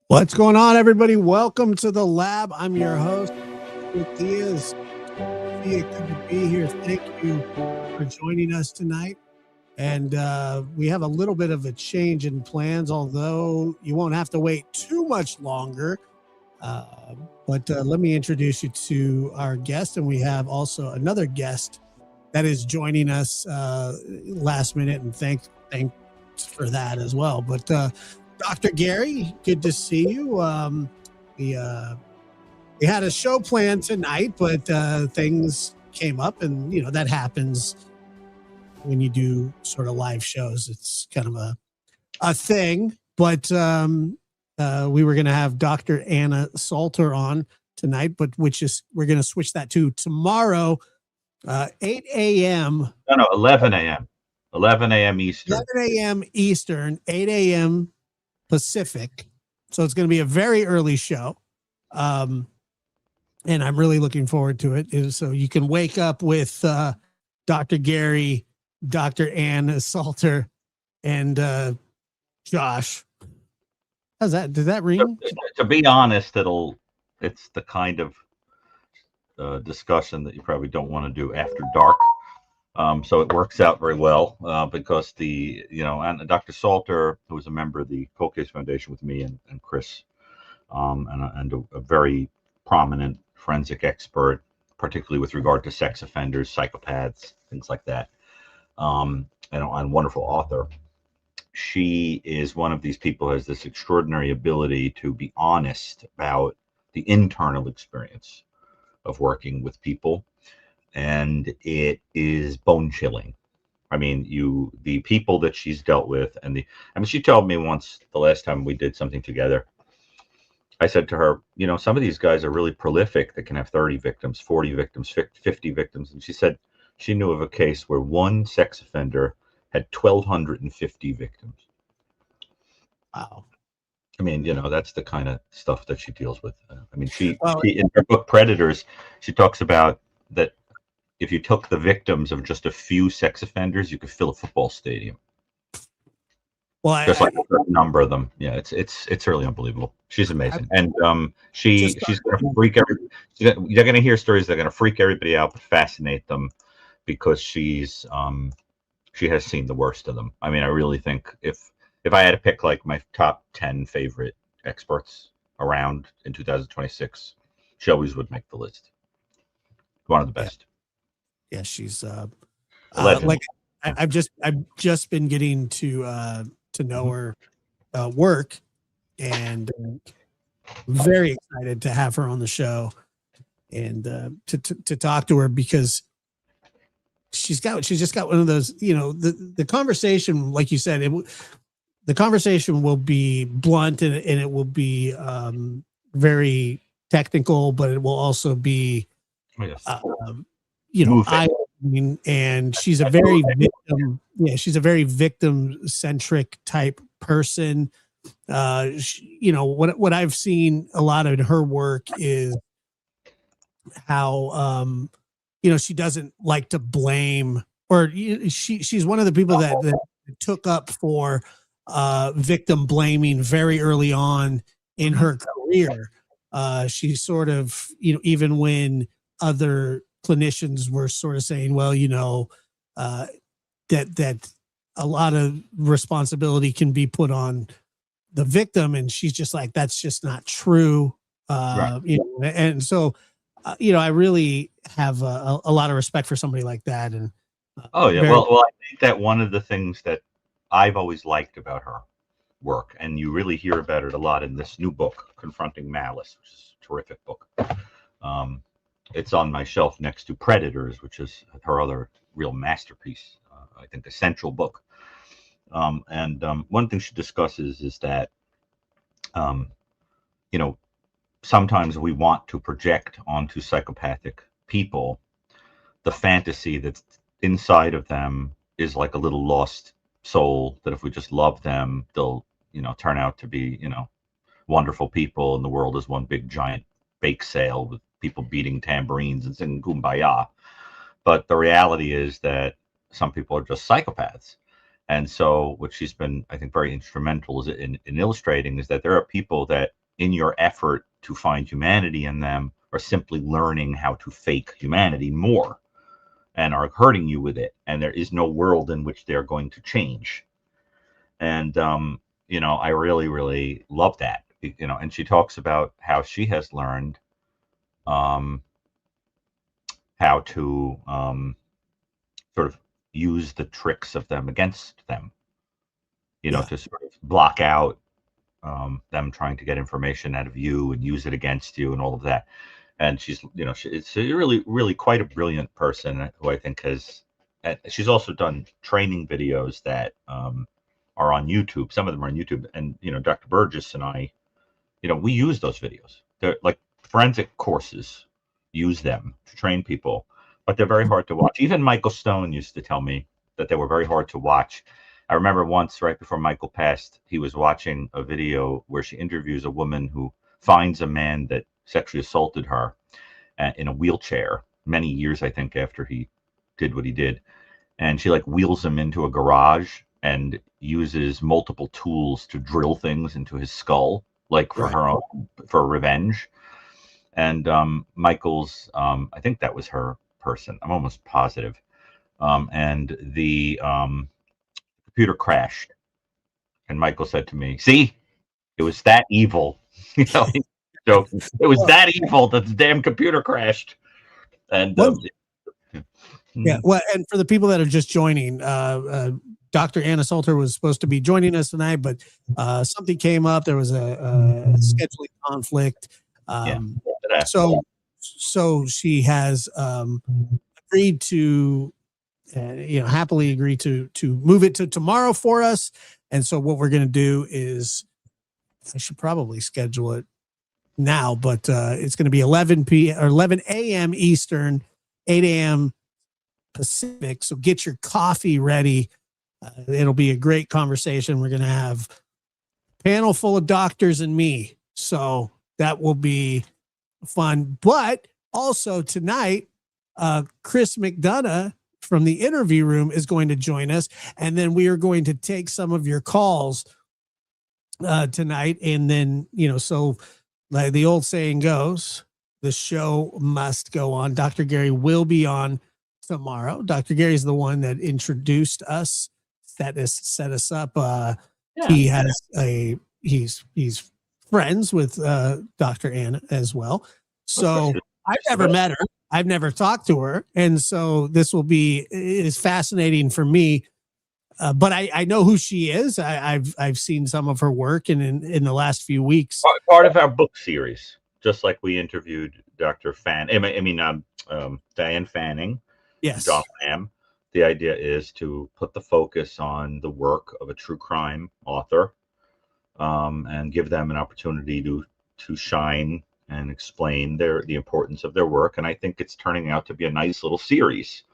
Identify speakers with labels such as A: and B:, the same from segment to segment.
A: What's going on, everybody? Welcome to the lab. I'm your host, Diaz. Good to be here. Thank you for joining us tonight. And we have a little bit of a change in plans, although you won't have to wait too much longer. But let me introduce you to our guest. And we have also another guest that is joining us last minute. And thanks for that as well. But Dr. Gary, good to see you. We had a show planned tonight, but things came up, and that happens when you do sort of live shows. It's kind of a thing. But we were going to have Dr. Anna Salter on tonight, but we're going to switch that to tomorrow, 8 a.m.
B: No, 11 a.m. 11 a.m. Eastern.
A: 11 a.m. Eastern, 8 a.m. Pacific. So it's going to be a very early show. And I'm really looking forward to it. So you can wake up with Dr. Gary, Dr. Ann Salter, and Josh. How's that? Did that ring?
B: To be honest, it's the kind of discussion that you probably don't want to do after dark. So it works out very well because and Dr. Salter, who was a member of the Cold Case Foundation with me and Chris, and a very prominent forensic expert, particularly with regard to sex offenders, psychopaths, things like that, and a wonderful author. She is one of these people who has this extraordinary ability to be honest about the internal experience of working with people. And it is bone chilling. I mean, the people that she's dealt with, she told me once, the last time we did something together, I said to her, some of these guys are really prolific that can have 30 victims, 40 victims, 50 victims. And she said she knew of a case where one sex offender had 1,250 victims.
A: Wow.
B: I mean, that's the kind of stuff that she deals with. She in her book Predators, she talks about that. If you took the victims of just a few sex offenders, you could fill a football stadium. Well, just like a number of them. Yeah, it's really unbelievable. She's amazing, and she's going to freak everybody. You're going to hear stories that are going to freak everybody out, but fascinate them, because she has seen the worst of them. I mean, I really think if I had to pick like my top 10 favorite experts around in 2026, she always would make the list. One of the best.
A: Yeah, she's like I've just been getting to know her work, and very excited to have her on the show and to talk to her, because she's just got one of those, the conversation, like you said, the conversation will be blunt, and it will be very technical, but it will also be and she's a very victim centric type person. What I've seen a lot of in her work is how she doesn't like to blame, or she's one of the people that took up for victim blaming very early on in her career. She sort of, even when other clinicians were sort of saying, well, that a lot of responsibility can be put on the victim, and she's just like, that's just not true.
B: Right.
A: And so, I really have a lot of respect for somebody like that. And
B: Oh yeah.
A: very,
B: Well, I think that one of the things that I've always liked about her work, and you really hear about it a lot in this new book, Confronting Malice, which is a terrific book. Um, it's on my shelf next to Predators, which is her other real masterpiece. I think a central book. And one thing she discusses is that, um, sometimes we want to project onto psychopathic people the fantasy that's inside of them is like a little lost soul, that if we just love them, they'll, turn out to be, wonderful people, and the world is one big giant bake sale with people beating tambourines and singing kumbaya. But the reality is that some people are just psychopaths. And so what she's been, I think, very instrumental is in illustrating is that there are people that in your effort to find humanity in them are simply learning how to fake humanity more and are hurting you with it. And there is no world in which they're going to change. And, I really, really love that, and she talks about how she has learned how to sort of use the tricks of them against them, to sort of block out them trying to get information out of you and use it against you and all of that. And she's, it's really, really quite a brilliant person who I think she's also done training videos that are on YouTube. Some of them are on YouTube. And, Dr. Burgess and I, we use those videos. They're like forensic courses, use them to train people, but they're very hard to watch. Even Michael Stone used to tell me that they were very hard to watch. I remember once, right before Michael passed, he was watching a video where she interviews a woman who finds a man that sexually assaulted her in a wheelchair many years, I think, after he did what he did. And she like wheels him into a garage and uses multiple tools to drill things into his skull, like for her own, for revenge. And Michael's, I think that was her person. I'm almost positive. And the computer crashed. And Michael said to me, "See, it was that evil." So it was that evil that the damn computer crashed. And
A: yeah. Well, and for the people that are just joining, Dr. Anna Salter was supposed to be joining us tonight, but something came up. There was a scheduling conflict. So she has agreed to, happily agreed to move it to tomorrow for us. And so what we're going to do is, I should probably schedule it now, but it's going to be 11 p.m. or 11 a.m. Eastern, 8 a.m. Pacific. So get your coffee ready. It'll be a great conversation. We're going to have a panel full of doctors and me. So that will be fun. But also tonight, Chris Mcdonough from the interview room is going to join us. And then we are going to take some of your calls tonight. And then, so like the old saying goes, the show must go on. Dr. Gary will be on tomorrow. Dr. Gary is the one that introduced us, set us up. He has he's friends with Dr. Anna as well. So I've never met her. I've never talked to her. And so this will be, it is fascinating for me. But I know who she is. I've seen some of her work in the last few weeks.
B: Part of our book series, just like we interviewed Dr. Diane Fanning.
A: Yes.
B: John Lamb. The idea is to put the focus on the work of a true crime author, and give them an opportunity to shine and explain the importance of their work. And I think it's turning out to be a nice little series.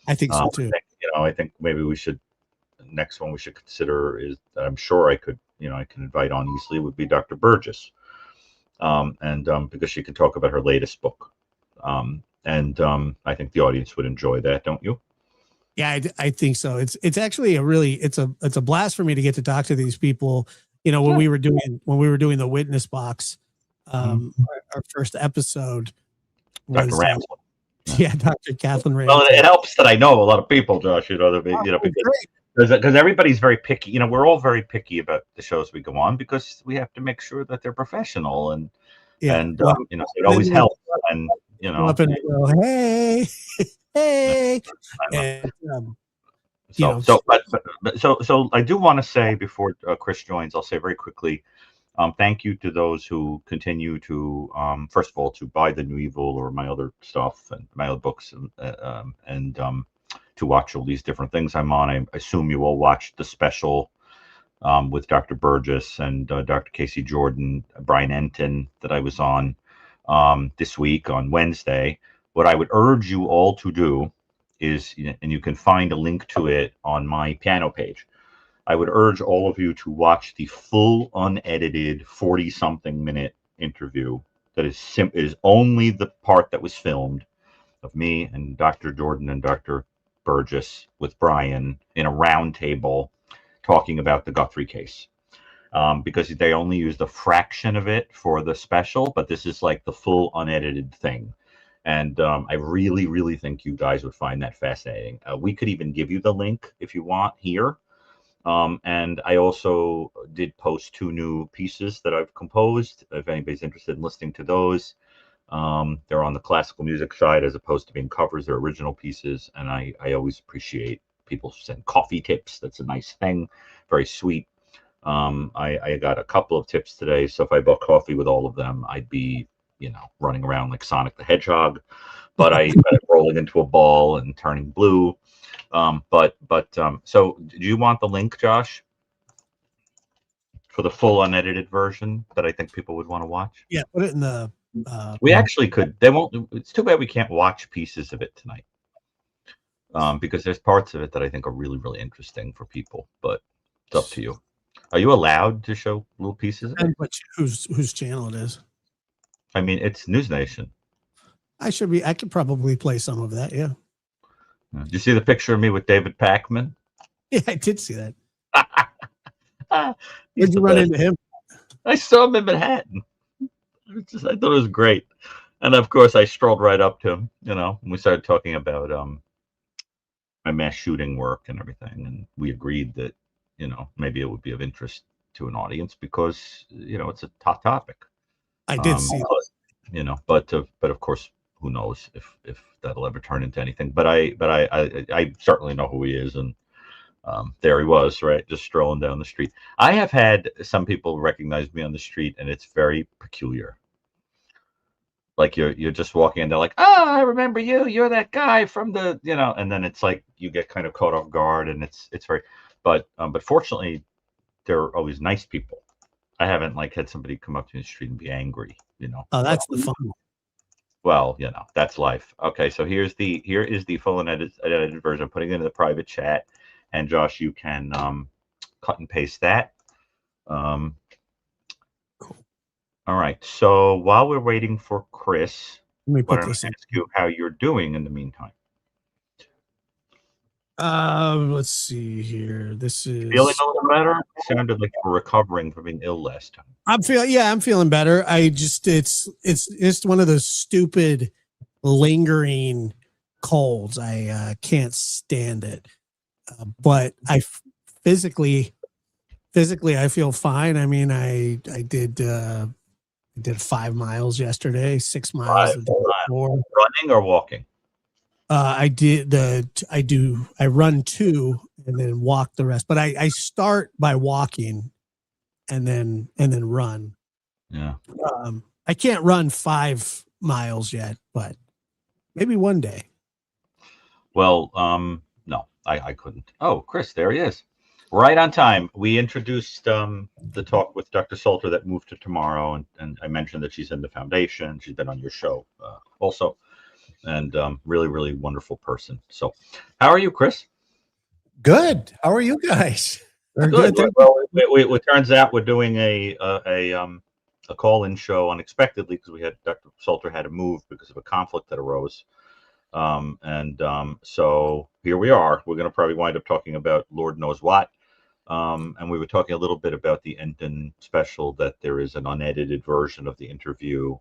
A: I think so too.
B: I think maybe next one we should consider is, I'm sure I can invite on easily, would be Dr. Burgess. Because she can talk about her latest book. And I think the audience would enjoy that, don't you?
A: Yeah, I think so. It's actually it's a blast for me to get to talk to these people. You know, when we were doing the witness box, our first episode
B: Dr.
A: was
B: Ramsey.
A: yeah, Dr. Kathleen
B: Well,
A: Ramsey.
B: it helps that I know a lot of people, Josh. Because everybody's very picky. You know, we're all very picky about the shows we go on because we have to make sure that they're professional and
A: Well,
B: you know, it always helps. And you know,
A: up and go, hey, hey, and you know,
B: so I do want to say before Chris joins, I'll say very quickly, thank you to those who continue to, first of all, to buy the New Evil or my other stuff and my other books, and to watch all these different things I'm on. I assume you all watched the special with Dr. Burgess and Dr. Casey Jordan, Brian Enton that I was on this week on Wednesday. What I would urge you all to do is, and you can find a link to it on my piano page, I would urge all of you to watch the full unedited 40-something minute interview that is only the part that was filmed of me and Dr. Jordan and Dr. Burgess with Brian in a round table talking about the Guthrie case. Because they only used a fraction of it for the special, but this is like the full unedited thing. And I really, really think you guys would find that fascinating. We could even give you the link if you want here. And I also did post 2 new pieces that I've composed. If anybody's interested in listening to those, they're on the classical music side as opposed to being covers. They're original pieces. And I always appreciate people send coffee tips. That's a nice thing. Very sweet. I got a couple of tips today. So if I bought coffee with all of them, I'd be, you know, running around like Sonic the Hedgehog, but I'm rolling into a ball and turning blue. So do you want the link, Josh, for the full unedited version that I think people would want to watch?
A: Yeah, put it in the.
B: We actually could. They won't. It's too bad we can't watch pieces of it tonight, because there's parts of it that I think are really, really interesting for people. But it's up to you. Are you allowed to show little pieces of it?
A: Whose channel it is?
B: I mean, it's News Nation.
A: I could probably play some of that. Yeah.
B: Did you see the picture of me with David Packman?
A: Yeah, I did see that.
B: Where'd
A: you run into him?
B: I saw him in Manhattan. I thought it was great. And of course, I strolled right up to him, you know, and we started talking about my mass shooting work and everything. And we agreed that, you know, maybe it would be of interest to an audience because, you know, it's a hot topic.
A: I did see that.
B: You know, but of course, who knows if that'll ever turn into anything. But I certainly know who he is, and there he was, right, just strolling down the street. I have had some people recognize me on the street, and it's very peculiar. Like you're just walking, and they're like, "Oh, I remember you. You're that guy from the," you know, and then it's like you get kind of caught off guard, and it's very, but fortunately, they're always nice people. I haven't like had somebody come up to the street and be angry, you know.
A: Oh, that's the fun.
B: Well, you know, that's life. Okay, so here is the full edited version. I'm putting it in the private chat, and Josh, you can cut and paste that. Cool. All right. So while we're waiting for Chris,
A: let me put
B: ask you how you're doing in the meantime.
A: Let's see here. This is
B: feeling a little better. It sounded like you were recovering from being ill last time.
A: I'm feeling better. I just it's one of those stupid lingering colds. I can't stand it. But I physically I feel fine. I mean, I did 5 miles yesterday, 6 miles the day before.
B: Running or walking?
A: I run 2 and then walk the rest, but I start by walking and then run.
B: Yeah.
A: I can't run 5 miles yet, but maybe one day.
B: Well, no, I couldn't. Oh, Chris, there he is. Right on time. We introduced the talk with Dr. Salter that moved to tomorrow, and I mentioned that she's in the foundation. She's been on your show also. And really, really wonderful person. So, how are you, Chris?
A: Good. How are you guys?
B: Good. Well, it turns out we're doing a call-in show unexpectedly because Dr. Salter had to move because of a conflict that arose. So here we are. We're going to probably wind up talking about Lord knows what. And we were talking a little bit about the Enton special, that there is an unedited version of the interview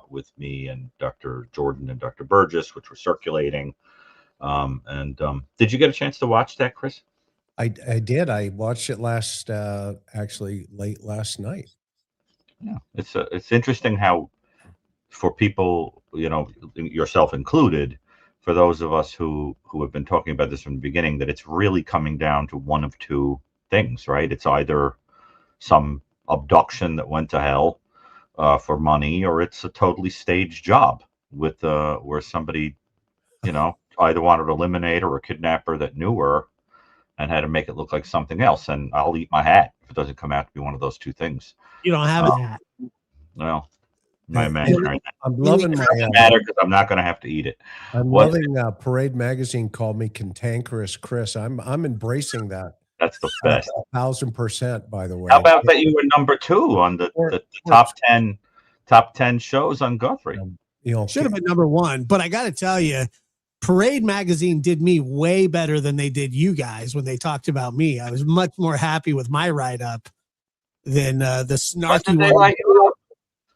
B: with me and Dr. Jordan and Dr. Burgess, which we're circulating. Did you get a chance to watch that, Chris?
C: I did. I watched it actually late last night.
B: Yeah, it's interesting how, for people, yourself included, for those of us who have been talking about this from the beginning, that it's really coming down to one of two things, right? It's either some abduction that went to hell for money, or it's a totally staged job with where somebody, either wanted to eliminate her or a kidnapper that knew her and had to make it look like something else. And I'll eat my hat if it doesn't come out to be one of those two things.
A: You don't have a hat.
B: Well, my imaginary.
C: I'm loving my
B: matter because I'm not going to have to eat it.
C: I'm loving Parade Magazine called me cantankerous Chris. I'm embracing that.
B: That's the best.
C: 1,000%, by the way.
B: How about that you were number 2 on the top 10 shows on Guthrie?
A: Should have been number 1, but I got to tell you, Parade Magazine did me way better than they did you guys when they talked about me. I was much more happy with my write-up than the snarky one.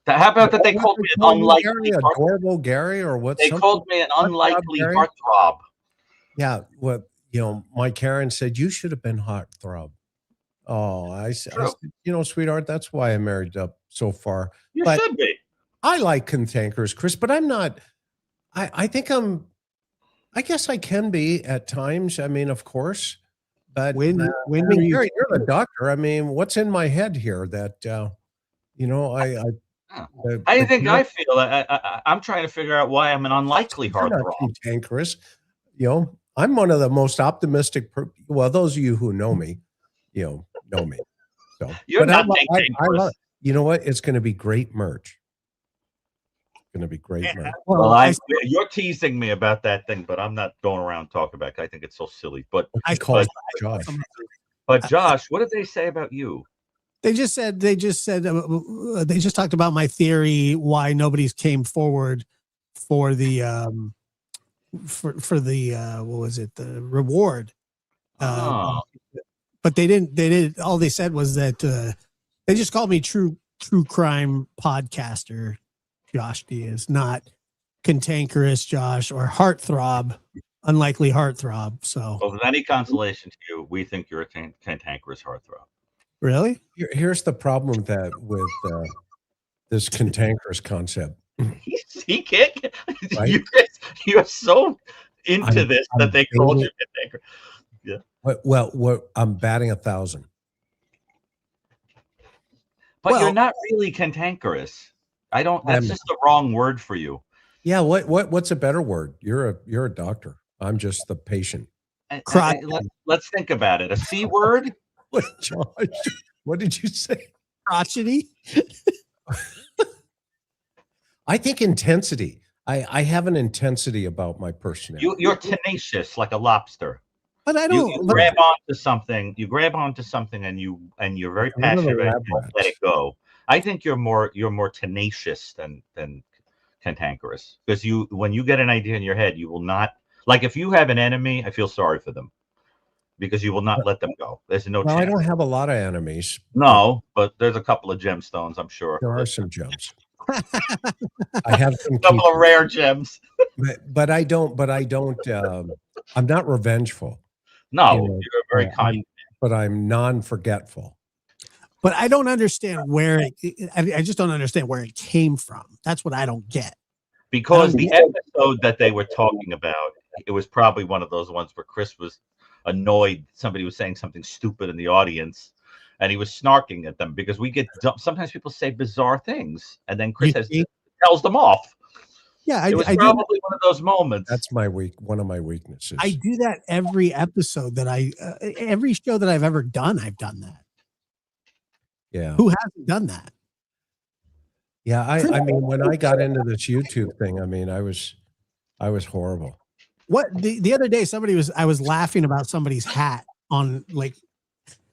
B: How about that they called me an unlikely
C: adorable Gary, or what?
B: They called me an unlikely heartthrob.
C: Yeah, my Karen said you should have been heartthrob. Oh, I said, sweetheart, that's why I married up so far.
B: You should be.
C: I like cantankerous Chris, but I'm not. I think I guess I can be at times. I mean, of course, but Gary, you're the doctor. I mean, what's in my head here that
B: I feel I'm trying to figure out why I'm an unlikely heartthrob.
C: Cantankerous, I'm one of the most optimistic. Those of you who know me, know me. So
B: you're not
C: cantankerous. You know what? It's going to be great merch. Going to be great.
B: Well, you're teasing me about that thing, but I'm not going around talking about it. I think it's so silly. But
C: Josh.
B: But Josh, what did they say about you?
A: They just talked about my theory why nobody's came forward for the what was it, the reward. But they didn't. All they said was that they just called me true crime podcaster. Josh Diaz, not cantankerous Josh or heartthrob, unlikely heartthrob. So,
B: well, with any consolation to you, we think you're a cantankerous heartthrob.
A: Really?
C: Here's the problem with this cantankerous concept.
B: He can't. Right? You're so into this that they called you cantankerous. Yeah.
C: Well, I'm batting 1,000.
B: But you're not really cantankerous. I don't. That's just the wrong word for you.
C: Yeah. What's a better word? You're a doctor. I'm just the patient.
B: Let's think about it. A C word.
C: What, Josh? What did you say?
A: Crotchety.
C: I think intensity. I have an intensity about my personality.
B: You're tenacious, like a lobster.
A: But I don't.
B: You grab onto something. You grab onto something, and you're very passionate about it. You won't let it go. I think you're more tenacious than cantankerous, because when you get an idea in your head, you will not, like, if you have an enemy, I feel sorry for them because you will not let them go. There's no chance.
C: I don't have a lot of enemies.
B: No, but there's a couple of gemstones, I'm sure.
C: There are some gems. I have
B: a couple of rare gems.
C: But I don't I'm not revengeful.
B: No, you're very kind.
C: But I'm non-forgetful.
A: But I don't understand where I just don't understand where it came from. That's what I don't get.
B: Because the episode that they were talking about, it was probably one of those ones where Chris was annoyed. Somebody was saying something stupid in the audience, and he was snarking at them because sometimes people say bizarre things, and then Chris tells them off.
A: Yeah,
B: it was probably one of those moments.
C: That's one of my weaknesses.
A: I do that every episode every show that I've ever done. I've done that.
C: Yeah.
A: Who hasn't done that?
C: Yeah, I mean, when I got into this YouTube thing, I mean, I was horrible.
A: What the other day, I was laughing about somebody's hat on, like,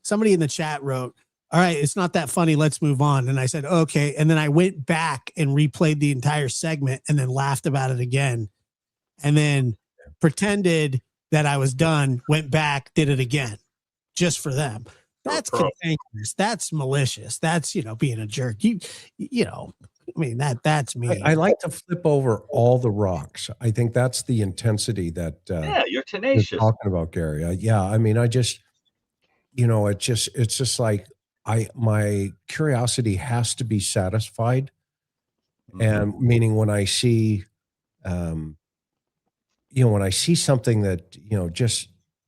A: somebody in the chat wrote, "All right, it's not that funny. Let's move on." And I said, "Okay." And then I went back and replayed the entire segment and then laughed about it again. and then pretended that I was done, went back, did it again just for them. That's cantankerous. That's malicious. That's, being a jerk. I mean, that's me.
C: I like to flip over all the rocks. I think that's the intensity that
B: you're tenacious.
C: you're talking about, Gary. Yeah, I mean, it's just like my curiosity has to be satisfied, and meaning when I see, when I see something that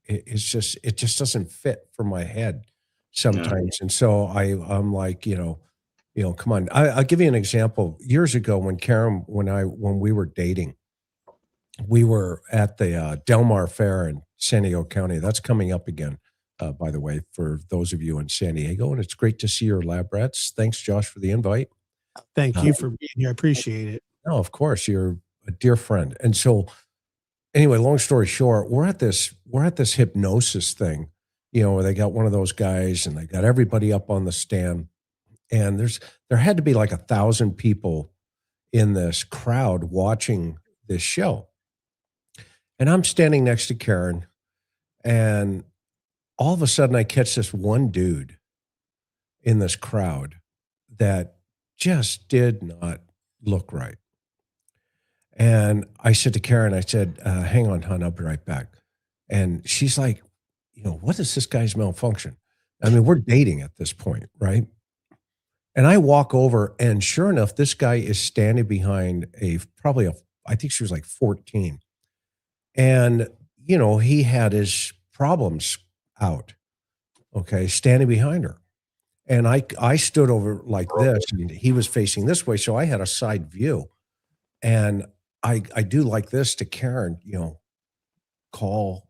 C: it just doesn't fit for my head sometimes, and so I'm like, come on. I'll give you an example. Years ago, when Karen, when we were dating, we were at the Del Mar Fair in San Diego County. That's coming up again, by the way, for those of you in San Diego. And it's great to see your lab rats. Thanks, Josh, for the invite.
A: Thank you for being here. I appreciate it.
C: No, of course, you're a dear friend. And so, anyway, long story short, we're at this hypnosis thing, where they got one of those guys and they got everybody up on the stand. And there had to be like 1,000 people in this crowd watching this show. And I'm standing next to Karen, and all of a sudden I catch this one dude in this crowd that just did not look right. And I said to Karen, I said, hang on, hon, I'll be right back. And she's like, what is this guy's malfunction? I mean, we're dating at this point, right? And I walk over, and sure enough, this guy is standing behind I think she was like 14. And, he had his problems out, okay, standing behind her. And I stood over like this, and he was facing this way. So I had a side view. And I do like this to Karen, call,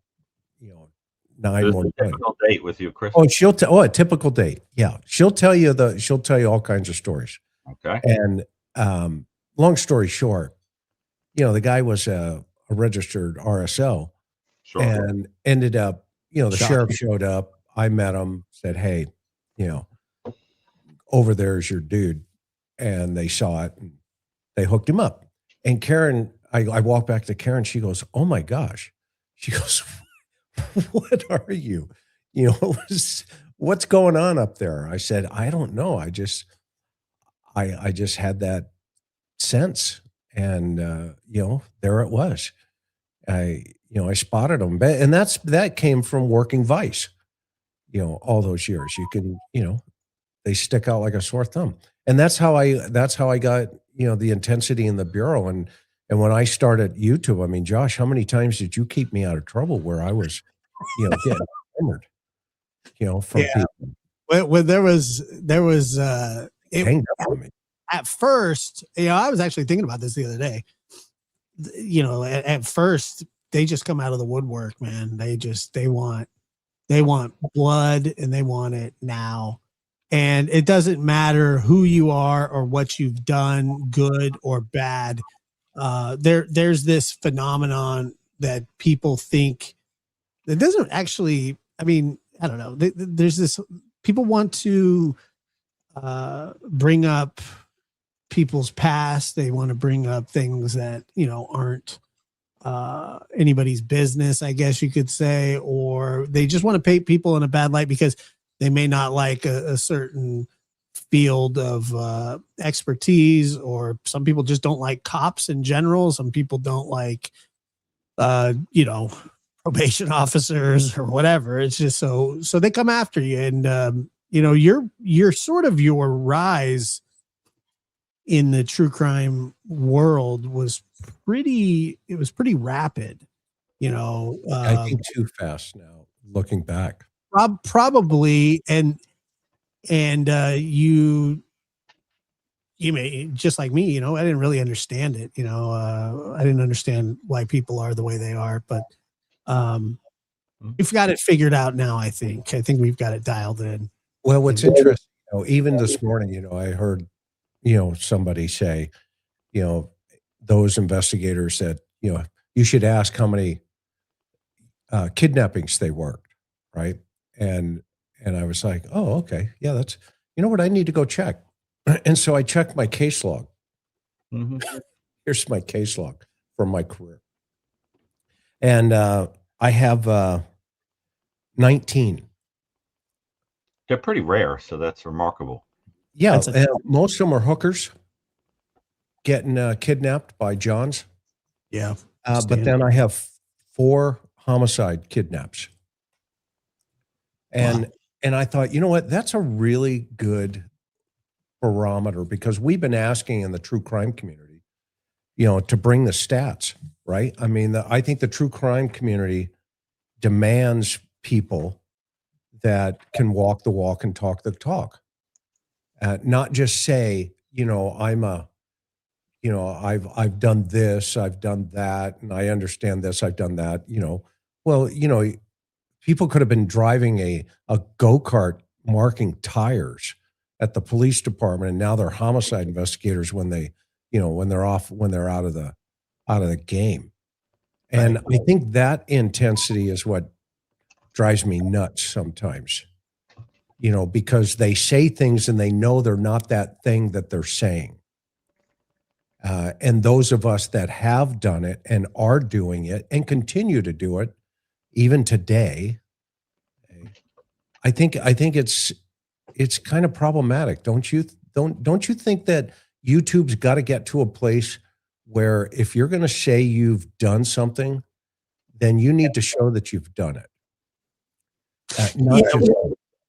C: 911.
B: Typical date with you, Chris.
C: Oh, a typical date. Yeah. She'll tell you all kinds of stories.
B: Okay.
C: And long story short, the guy was a registered RSO,
B: Sure.
C: and ended up, the sheriff showed up. I met him, said, hey, over there's your dude. And they saw it, and they hooked him up. And Karen, I walked back to Karen. She goes, oh my gosh. She goes, what are you? What's going on up there? I said, I don't know. I just had that sense, and there it was. I spotted him, and that came from working Vice. All those years, you can, they stick out like a sore thumb, and that's how I got the intensity in the bureau, and when I started YouTube. I mean, Josh, how many times did you keep me out of trouble where I was, getting hammered, from people?
A: Well, there was at first, I was actually thinking about this the other day. At first they just come out of the woodwork, man. They want blood, and they want it now. And it doesn't matter who you are or what you've done, good or bad. There's this phenomenon that people think that doesn't actually, I mean, I don't know. There's this, people want to bring up people's past. They want to bring up things that, aren't anybody's business, I guess you could say, or they just want to paint people in a bad light because they may not like a certain field of expertise, or some people just don't like cops in general. Some people don't like, probation officers or whatever. It's just so they come after you. And, your sort of your rise in the true crime world was pretty rapid,
C: I think too fast now, looking back.
A: Probably. And you may, just like me, I didn't really understand it. I didn't understand why people are the way they are, but we've got it figured out now. I think we've got it dialed in.
C: Well, what's interesting, even this morning, I heard, somebody say, those investigators that, you should ask how many kidnappings they worked. Right. And I was like, oh, okay. Yeah, that's, what I need to go check. And so I checked my case log. Mm-hmm. Here's my case log from my career. And I have 19.
B: They're pretty rare, so that's remarkable.
C: Yeah, most of them are hookers getting kidnapped by Johns.
A: Yeah.
C: But then I have 4 homicide kidnaps. And I thought, you know what? That's a really good barometer, because we've been asking in the true crime community, to bring the stats, right? I mean, I think the true crime community demands people that can walk the walk and talk the talk. Not just say, I've done this, I've done that, and I understand this, I've done that, Well, people could have been driving a go-kart marking tires at the police department, and now they're homicide investigators when they're out of the game. And I think that intensity is what drives me nuts sometimes. Because they say things and they know they're not that thing that they're saying. And those of us that have done it and are doing it and continue to do it even today, I think it's kind of problematic. Don't you think that YouTube's got to get to a place where if you're going to say you've done something, then you need to show that you've done it.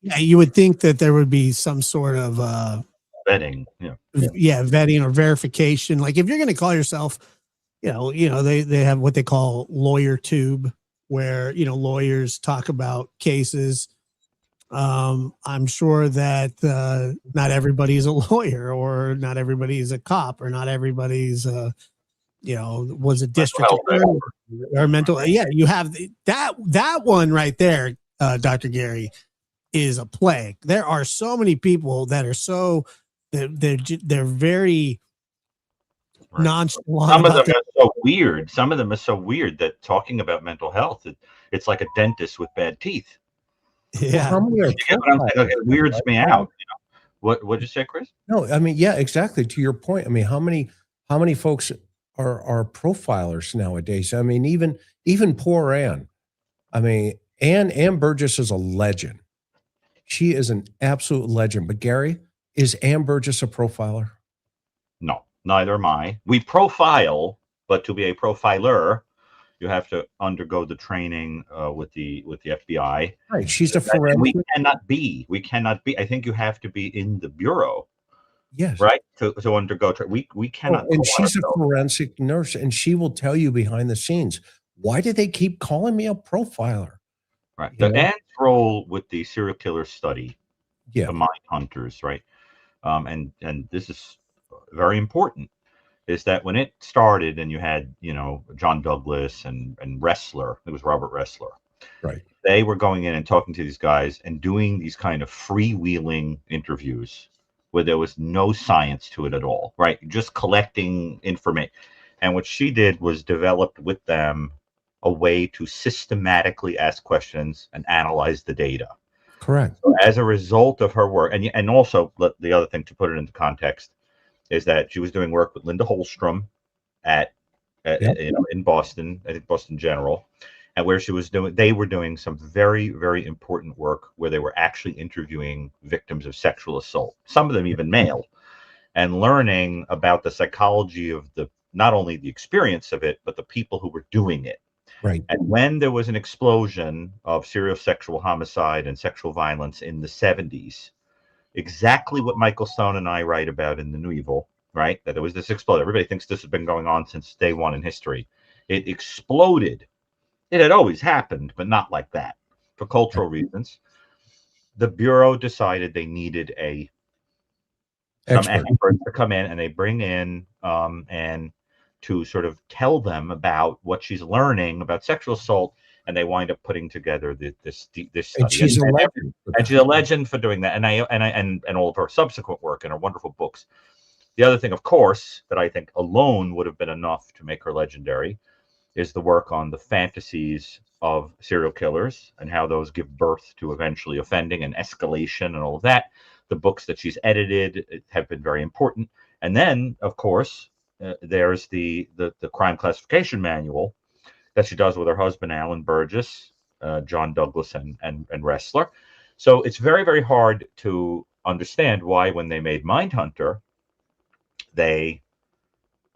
A: Yeah, you would think that there would be some sort of
B: vetting,
A: vetting or verification. Like if you're going to call yourself, they have what they call lawyer tube, where lawyers talk about cases. I'm sure that not everybody's a lawyer, or not everybody's a cop, or not everybody's was a district attorney or mental. Yeah, you have that one right there, Dr. Gary, is a plague. There are so many people that are they're very nonchalant.
B: Some of them are so weird. Some of them are so weird that talking about mental health, it's like a dentist with bad teeth.
A: Yeah,
B: it weirds me out. What did you say, Chris?
C: No, I mean, yeah, exactly. To your point, I mean, how many folks are profilers nowadays? I mean, even poor Ann. I mean, Ann Burgess is a legend. She is an absolute legend. But Gary, is Ann Burgess a profiler?
B: No, neither am I. We profile, but to be a profiler, you have to undergo the training with the FBI.
C: Right. She's a forensic.
B: We cannot be. I think you have to be in the bureau.
C: Yes.
B: Right. To undergo. We cannot.
C: And she's a forensic nurse, and she will tell you behind the scenes, why do they keep calling me a profiler?
B: Right. The Ann's role with the serial killer study, the mind hunters, right? And this is very important, is that when it started and you had, John Douglas and Ressler, it was Robert Ressler.
C: Right.
B: They were going in and talking to these guys and doing these kind of freewheeling interviews where there was no science to it at all, right? Just collecting information. And what she did was developed with them a way to systematically ask questions and analyze the data.
C: Correct.
B: So as a result of her work, and also the other thing to put it into context is that she was doing work with Linda Holstrom in Boston, I think Boston General, and where they were doing some very, very important work where they were actually interviewing victims of sexual assault, some of them even male, and learning about the psychology of not only the experience of it, but the people who were doing it.
C: Right.
B: And when there was an explosion of serial sexual homicide and sexual violence in the 70s, exactly what Michael Stone and I write about in The New Evil, right? That there was this explosion. Everybody thinks this has been going on since day one in history. It exploded. It had always happened, but not like that. For cultural reasons, the Bureau decided they needed some experts to come in, and they bring in and to sort of tell them about what she's learning about sexual assault, and they wind up putting together this study.
C: And she's a legend.
B: And she's a legend for doing that. And all of her subsequent work and her wonderful books. The other thing, of course, that I think alone would have been enough to make her legendary is the work on the fantasies of serial killers and how those give birth to eventually offending and escalation and all of that. The books that she's edited have been very important. And then, of course, there's the crime classification manual, that she does with her husband, Alan Burgess, John Douglas, and Wrestler. So it's very, very hard to understand why, when they made Mindhunter, they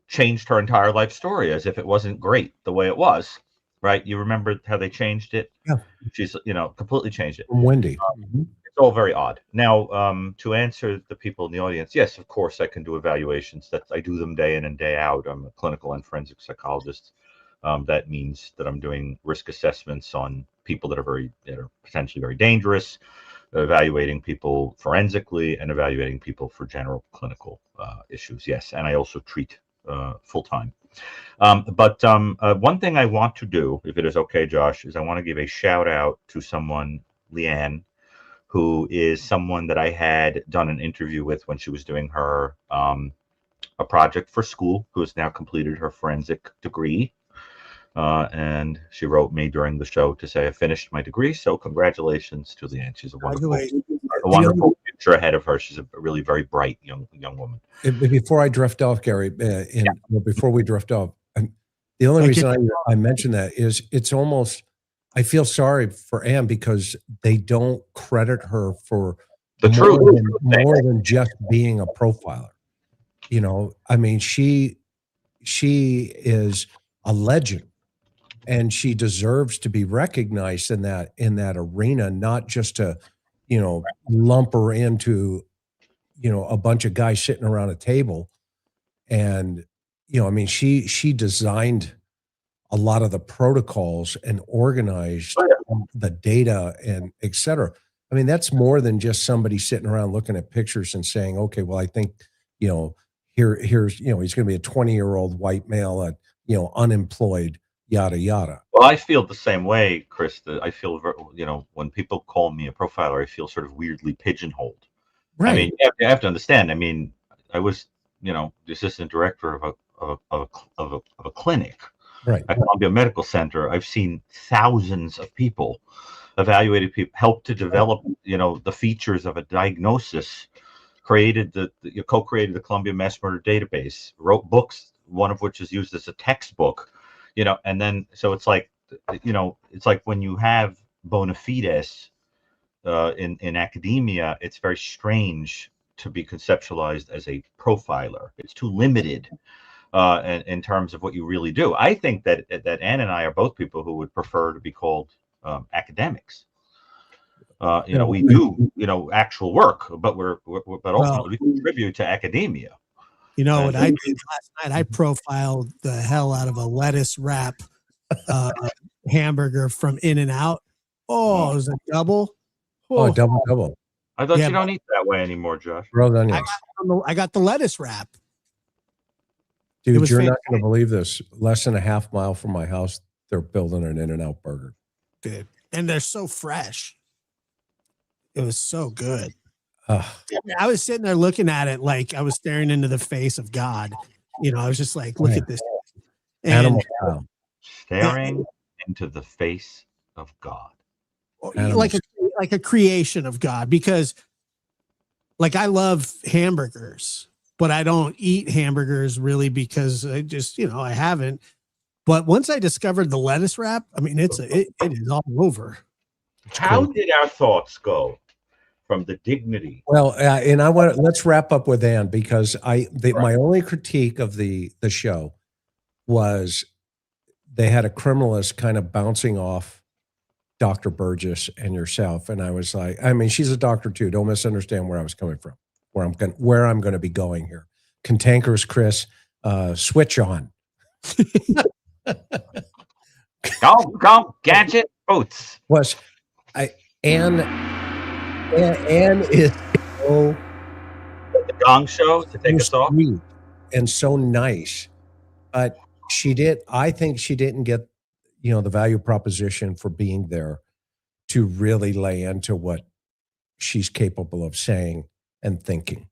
B: changed her entire life story as if it wasn't great the way it was. Right? You remember how they changed it?
C: Yeah.
B: She's, completely changed it.
C: From Wendy.
B: It's all very odd. Now, to answer the people in the audience, yes, of course, I can do evaluations. That I do them day in and day out. I'm a clinical and forensic psychologist. That means that I'm doing risk assessments on people that are potentially very dangerous, evaluating people forensically, and evaluating people for general clinical issues. Yes, and I also treat full time. But one thing I want to do, if it is okay, Josh, is I want to give a shout out to someone, Leanne, who is someone that I had done an interview with when she was doing her a project for school, who has now completed her forensic degree. And she wrote me during the show to say I finished my degree. So congratulations to Leanne. She's a wonderful future ahead of her. She's a really very bright young woman.
C: Before I drift off, Gary, before we drift off, the only reason I mention that is it's almost, I feel sorry for Anne because they don't credit her for
B: the truth
C: more than just being a profiler. I mean, she is a legend, and she deserves to be recognized in that arena, not just to, lump her into, a bunch of guys sitting around a table. And, I mean, she designed a lot of the protocols and organized the data and et cetera. I mean, that's more than just somebody sitting around looking at pictures and saying, okay, well, I think, here's, he's going to be a 20-year-old white male, unemployed, yada, yada.
B: Well, I feel the same way, Chris. That I feel, when people call me a profiler, I feel sort of weirdly pigeonholed.
C: Right.
B: I mean, you have to understand. I mean, I was, the assistant director of a clinic,
C: right,
B: at Columbia Medical Center. I've seen thousands of people, evaluated people, helped to develop, the features of a diagnosis, co-created the Columbia Mass Murder Database, wrote books, one of which is used as a textbook, and then, so it's like, it's like when you have bona fides in academia, it's very strange to be conceptualized as a profiler. It's too limited in terms of what you really do. I think that Ann and I are both people who would prefer to be called academics. We do, actual work, but but ultimately we contribute to academia.
A: What I did last night, I profiled the hell out of a lettuce wrap hamburger from In-N-Out. Oh, it was a double.
C: Oh, double.
B: I thought you don't eat that way anymore, Josh.
C: Grilled onions.
A: I got the lettuce wrap.
C: Dude, you're not going to believe this. Less than a half mile from my house, they're building an In-N-Out burger.
A: Dude, and they're so fresh. It was so good. I was sitting there looking at it like I was staring into the face of God. I was just like, look at this.
C: Animal
B: staring into the face of God.
A: Like a creation of God, because like I love hamburgers, but I don't eat hamburgers really because I just, I haven't. But once I discovered the lettuce wrap, I mean, it is all over.
B: How did our thoughts go from the dignity?
C: Well, and let's wrap up with Ann, because my only critique of the show was they had a criminalist kind of bouncing off Dr. Burgess and yourself. And I was like, I mean, she's a doctor too. Don't misunderstand where I was coming from, where I'm going to be going here. Cantankerous Chris, switch on.
B: Go, gadget boots.
C: Anne is so
B: the Gong Show to take us off,
C: and so nice, but I think she didn't get the value proposition for being there to really lay into what she's capable of saying and thinking.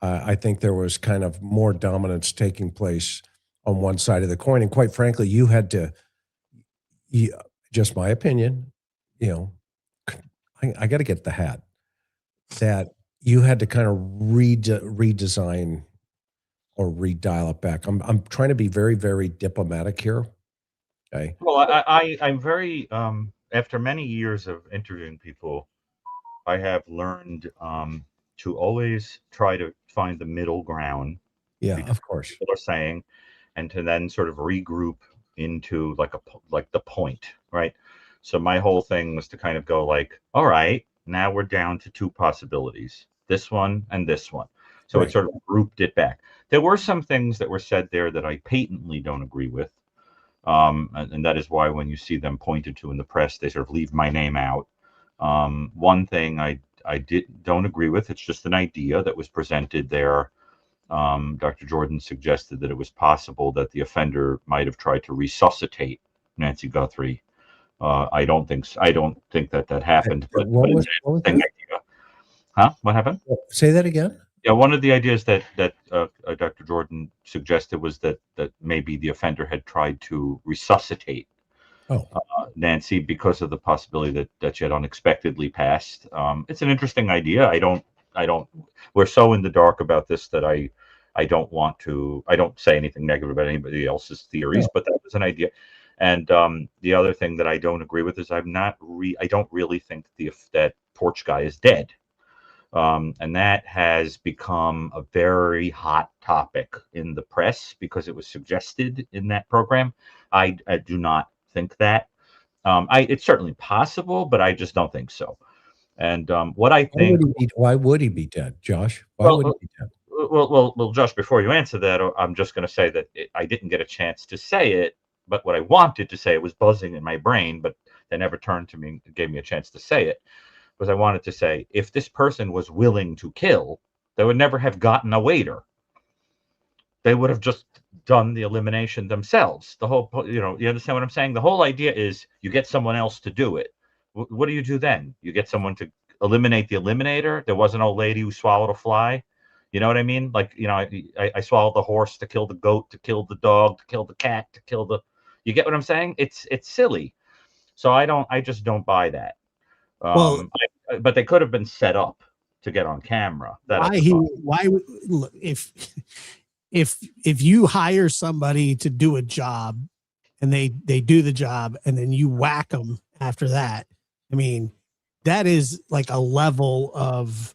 C: I think there was kind of more dominance taking place on one side of the coin, and quite frankly, you had to. Just my opinion, I got to get the hat. That you had to kind of redesign or redial it back. I'm trying to be very, very diplomatic here. Okay.
B: Well, I'm very after many years of interviewing people, I have learned to always try to find the middle ground
C: Yeah,
B: between
C: of
B: what
C: course.
B: people are saying, and to then sort of regroup into like the point, right? So my whole thing was to kind of go like, all right, now we're down to two possibilities, this one and this one. So it
C: Right.
B: sort of grouped it back. There were some things that were said there that I patently don't agree with. And that is why when you see them pointed to in the press, they sort of leave my name out. One thing I don't agree with, it's just an idea that was presented there. Dr. Jordan suggested that it was possible that the offender might have tried to resuscitate Nancy Guthrie. I don't think that happened. But it's
C: What was
B: an
C: that?
B: interesting idea. Huh? What happened?
C: Say that again.
B: Yeah, one of the ideas that Dr. Jordan suggested was that maybe the offender had tried to resuscitate
C: Oh,
B: Nancy because of the possibility that she had unexpectedly passed. It's an interesting idea. I don't. We're so in the dark about this that I don't want to. I don't say anything negative about anybody else's theories,
C: no.
B: but that was an idea. And the other thing that I don't agree with is I don't really think that Porch Guy is dead. And that has become a very hot topic in the press because it was suggested in that program. I do not think that. It's certainly possible, but I just don't think so. And what I think,
C: Why would he be dead, Josh? Why would he
B: well,
C: be dead?
B: Josh, before you answer that, I'm just going to say that I didn't get a chance to say it, but what I wanted to say, it was buzzing in my brain, but they never turned to me and gave me a chance to say it. Was I wanted to say, if this person was willing to kill, they would never have gotten a waiter. They would have just done the elimination themselves. The whole, you understand what I'm saying? The whole idea is you get someone else to do it. What do you do then? You get someone to eliminate the eliminator. There was an old lady who swallowed a fly. You know what I mean? Like, I swallowed the horse to kill the goat, to kill the dog, to kill the cat, to kill the. You get what I'm saying? It's silly. So I just don't buy that.
A: Well,
B: But they could have been set up to get on camera.
A: Look, if you hire somebody to do a job and they do the job and then you whack them after that, I mean, that is like a level of.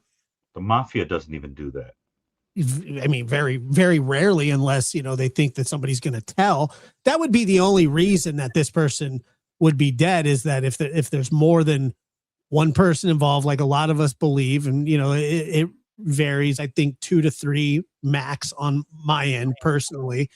B: The mafia doesn't even do that.
A: I mean, very, very rarely, unless, they think that somebody's going to tell. That would be the only reason that this person would be dead, is that if there's more than one person involved, like a lot of us believe, and, it varies, I think 2 to 3 max on my end personally.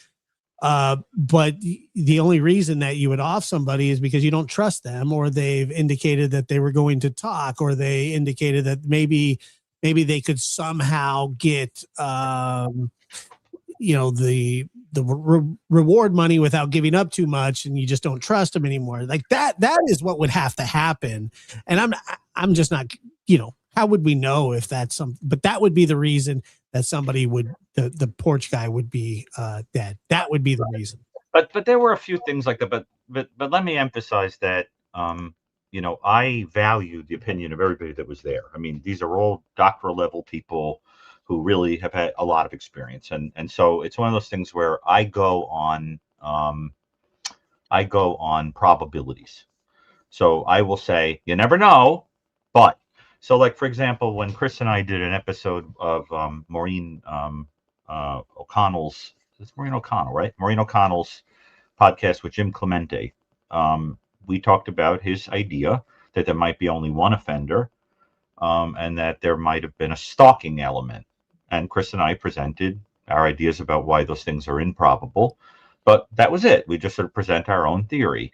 A: But the only reason that you would off somebody is because you don't trust them, or they've indicated that they were going to talk, or they indicated that maybe they could somehow get the reward money without giving up too much, and you just don't trust them anymore. Like that is what would have to happen. And I'm just not, how would we know if that's something? But that would be the reason that somebody would, the Porch Guy would be dead. That would be the reason.
B: But there were a few things like that. But let me emphasize that I value the opinion of everybody that was there. I mean, these are all doctoral level people who really have had a lot of experience, and so it's one of those things where I go on probabilities. So I will say, you never know, but so like for example, when Chris and I did an episode of Maureen O'Connell's, it's Maureen O'Connell, right? Maureen O'Connell's podcast with Jim Clemente. We talked about his idea that there might be only one offender, and that there might have been a stalking element. And Chris and I presented our ideas about why those things are improbable, but that was it. We just sort of present our own theory.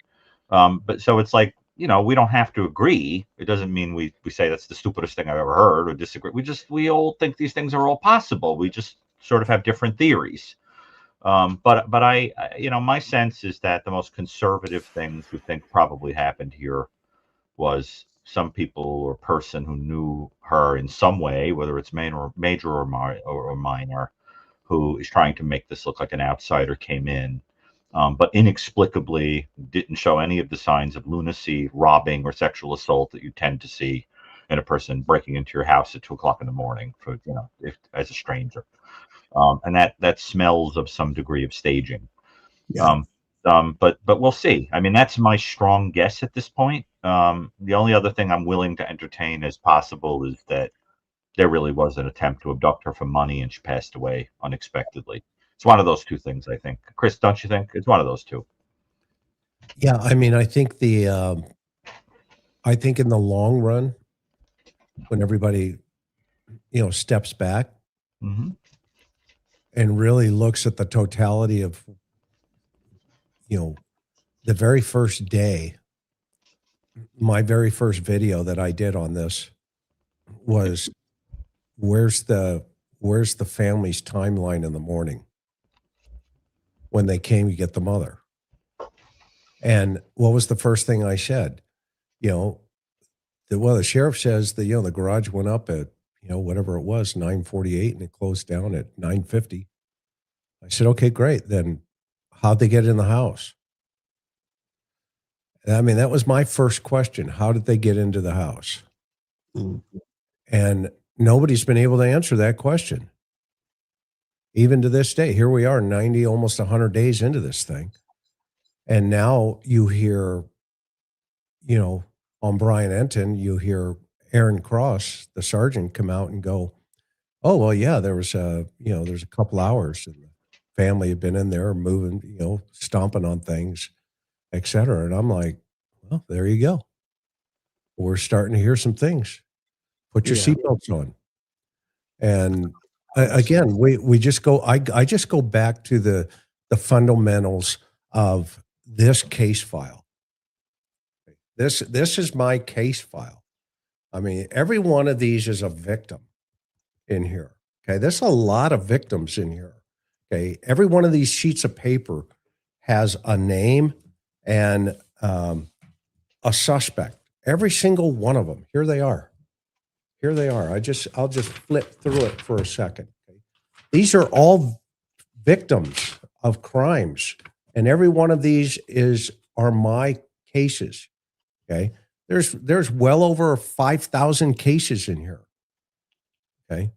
B: But so it's like, we don't have to agree. It doesn't mean we say that's the stupidest thing I've ever heard or disagree. We all think these things are all possible. We just sort of have different theories. But my sense is that the most conservative things we think probably happened here was some people or person who knew her in some way, whether it's major or minor, who is trying to make this look like an outsider came in, but inexplicably didn't show any of the signs of lunacy, robbing, or sexual assault that you tend to see in a person breaking into your house at 2:00 in the morning as a stranger. And that smells of some degree of staging.
A: Yeah.
B: But we'll see. I mean, that's my strong guess at this point. The only other thing I'm willing to entertain as possible is that there really was an attempt to abduct her for money and she passed away unexpectedly. It's one of those two things, I think. Chris, don't you think? It's one of those two.
C: Yeah, I mean, I think I think in the long run, when everybody, steps back
B: Mm-hmm.
C: and really looks at the totality of, the very first day, my very first video that I did on this was where's the family's timeline in the morning when they came to get the mother. And what was the first thing I said? The sheriff says that, the garage went up at, whatever it was, 9:48 and it closed down at 9:50. I said, okay, great. Then how'd they get in the house? I mean, that was my first question. How did they get into the house? And nobody's been able to answer that question. Even to this day, here we are 90, almost 100 days into this thing. And now you hear, on Brian Enton, you hear Aaron Cross, the sergeant, come out and go, oh, well, yeah, there's a couple hours and the family had been in there moving, stomping on things, et cetera. And I'm like, well, there you go. We're starting to hear some things. Put your seatbelts on. And again, we just go, I just go back to the fundamentals of this case file. This is my case file. I mean, every one of these is a victim in here. Okay. There's a lot of victims in here. Okay. Every one of these sheets of paper has a name and a suspect. Every single one of them. Here they are. Here they are. I'll just flip through it for a second. Okay. These are all victims of crimes, and every one of these are my cases. Okay. There's well over 5,000 cases in here. Okay.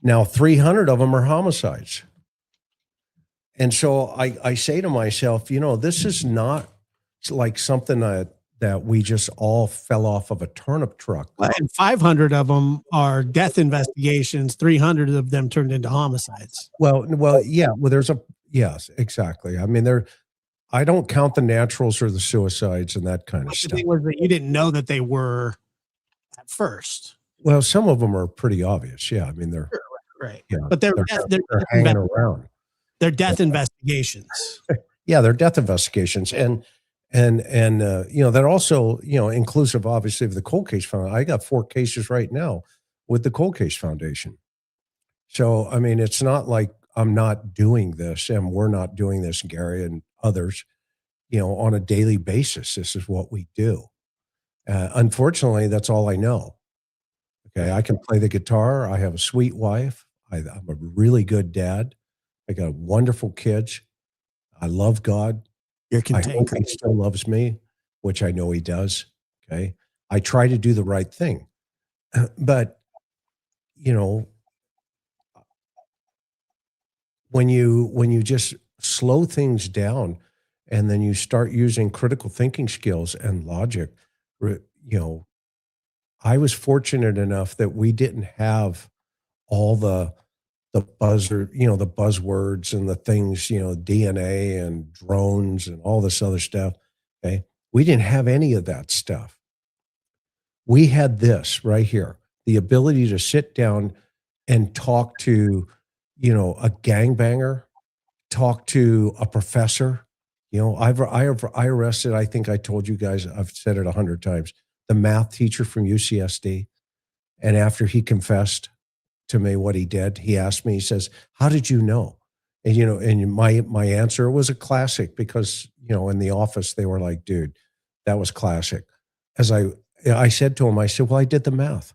C: Now 300 of them are homicides. And so I say to myself, this is not like something that we just all fell off of a turnip truck.
A: And 500 of them are death investigations. 300 of them turned into homicides.
C: Well, yeah. Well, yes, exactly. I mean, I don't count the naturals or the suicides and that kind of stuff.
A: The thing was that you didn't know that they were at first.
C: Well, some of them are pretty obvious. Yeah. I mean, they're
A: right. Yeah, but they're
C: hanging around.
A: They're death investigations.
C: Yeah, they're death investigations. And they're also, inclusive, obviously, of the Cold Case Foundation. I got 4 cases right now with the Cold Case Foundation. So, I mean, it's not like I'm not doing this and we're not doing this, Gary and others, on a daily basis. This is what we do. Unfortunately, that's all I know. Okay. I can play the guitar. I have a sweet wife. I'm a really good dad. I got wonderful kids. I love God.
A: You're
C: I hope he still loves me, which I know he does. Okay. I try to do the right thing. But, when you just slow things down and then you start using critical thinking skills and logic, I was fortunate enough that we didn't have all the buzzer, the buzzwords and the things, DNA and drones and all this other stuff. Okay. We didn't have any of that stuff. We had this right here, the ability to sit down and talk to, a gangbanger, talk to a professor. I arrested, I think I told you guys, I've said it 100 times, the math teacher from UCSD. And after he confessed to me what he did, he asked me, he says, how did you know? And, and my answer was a classic because, in the office, they were like, dude, that was classic. As I said to him, I said, well, I did the math.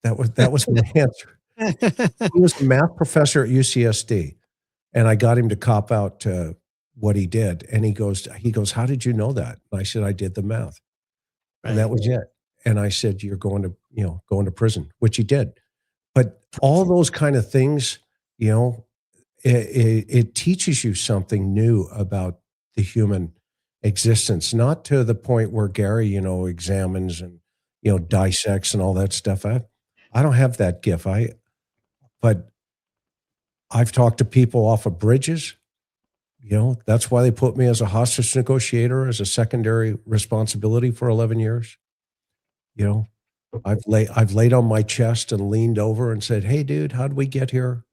C: That was my answer. He was a math professor at UCSD. And I got him to cop out to what he did. And he goes, how did you know that? And I said, I did the math. Right. And that was it. And I said, you're going to prison, which he did. But all those kind of things, it teaches you something new about the human existence, not to the point where Gary, examines and, dissects and all that stuff. I don't have that gift. But I've talked to people off of bridges. That's why they put me as a hostage negotiator as a secondary responsibility for 11 years. I've laid on my chest and leaned over and said, "Hey, dude, how did we get here?"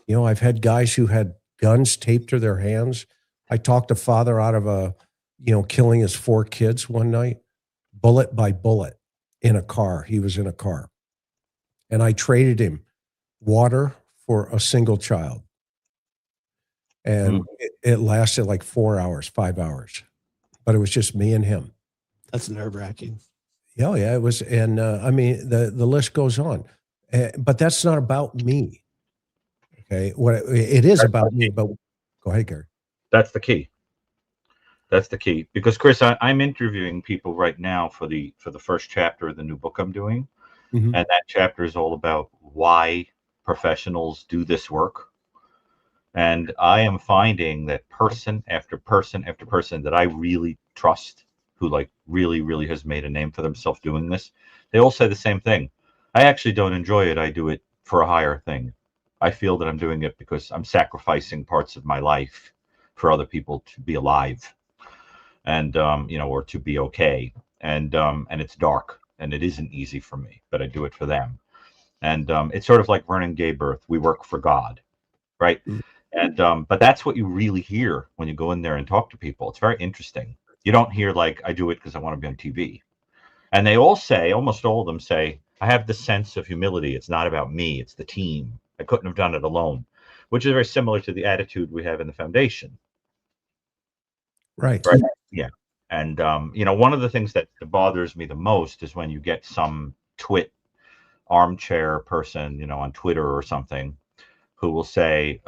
C: I've had guys who had guns taped to their hands. I talked a father out of killing his 4 kids one night, bullet by bullet in a car. He was in a car. And I traded him water for a single child. And it lasted like 4 hours, 5 hours, but it was just me and him.
A: That's nerve-wracking.
C: Yeah, it was. And I mean, the list goes on, but that's not about me. Okay. What it is about me, but go ahead, Gary.
B: That's the key. That's the key. Because Chris, I'm interviewing people right now for the first chapter of the new book I'm doing.
C: Mhm.
B: And that chapter is all about why professionals do this work. And I am finding that person after person after person that I really trust, who like really, really has made a name for themselves doing this, they all say the same thing. I actually don't enjoy it. I do it for a higher thing. I feel that I'm doing it because I'm sacrificing parts of my life for other people to be alive, and or to be okay. And it's dark and it isn't easy for me, but I do it for them. And it's sort of like Vernon Gayberth. We work for God, right?
C: Mm.
B: And but that's what you really hear when you go in there and talk to people. It's very interesting. You don't hear like, I do it because I want to be on TV. And they all say, almost all of them say, I have the sense of humility. It's not about me, it's the team. I couldn't have done it alone, which is very similar to the attitude we have in the foundation.
C: Right.
B: Yeah. And one of the things that bothers me the most is when you get some twit armchair person, on Twitter or something, who will say,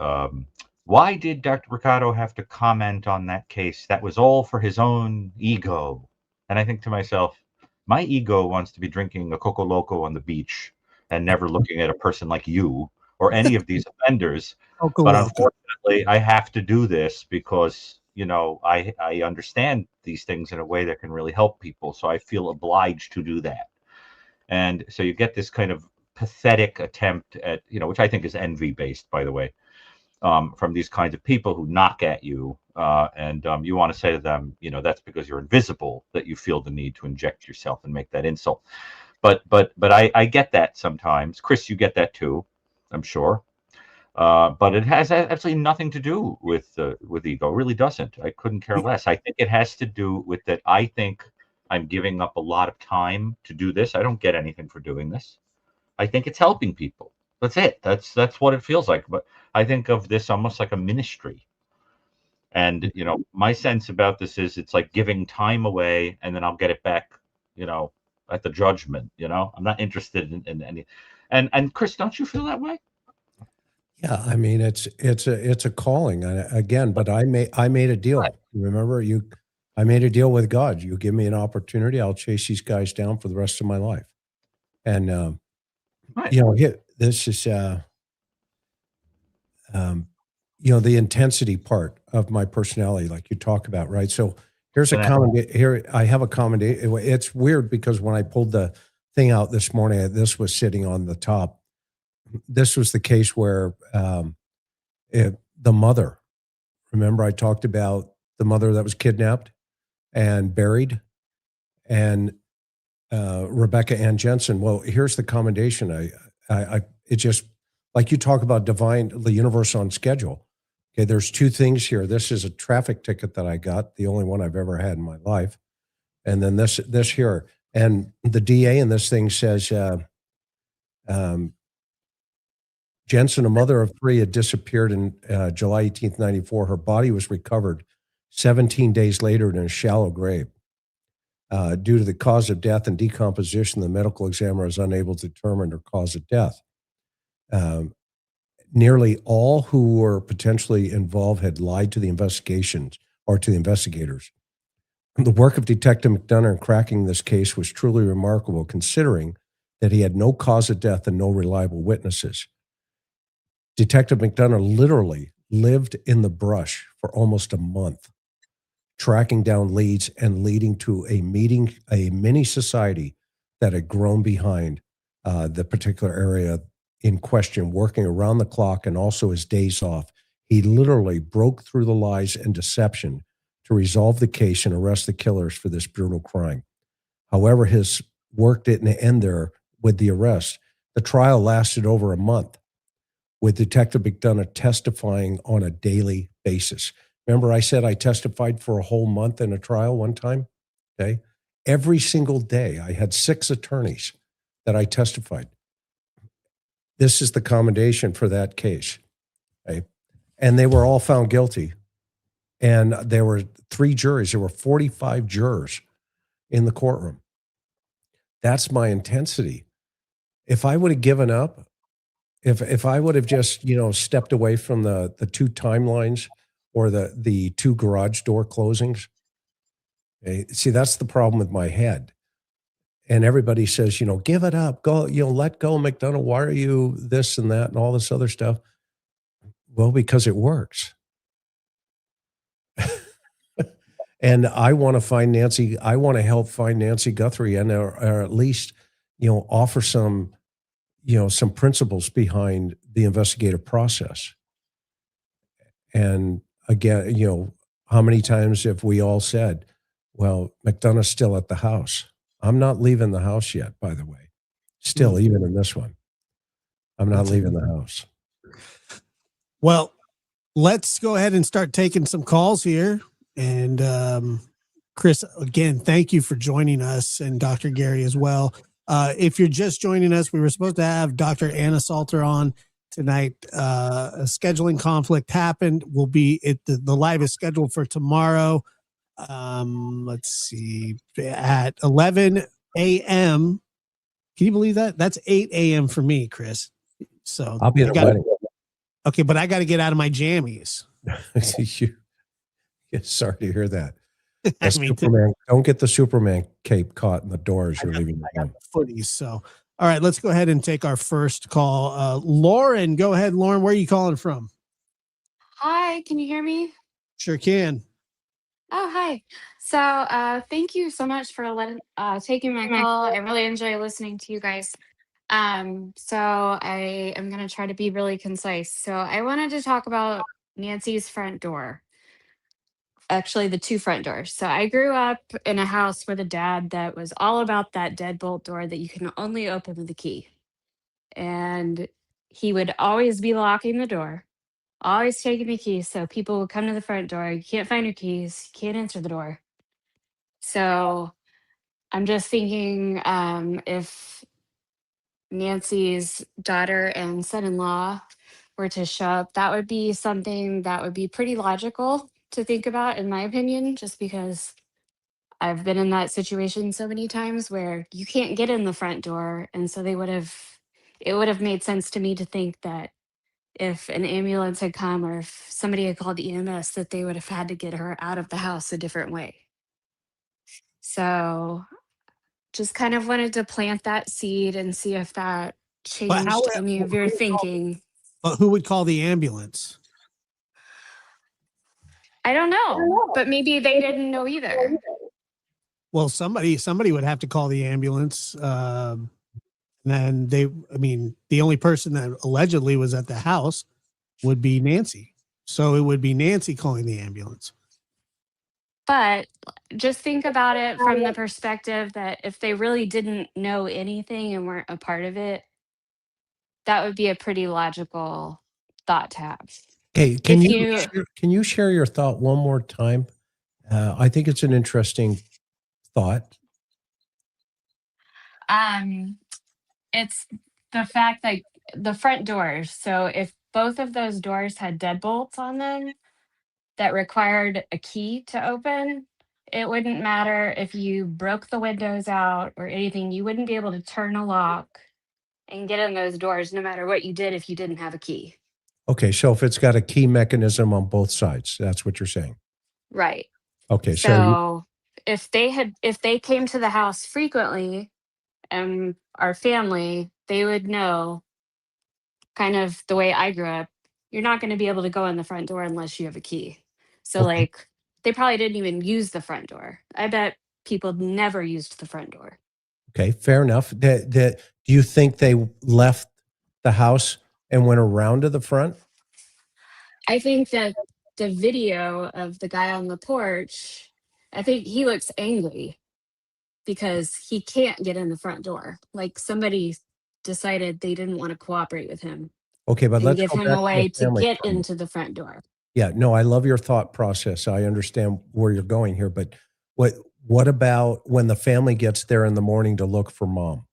B: why did Dr. Brucato have to comment on that case? That was all for his own ego. And I think to myself, my ego wants to be drinking a Coco Loco on the beach and never looking at a person like you or any of these offenders. But unfortunately, I have to do this because, I understand these things in a way that can really help people. So I feel obliged to do that. And so you get this kind of pathetic attempt at, which I think is envy based, by the way, from these kinds of people who knock at you. And you want to say to them, that's because you're invisible, that you feel the need to inject yourself and make that insult. But I get that sometimes. Chris, you get that too, I'm sure. But it has absolutely nothing to do with ego. It really doesn't. I couldn't care less. I think it has to do with that. I think I'm giving up a lot of time to do this. I don't get anything for doing this. I think it's helping people. That's it. That's what it feels like. But I think of this almost like a ministry. And my sense about this is it's like giving time away, and then I'll get it back. At the judgment. I'm not interested in any. And Chris, don't you feel that way?
C: Yeah, I mean it's a calling again, but I made a deal. Remember, I made a deal with God. You give me an opportunity, I'll chase these guys down for the rest of my life. And this is the intensity part of my personality, like you talk about, right? So here's a comment. Here I have a comment. It's weird because when I pulled the thing out this morning, this was sitting on the top. This was the case where the mother, remember I talked about the mother that was kidnapped and buried, and Rebecca Ann Jensen. Well, here's the commendation. It just, like you talk about the universe on schedule. Okay, there's 2 things here. This is a traffic ticket that I got, the only one I've ever had in my life. And then this here. And the DA in this thing says, Jensen, a mother of 3, had disappeared in July 18th, 94. Her body was recovered 17 days later in a shallow grave. Due to the cause of death and decomposition, the medical examiner is unable to determine her cause of death. Nearly all who were potentially involved had lied to the investigations or to the investigators. The work of Detective Mcdonough in cracking this case was truly remarkable, considering that he had no cause of death and no reliable witnesses. Detective Mcdonough literally lived in the brush for almost a month, tracking down leads and leading to a mini society that had grown behind the particular area in question, working around the clock and also his days off. He literally broke through the lies and deception to resolve the case and arrest the killers for this brutal crime. However, his work didn't end there with the arrest. The trial lasted over a month, with Detective Mcdonough testifying on a daily basis. Remember, I said I testified for a whole month in a trial one time? Okay. Every single day, I had 6 attorneys that I testified. This is the commendation for that case. Okay. And they were all found guilty. And there were 3 juries. There were 45 jurors in the courtroom. That's my intensity. If I would have given up, if I would have just, stepped away from the 2 timelines or the 2 garage door closings, okay, see, that's the problem with my head. And everybody says, give it up, go, let go, Mcdonough. Why are you this and that and all this other stuff? Well, because it works. And I want to find Nancy. I want to help find Nancy Guthrie and or at least, offer some principles behind the investigative process. And again, how many times have we all said, well, Mcdonough's still at the house. I'm not leaving the house yet, by the way. Still, even in this one, I'm not leaving the house.
A: Well, let's go ahead and start taking some calls here. And Chris, again, thank you for joining us, and Dr. Gary as well. If you're just joining us, we were supposed to have Dr. Anna Salter on tonight. A scheduling conflict happened. The live is scheduled for tomorrow. Let's see, at 11 a.m. Can you believe that? That's 8 a.m. for me, Chris. So
C: I'll be at a wedding.
A: Okay, but I got to get out of my jammies.
C: Sorry to hear that. Don't get the Superman cape caught in the door as you're leaving the home.
A: Footies. So, all right, let's go ahead and take our first call. Lauren, go ahead, Lauren. Where are you calling from?
D: Hi, can you hear me?
A: Sure can.
D: Oh, hi. So, thank you so much for taking my call. I really enjoy listening to you guys. So I am going to try to be really concise. So I wanted to talk about Nancy's front door. Actually, the 2 front doors. So I grew up in a house with a dad that was all about that deadbolt door that you can only open with a key. And he would always be locking the door, always taking the keys. So people would come to the front door. You can't find your keys. You can't answer the door. So I'm just thinking if Nancy's daughter and son-in-law were to show up, that would be something that would be pretty logical to think about, in my opinion, just because I've been in that situation so many times where you can't get in the front door. And so it would have made sense to me to think that if an ambulance had come or if somebody had called EMS, that they would have had to get her out of the house a different way. So just kind of wanted to plant that seed and see if that changed any of your thinking.
A: But who would call the ambulance?
D: I don't know, but maybe they didn't know either.
A: Well, somebody would have to call the ambulance. And the only person that allegedly was at the house would be Nancy. So it would be Nancy calling the ambulance.
D: But just think about it from the perspective that if they really didn't know anything and weren't a part of it, that would be a pretty logical thought to have.
C: Okay, can you share your thought one more time? I think it's an interesting thought.
D: It's the fact that the front doors. So if both of those doors had deadbolts on them that required a key to open, it wouldn't matter if you broke the windows out or anything. You wouldn't be able to turn a lock and get in those doors no matter what you did if you didn't have a key.
C: Okay, so if it's got a key mechanism on both sides, that's what you're saying.
D: Right.
C: Okay,
D: so if they came to the house frequently and our family, they would know, kind of the way I grew up, you're not going to be able to go in the front door unless you have a key. So
C: Okay.
D: like they probably didn't even use the front door. I bet people never used the front door.
C: Okay, fair enough. Do you think they left the house and went around to the front?
D: I think that the video of the guy on the porch, I think he looks angry because he can't get in the front door. Like somebody decided they didn't want to cooperate with him
C: Okay, but
D: and
C: let's
D: give
C: go
D: him a
C: back to the
D: way to
C: family
D: get
C: for a minute.
D: into the front door.
C: Yeah, no, I love your thought process. I understand where you're going here, but what about when the family gets there in the morning to look for mom?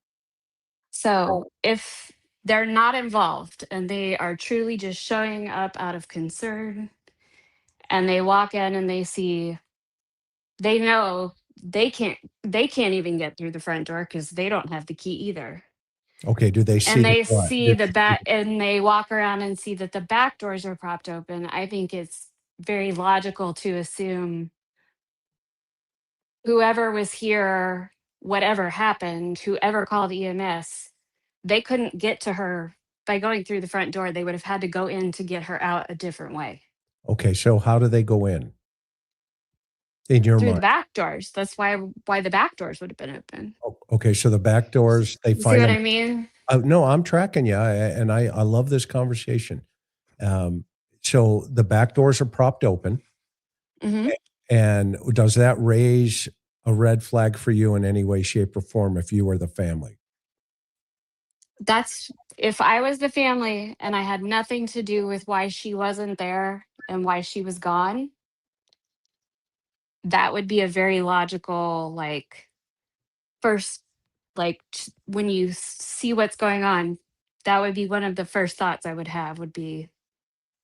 D: So if they're not involved and they are truly just showing up out of concern and they walk in and they know they can't even get through the front door because they don't have the key either.
C: Okay, do they
D: And
C: see
D: they
C: what?
D: see the back and they walk around and see that the back doors are propped open. I think it's very logical to assume whoever was here, whatever happened, whoever called EMS, they couldn't get to her by going through the front door. They would have had to go in to get her out a different way
C: Okay, so how do they go in your
D: through the
C: mind?
D: back doors. That's why the back doors would have been open.
C: Okay, so the back doors, they
D: You see
C: find
D: what
C: them.
D: I mean?
C: No, I'm tracking you, and I love this conversation. So the back doors are propped open,
D: Hmm.
C: and does that raise a red flag for you in any way, shape, or form if you were the family?
D: That's if I was the family and I had nothing to do with why she wasn't there and why she was gone, that would be a very logical, like, first, like, when you see what's going on, that would be one of the first thoughts I would have would be,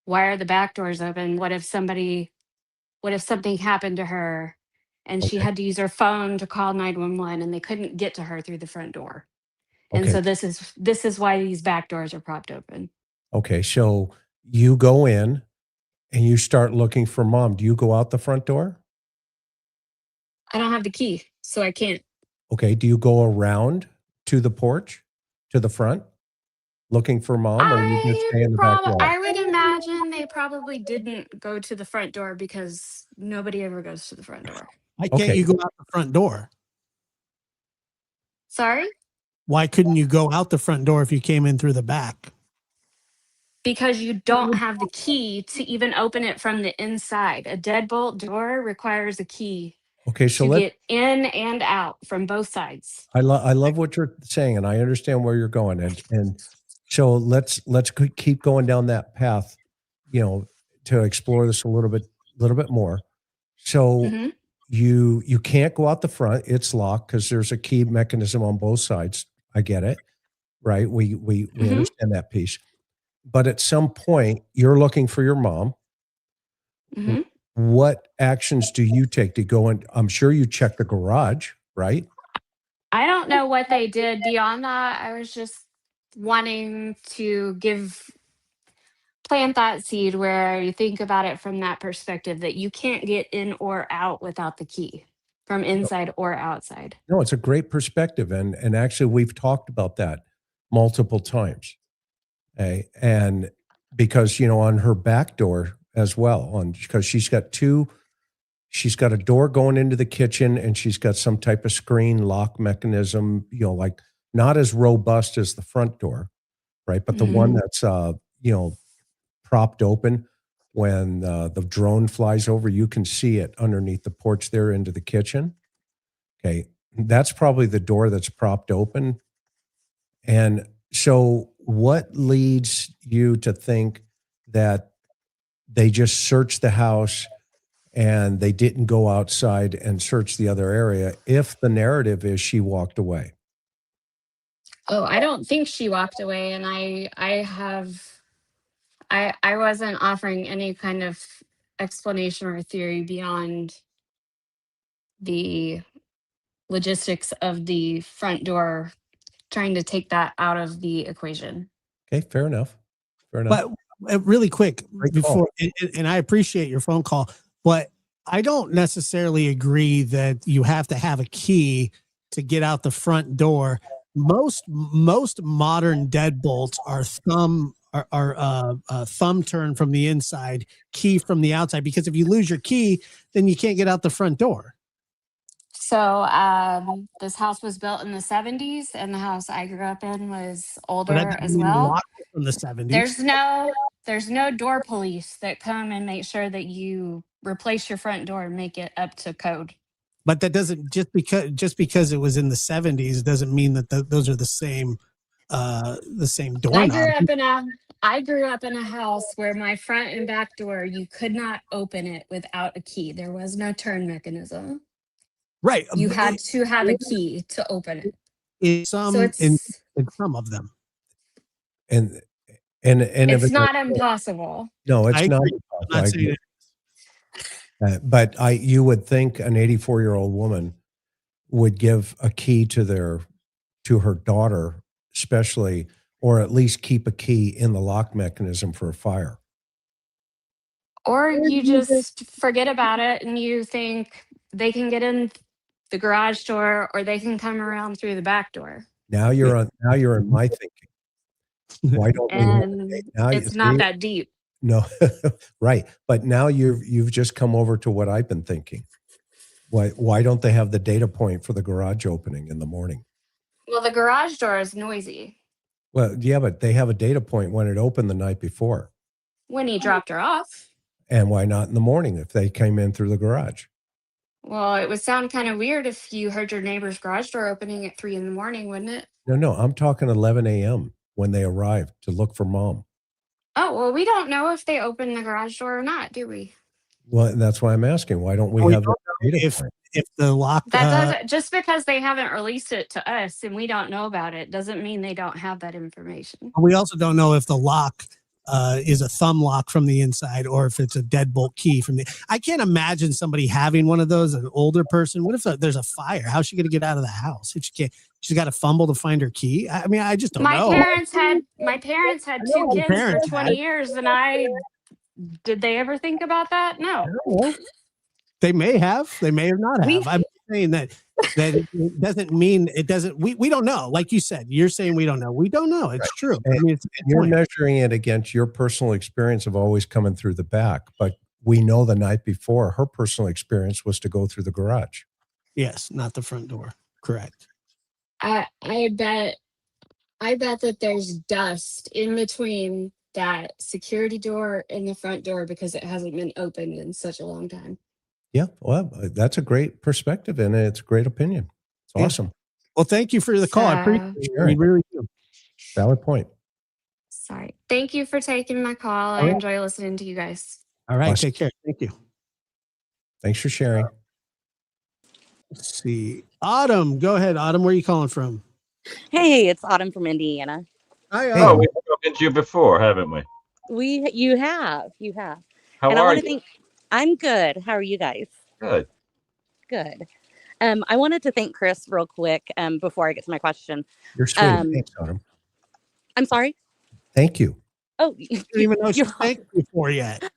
D: why are the back doors open? What if something happened to her and she
C: Okay,
D: had to use her phone to call 911 and they couldn't get to her through the front door? And
C: okay,
D: so this is why these back doors are propped open.
C: okay. So you go in and you start looking for mom. Do you go out the front door?
D: I don't have the key, so I can't.
C: Okay. Do you go around to the porch, to the front, looking for mom, or you just stay in the back wall?
D: I would imagine they probably didn't go to the front door because nobody ever goes to the front door.
A: Why can't
C: Okay.
A: you go out the front door?
D: Sorry?
A: Why couldn't you go out the front door if you came in through the back?
D: Because you don't have the key to even open it from the inside. A deadbolt door requires a key
C: Okay. So
D: to
C: let's,
D: get in and out from both sides.
C: I love what you're saying, and I understand where you're going. And so let's keep going down that path, to explore this a little bit more. So
D: Hmm.
C: you can't go out the front. It's locked because there's a key mechanism on both sides. I get it. Right. We
D: Hmm.
C: understand that piece. But at some point, you're looking for your mom.
D: Hmm.
C: What actions do you take to go in? I'm sure you check the garage, right?
D: I don't know what they did beyond that. I was just wanting to plant that seed where you think about it from that perspective that you can't get in or out without the key from inside or outside.
C: No, it's a great perspective. And actually we've talked about that multiple times. Okay. And because, on her back door as well, because she's got a door going into the kitchen and she's got some type of screen lock mechanism, like not as robust as the front door, right? But the one
D: Hmm.
C: that's, propped open. When the drone flies over, you can see it underneath the porch there into the kitchen. Okay. That's probably the door that's propped open. And so, what leads you to think that they just searched the house and they didn't go outside and search the other area if the narrative is she walked away?
D: Oh, I don't think she walked away, and I wasn't offering any kind of explanation or theory beyond the logistics of the front door, trying to take that out of the equation.
C: Okay, fair enough. Fair enough.
A: But really quick
C: Great call.
A: before, and I appreciate your phone call, but I don't necessarily agree that you have to have a key to get out the front door. Most modern deadbolts are thumb turn from the inside, key from the outside, because if you lose your key, then you can't get out the front door.
D: So this house was built in the 70s, and the house I grew up in was
A: But
D: older
A: that doesn't
D: as
A: mean the
D: well.
A: lock was from the 70s.
D: There's no door police that come and make sure that you replace your front door and make it up to code.
A: But that doesn't, just because it was in the 70s doesn't mean that those are the same doorknob.
D: I grew up in a house where my front and back door, you could not open it without a key. There was no turn mechanism.
A: Right.
D: You had to have a key to open it.
A: In
D: So
A: some of them.
C: And
D: it's not impossible.
C: No, it's
A: I
C: not
A: agree.
C: impossible.
A: I'm not saying it.
C: But you would think an 84-year-old woman would give a key to her daughter, especially, or at least keep a key in the lock mechanism for a fire.
D: Or you just forget about it and you think they can get in the garage door or they can come around through the back door.
C: Now you're in my thinking. Why don't
D: and it's not that deep.
C: No, right. But now you've just come over to what I've been thinking. Why don't they have the data point for the garage opening in the morning?
D: Well, the garage door is noisy.
C: Well, yeah, but they have a data point when it opened the night before.
D: When he dropped her off.
C: And why not in the morning if they came in through the garage?
D: Well, it would sound kind of weird if you heard your neighbor's garage door opening at 3 a.m, wouldn't it?
C: No, I'm talking 11 a.m. when they arrived to look for mom.
D: Oh, well, we don't know if they opened the garage door or not, do we?
C: Well, that's why I'm asking. Why don't we have the data point?
A: If the lock
D: just because they haven't released it to us and we don't know about it doesn't mean they don't have that information.
A: We also don't know if the lock is a thumb lock from the inside or if it's a deadbolt key from the. I can't imagine somebody having one of those, an older person. What if there's a fire? How's she going to get out of the house if she can't? She's got to fumble to find her key. I mean, I just don't know.
D: My parents had 2 kids for 20 years, and did they ever think about that? No.
A: They may have. They may have not have. I'm saying that it doesn't mean it doesn't. We don't know. Like you said, you're saying we don't know. We don't know. It's true. I mean,
C: you're measuring it against your personal experience of always coming through the back. But we know the night before her personal experience was to go through the garage.
A: Yes, not the front door. Correct.
D: I bet that there's dust in between that security door and the front door because it hasn't been opened in such a long time.
C: Yeah, well, that's a great perspective and it's a great opinion. It's awesome.
A: Well, thank you for the call. I appreciate it. We really do.
C: Valid point.
D: Sorry. Thank you for taking my call. I enjoy listening to you guys.
A: All right. Awesome. Take care. Thank you.
C: Thanks for sharing.
A: Let's see. Autumn, go ahead. Autumn, where are you calling from?
E: Hey, it's Autumn from Indiana.
A: Hi,
B: Autumn. Oh, we've spoken to you before, haven't we?
E: You have.
B: How are you?
E: I'm good. How are you guys?
B: Good.
E: I wanted to thank Chris real quick before I get to my question.
C: You're sweet. Thanks, Autumn.
E: I'm sorry?
C: Thank you.
E: Oh,
A: you don't even know she's thanked you for yet.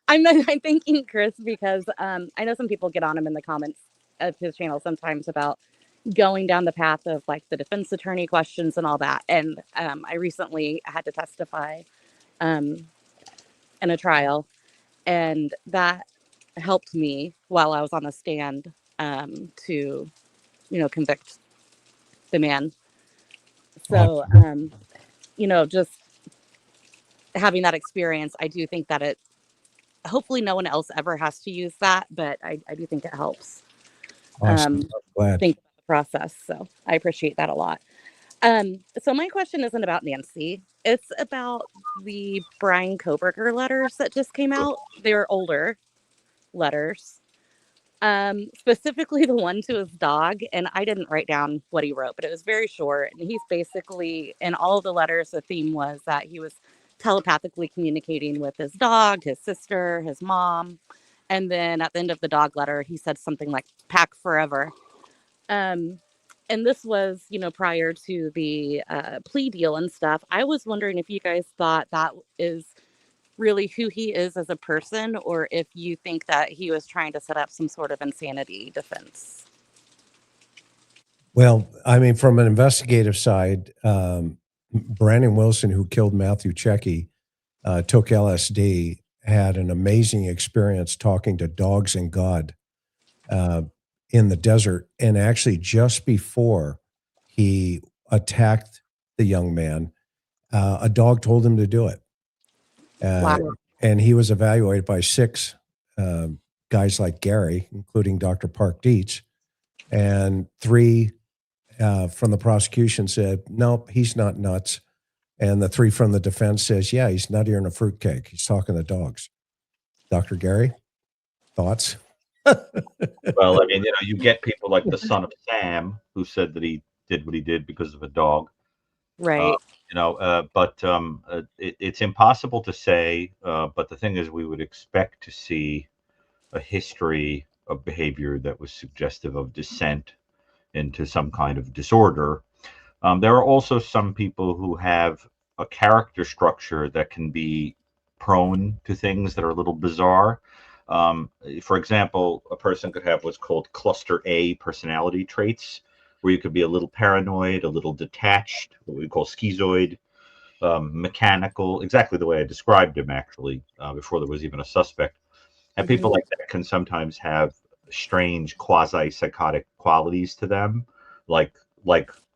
E: I'm thanking Chris because I know some people get on him in the comments of his channel sometimes about going down the path of like the defense attorney questions and all that. And I recently had to testify in a trial, and that helped me while I was on the stand to, convict the man. So, just having that experience, I do think that hopefully no one else ever has to use that, but I do think it helps.
C: Awesome. Glad.
E: Think about the process. So I appreciate that a lot. So my question isn't about Nancy. It's about the Brian Koberger letters that just came out. They were older letters, specifically the one to his dog. And I didn't write down what he wrote, but it was very short. And he's basically, in all of the letters, the theme was that he was telepathically communicating with his dog, his sister, his mom. And then at the end of the dog letter, he said something like "pack forever." And this was, prior to the plea deal and stuff. I was wondering if you guys thought that is really who he is as a person, or if you think that he was trying to set up some sort of insanity defense.
C: Well, I mean, from an investigative side, Brandon Wilson, who killed Matthew Checky, took LSD, had an amazing experience talking to dogs and God in the desert. And actually, just before he attacked the young man, a dog told him to do it.
E: Wow.
C: And he was evaluated by 6 guys like Gary, including Dr. Park Dietz, and 3 from the prosecution said, nope, he's not nuts. And the 3 from the defense says, yeah, he's nuttier than a fruitcake. He's talking to dogs. Dr. Gary, thoughts?
B: Well, I mean, you get people like the son of Sam who said that he did what he did because of a dog.
E: Right.
B: But it's impossible to say. But the thing is, we would expect to see a history of behavior that was suggestive of descent into some kind of disorder. There are also some people who have a character structure that can be prone to things that are a little bizarre. For example, a person could have what's called cluster A personality traits, where you could be a little paranoid, a little detached, what we call schizoid, mechanical, exactly the way I described him, actually, before there was even a suspect. And people like that can sometimes have strange quasi-psychotic qualities to them, like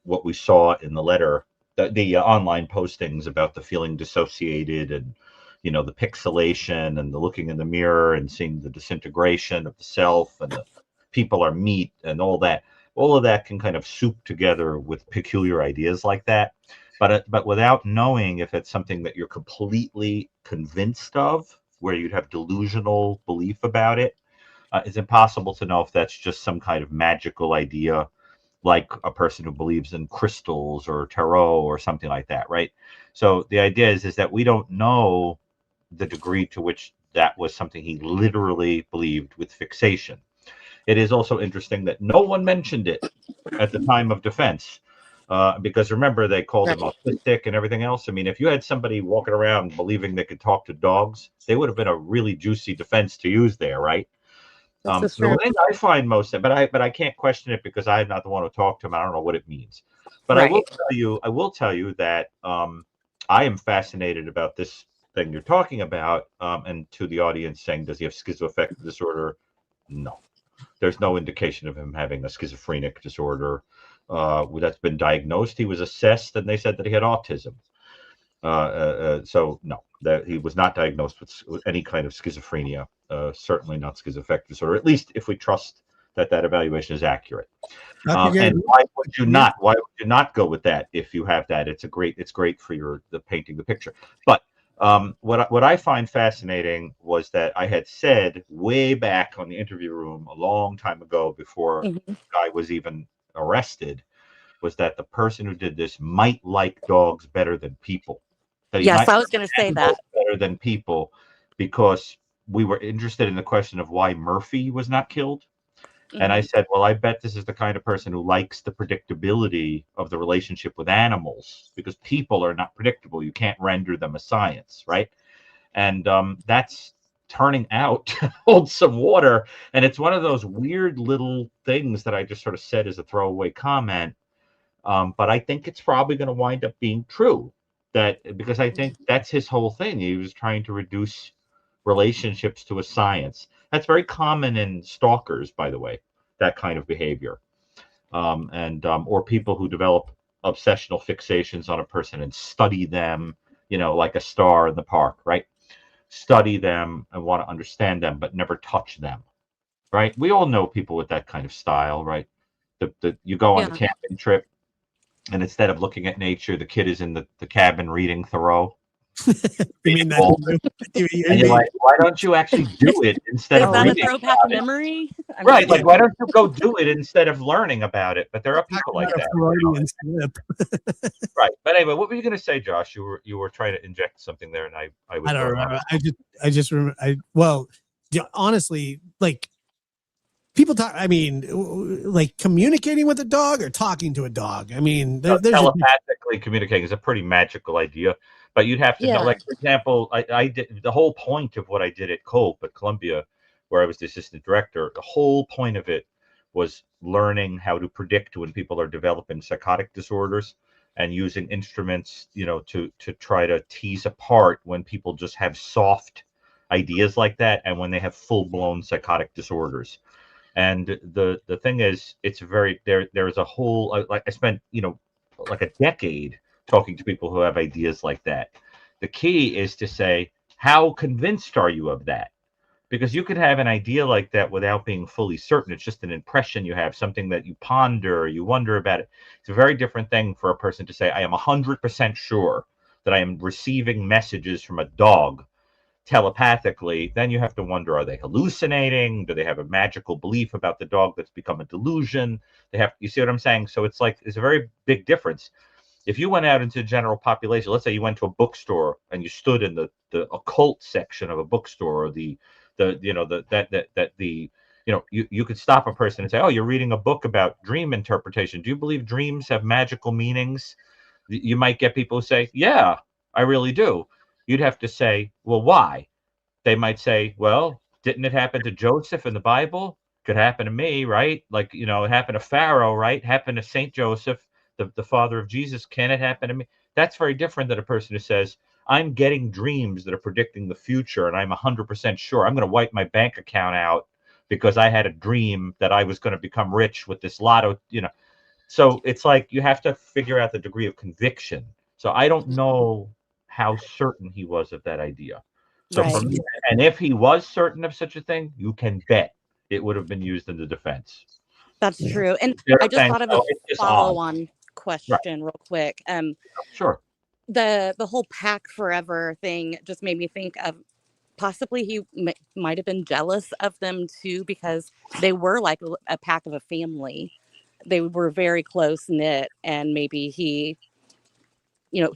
B: what we saw in the letter, the online postings about the feeling dissociated and the pixelation and the looking in the mirror and seeing the disintegration of the self and the people are meat and all that. All of that can kind of soup together with peculiar ideas like that. But without knowing if it's something that you're completely convinced of, where you'd have delusional belief about it, it's impossible to know if that's just some kind of magical idea, like a person who believes in crystals or tarot or something like that, right? So the idea is that we don't know the degree to which that was something he literally believed with fixation. It is also interesting that no one mentioned it at the time of defense. Because remember, they called him autistic and everything else. I mean, if you had somebody walking around believing they could talk to dogs, they would have been a really juicy defense to use there, right? The way I find most, but I can't question it because I'm not the one who talked to him. I don't know what it means, but I will tell you that I am fascinated about this thing you're talking about. And to the audience, saying, does he have schizoaffective disorder? No, there's no indication of him having a schizophrenic disorder that's been diagnosed. He was assessed, and they said that he had autism. So no, that he was not diagnosed with any kind of schizophrenia. Certainly not schizoaffective disorder. At least if we trust that evaluation is accurate. And why would you not? Why would you not go with that if you have that? It's great for the painting the picture. But what I find fascinating was that I had said way back on the interview room a long time ago, before the guy was even arrested, was that the person who did this might like dogs better than people.
E: Yes, I was going to say that.
B: Better than people, because we were interested in the question of why Murphy was not killed. And I said, well, I bet this is the kind of person who likes the predictability of the relationship with animals, because people are not predictable. You can't render them a science, right? And that's turning out to hold some water. And it's one of those weird little things that I just sort of said as a throwaway comment. But I think it's probably going to wind up being true, because I think that's his whole thing. He was trying to reduce relationships to a science. That's very common in stalkers, by the way, that kind of behavior. Or people who develop obsessional fixations on a person and study them, like a star in the park, right? Study them and want to understand them, but never touch them, right? We all know people with that kind of style, right? You go on the camping trip, and instead of looking at nature, the kid is in the cabin reading Thoreau.
A: You mean that?
B: And you're like, why don't you actually do it instead of reading?
E: Is that a throwback memory?
B: Right, like, why don't you go do it instead of learning about it? But there are people like that. Right, but anyway, what were you going to say, Josh? You were trying to inject something there, and I
A: don't remember. I just remember. Honestly, like, people talk. I mean, like, communicating with a dog or talking to a dog. I mean,
B: telepathically communicating is a pretty magical idea, but you'd have to know. Like, for example, I did the whole point of what I did at Columbia, where I was the assistant director. The whole point of it was learning how to predict when people are developing psychotic disorders. and using instruments, to try to tease apart when people just have soft ideas like that and when they have full-blown psychotic disorders. And the thing is, it's very there's a whole, like I spent like a decade talking to people who have ideas like that. The key is to say, how convinced are you of that? Because you could have an idea like that without being fully certain. It's just an impression you have, something that you ponder, you wonder about it. It's a very different thing for a person to say, I am 100% sure that I am receiving messages from a dog telepathically. Then you have to wonder, are they hallucinating? Do they have a magical belief about the dog that's become a delusion? You see what I'm saying? So it's a very big difference. If you went out into the general population, let's say you went to a bookstore and you stood in the occult section of a bookstore, or you could stop a person and say, oh, you're reading a book about dream interpretation. Do you believe dreams have magical meanings? You might get people who say, yeah, I really do. You'd have to say, well, why? They might say, well, didn't it happen to Joseph in the Bible? Could happen to me, right? Like, it happened to Pharaoh, right? Happened to Saint Joseph, the father of Jesus. Can it happen to me? That's very different than a person who says, I'm getting dreams that are predicting the future, and I'm 100% sure I'm going to wipe my bank account out because I had a dream that I was going to become rich with this lotto, So it's like you have to figure out the degree of conviction. So I don't know how certain he was of that idea. So
E: Right.
B: for me, and if he was certain of such a thing, you can bet it would have been used in the defense.
E: That's true. And I just thought of a follow-on question real quick.
B: Sure.
E: The whole pack forever thing just made me think of possibly he might have been jealous of them too, because they were like a pack of a family. They were very close knit, and maybe he,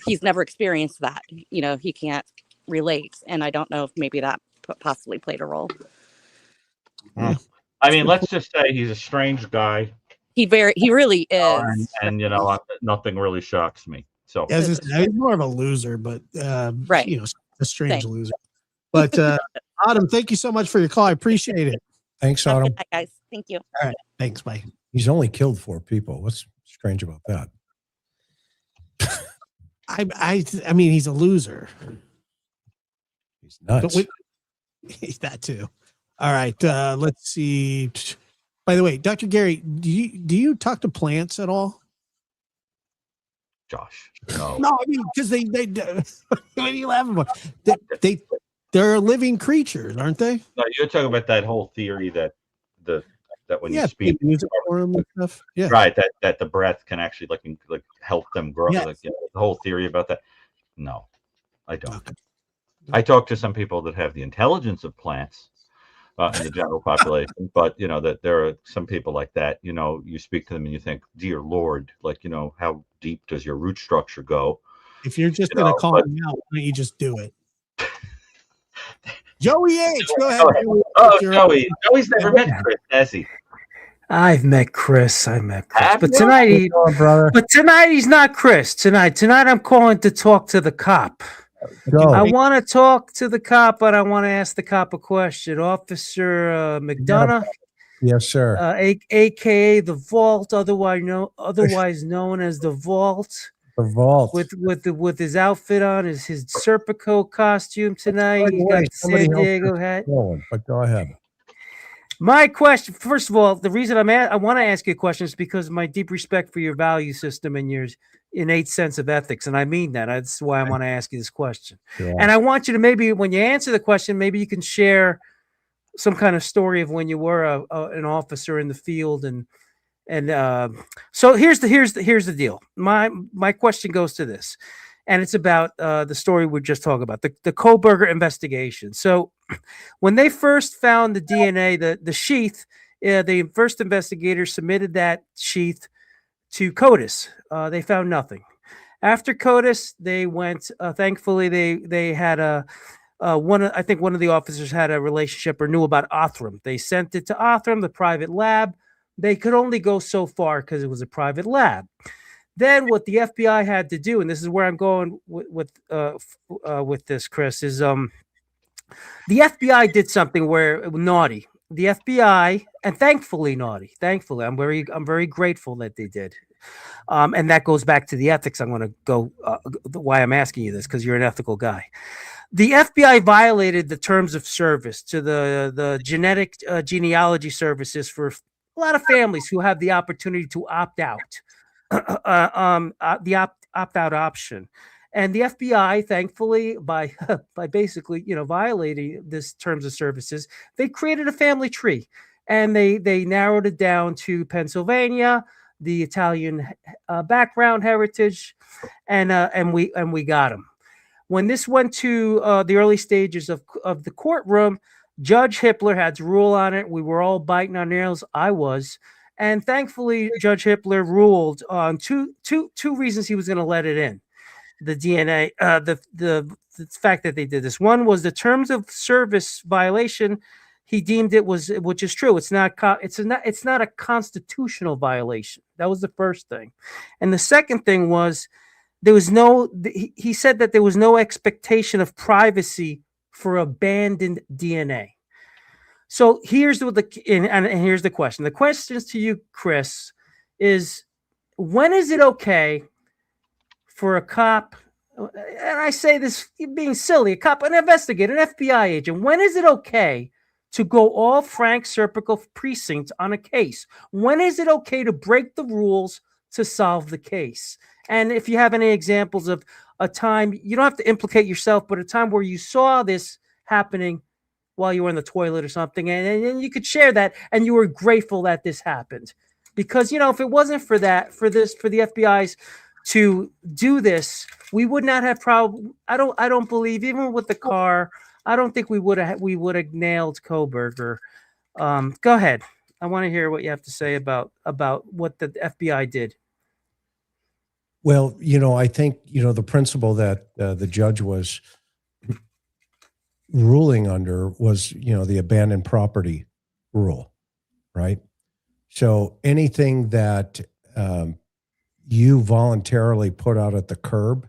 E: he's never experienced that. He can't relate, and I don't know if maybe that possibly played a role.
B: I mean, let's just say he's a strange guy.
E: He really is,
B: and nothing really shocks me. So
A: he's more of a loser, but
E: right,
A: a strange loser. But Autumn, thank you so much for your call. I appreciate it.
C: Thanks, Autumn.
E: Night, guys. Thank you.
A: All right, thanks. Bye.
C: He's only killed 4 people. What's strange about that?
A: I mean, he's a loser.
C: He's nuts.
A: He's that too. All right, let's see. By the way, Dr. Gary, do you talk to plants at all?
B: Josh, no.
A: No, I mean, because they what are you laughing about? They're living creatures, aren't they?
B: No, you're talking about that whole theory that when you speak
A: music for them and stuff. Yeah,
B: right. That the breath can actually like help them grow.
A: Yes.
B: The whole theory about that. No, I don't.
A: Okay.
B: I talk to some people that have the intelligence of plants in the general population, but that there are some people like that. You speak to them and you think, "Dear Lord, how deep does your root structure go?"
A: If you're just going to call him out, why don't you just do it? Joey H, go ahead.
B: Joey's never met Chris, has he?
F: I've met Chris. But tonight he's not Chris. Tonight I'm calling to talk to the cop.
C: Go.
F: I want to talk to the cop, but I want to ask the cop a question. Officer Mcdonough.
C: Yes, sir.
F: AKA the Vault, otherwise known as the Vault.
C: The Vault.
F: With his outfit on, his Serpico costume tonight. He's got the San Diego hat.
C: But go ahead.
F: My question, first of all, the reason I want to ask you a question is because of my deep respect for your value system and your innate sense of ethics, and I mean that. That's why I want to ask you this question.
C: Yeah.
F: And I want you to, maybe when you answer the question, maybe you can share some kind of story of when you were an officer in the field, and so here's the deal. My question goes to this, and it's about the story we just talked about, the Koberger investigation. So when they first found the DNA, the sheath, the first investigators submitted that sheath to CODIS. They found nothing. After CODIS, they went. Thankfully, they had I think one of the officers had a relationship or knew about Othram. They sent it to Othram, the private lab. They could only go so far because it was a private lab. Then what the FBI had to do, and this is where I'm going with this, Chris, is the FBI did something where naughty. The FBI, and thankfully naughty. Thankfully, I'm very grateful that they did. And that goes back to the ethics. I'm going to go why I'm asking you this, because you're an ethical guy. The FBI violated the terms of service to the genetic genealogy services for a lot of families who have the opportunity to opt out, the opt out option. And the FBI, thankfully, by basically violating this terms of services, they created a family tree, and they narrowed it down to Pennsylvania, the Italian background heritage, and we got them. When this went to the early stages of the courtroom, Judge Hippler had to rule on it. We were all biting our nails. I was. And thankfully, Judge Hippler ruled on two reasons he was going to let it in. The DNA, the fact that they did this. One was the terms of service violation. He deemed it was, which is true. It's not a constitutional violation. That was the first thing. And the second thing was, he said that there was no expectation of privacy for abandoned DNA. So here's here's the question. The question to you, Chris, is when is it okay for a cop, and I say this being silly, a cop, an investigator, an FBI agent, when is it okay to go all Frank Serpico precinct on a case? When is it okay to break the rules to solve the case? And if you have any examples of a time, you don't have to implicate yourself, but a time where you saw this happening while you were in the toilet or something, and you could share that, and you were grateful that this happened. Because, if it wasn't for the FBI's to do this, we would not have I don't believe, even with the car, I don't think we would have nailed Kohberger. Go ahead. I want to hear what you have to say about what the FBI did.
C: Well, I think, the principle that the judge was ruling under was, the abandoned property rule, right? So anything that you voluntarily put out at the curb,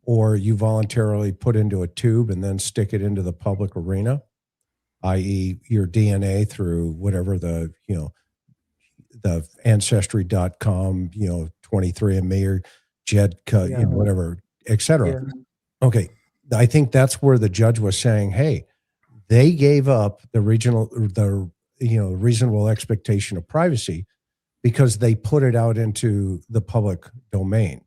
C: or you voluntarily put into a tube and then stick it into the public arena, i.e. your DNA through whatever the ancestry.com, 23andMe or Jedka, whatever, et cetera.
F: Yeah.
C: Okay. I think that's where the judge was saying, hey, they gave up the reasonable expectation of privacy because they put it out into the public domain.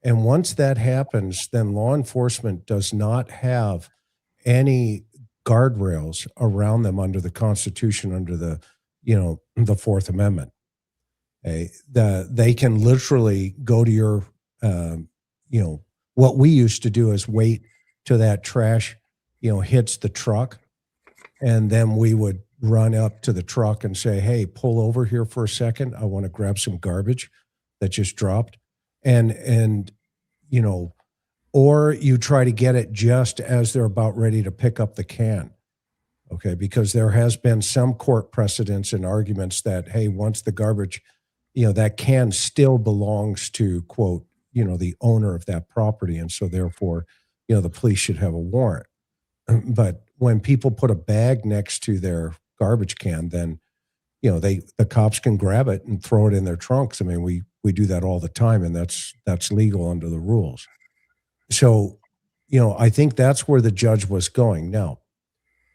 C: And once that happens, then law enforcement does not have any guardrails around them under the Constitution, under the Fourth Amendment. They can literally go to your, what we used to do is wait till that trash, hits the truck. And then we would run up to the truck and say, hey, pull over here for a second. I want to grab some garbage that just dropped. And or you try to get it just as they're about ready to pick up the can. Okay. Because there has been some court precedents and arguments that, hey, once the garbage, that can still belongs to, quote, the owner of that property. And so therefore, the police should have a warrant. But when people put a bag next to their garbage can, then, the cops can grab it and throw it in their trunks. I mean, we do that all the time, and that's legal under the rules. So, I think that's where the judge was going. Now,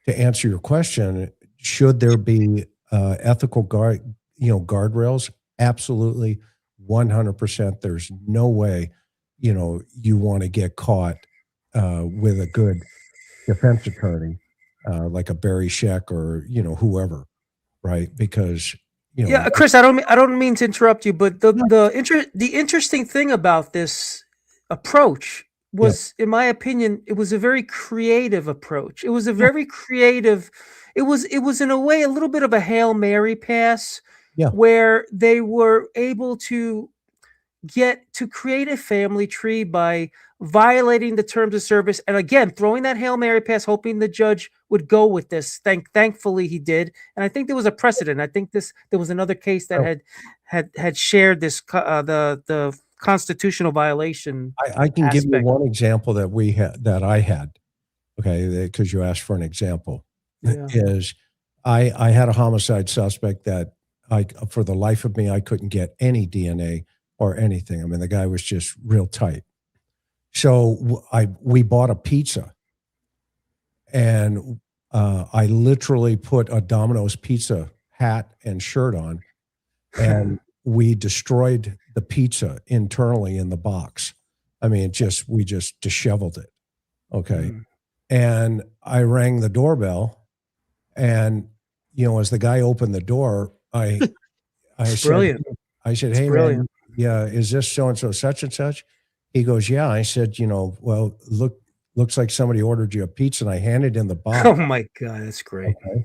C: to answer your question, should there be ethical guardrails? Absolutely, 100%. There's no way, you want to get caught with a good defense attorney like a Barry Scheck or whoever, right? Because
F: yeah, Chris, I don't mean to interrupt you, but the interesting thing about this approach was, in my opinion, it was a very creative approach. It was a very creative. It was in a way a little bit of a Hail Mary pass, where they were able to create a family tree by violating the terms of service, and again throwing that Hail Mary pass, hoping the judge would go with this. Thankfully he did, and I think there was a precedent. I think there was another case that had shared this the constitutional violation.
C: I can give you one example that I had. Okay, because you asked for an example. Is I had a homicide suspect that for the life of me I couldn't get any DNA or anything. I mean, the guy was just real tight. So we bought a pizza, and I literally put a Domino's pizza hat and shirt on, and we destroyed the pizza internally in the box. I mean, we just disheveled it. Okay. And I rang the doorbell, and, as the guy opened the door, I
F: Brilliant.
C: said, hey,
F: brilliant.
C: man, yeah, is this so-and-so such and such? He goes, yeah. I said, well, looks like somebody ordered you a pizza, and I handed in the box.
F: Oh my God, that's great.
C: Okay.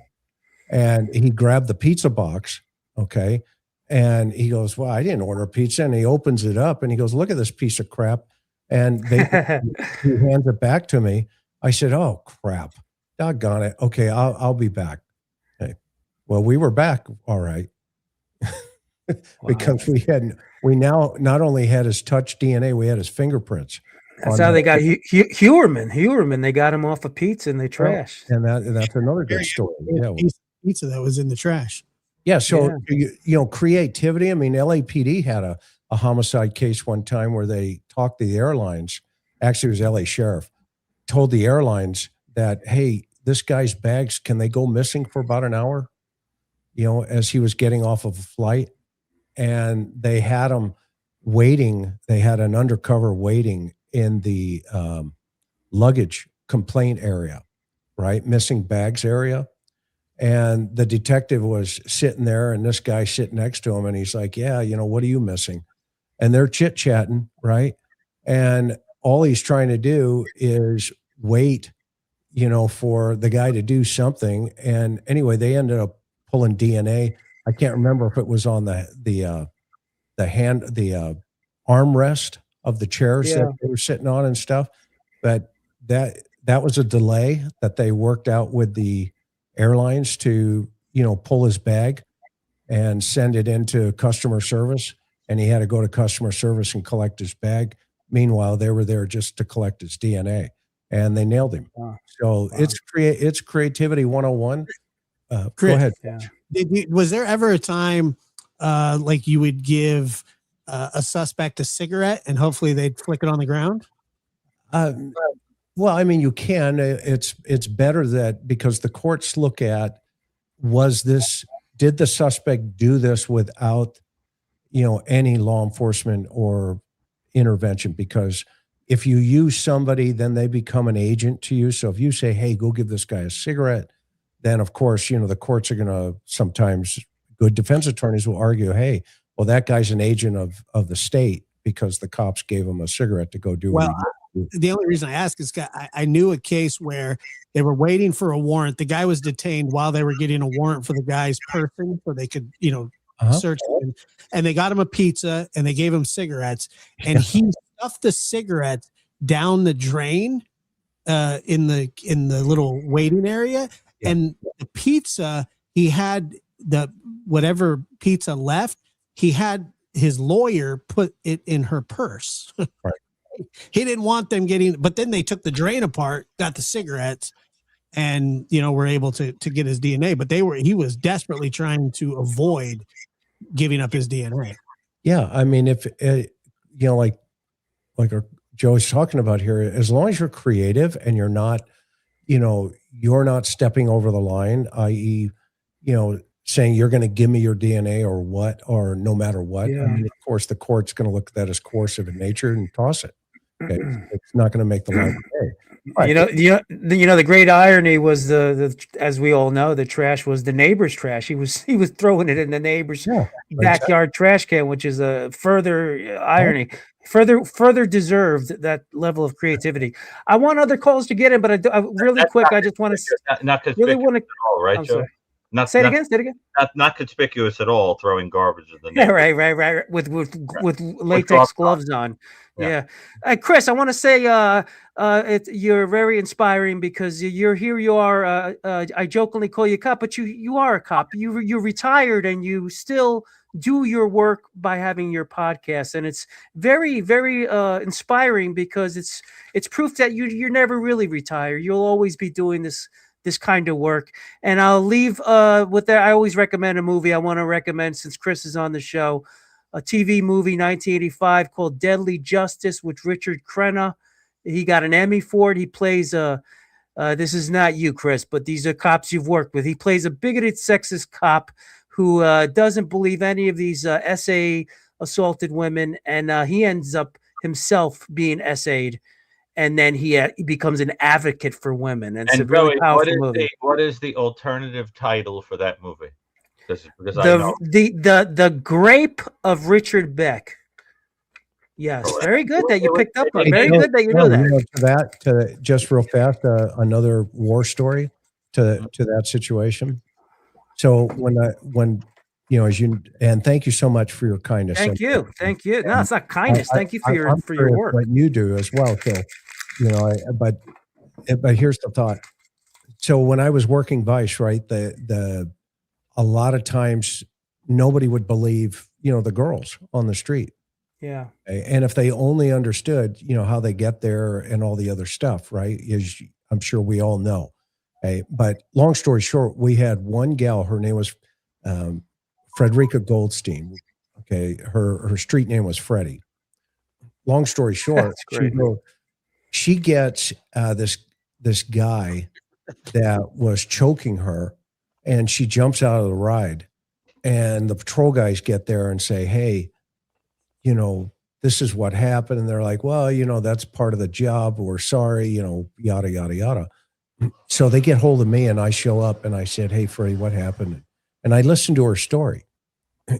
C: And he grabbed the pizza box. Okay. And he goes, well, I didn't order a pizza. And he opens it up and he goes, look at this piece of crap. And he hands it back to me. I said, oh crap, doggone it. Okay. I'll be back. Okay. Well, we were back. All right. Because we now not only had his touch DNA, we had his fingerprints.
F: That's how they got Hewerman. They got him off a pizza and they trashed.
C: And that's another good story. Yeah.
A: Pizza that was in the trash.
C: Yeah. So, creativity. I mean, LAPD had a homicide case one time where they talked to the airlines. Actually, it was LA Sheriff told the airlines that, hey, this guy's bags, can they go missing for about an hour? As he was getting off of a flight. And they had him waiting. They had an undercover waiting in the luggage complaint area, right? Missing bags area. And the detective was sitting there, and this guy sitting next to him, and he's like, yeah, what are you missing? And they're chit-chatting, right? And all he's trying to do is wait, for the guy to do something. And anyway, they ended up pulling DNA. I can't remember if it was on the armrest of the chairs that they were sitting on and stuff. But that was a delay that they worked out with the airlines to, pull his bag and send it into customer service. And he had to go to customer service and collect his bag. Meanwhile, they were there just to collect his DNA, and they nailed him. Wow. So it's creativity 101. Go ahead.
F: Yeah.
A: Was there ever a time like you would give a suspect a cigarette and hopefully they'd flick it on the ground?
C: Well, I mean, you can. It's better that, because the courts look at, did the suspect do this without, any law enforcement or intervention? Because if you use somebody, then they become an agent to you. So if you say, hey, go give this guy a cigarette, then of course, the courts are going to, sometimes good defense attorneys will argue, hey, well, that guy's an agent of the state because the cops gave him a cigarette to go do what he did.
A: The only reason I ask is I knew a case where they were waiting for a warrant. The guy was detained while they were getting a warrant for the guy's person so they could, search him. And they got him a pizza and they gave him cigarettes. And he stuffed the cigarettes down the drain in the little waiting area. Yeah. And the pizza, he had whatever pizza left, he had his lawyer put it in her purse. Right. He didn't want them but then they took the drain apart, got the cigarettes, and were able to get his DNA. But he was desperately trying to avoid giving up his DNA.
C: Yeah, I mean, if like Joe's talking about here, as long as you're creative and you're not, you're not stepping over the line, i.e., saying you're going to give me your DNA or no matter what. Yeah. I mean, of course, the court's going to look at that as coercive in nature and toss it. Okay? It's not going to make the line pay. Right.
F: The great irony was the as we all know, the trash was the neighbor's trash. He was throwing it in the neighbor's backyard trash can, which is a further irony. Further deserved that level of creativity. I want other calls to get in, but I really quick. I just want to
B: not really want to. Right, Joe?
F: Say it again.
B: Not conspicuous at all. Throwing garbage at the
F: neighbor. Right. With latex gloves on. Yeah. Chris, I want to say you're very inspiring because here you are. I jokingly call you a cop, but you are a cop. You're retired and you still do your work by having your podcast, and it's very, very inspiring because it's proof that you're never really retired. You'll always be doing this kind of work. And I'll leave with that. I always recommend a movie. I want to recommend, since Chris is on the show, a TV movie 1985 called Deadly Justice with Richard Crenna. He got an Emmy for it. He plays this is not you, Chris, but these are cops you've worked with. He plays a bigoted, sexist cop who doesn't believe any of these SA assaulted women, and he ends up himself being SA'd, and then he becomes an advocate for women. And it's a really powerful movie.
B: What is the alternative title for that movie? Because I know
F: the Grape of Richard Beck. Yes, very good that you picked up on. Very good that you know that.
C: To just real fast, another war story to that situation. So when you know, as you, and thank you so much for your kindness.
F: Thank you. No, it's not kindness. Thank you for your work.
C: What you do as well. So, you know, but here's the thought. So when I was working Vice, right, a lot of times nobody would believe, you know, the girls on the street.
F: Yeah.
C: And if they only understood, you know, how they get there and all the other stuff, right? Is I'm sure we all know. Okay. But long story short, we had one gal, her name was Frederica Goldstein. Okay. Her street name was Freddie. Long story short, she gets this guy that was choking her, and she jumps out of the ride, and the patrol guys get there and say, hey, you know, this is what happened. And they're like, well, you know, that's part of the job. We're sorry, you know, yada, yada, yada. So they get hold of me, and I show up, and I said, hey, Freddie, what happened? And I listened to her story.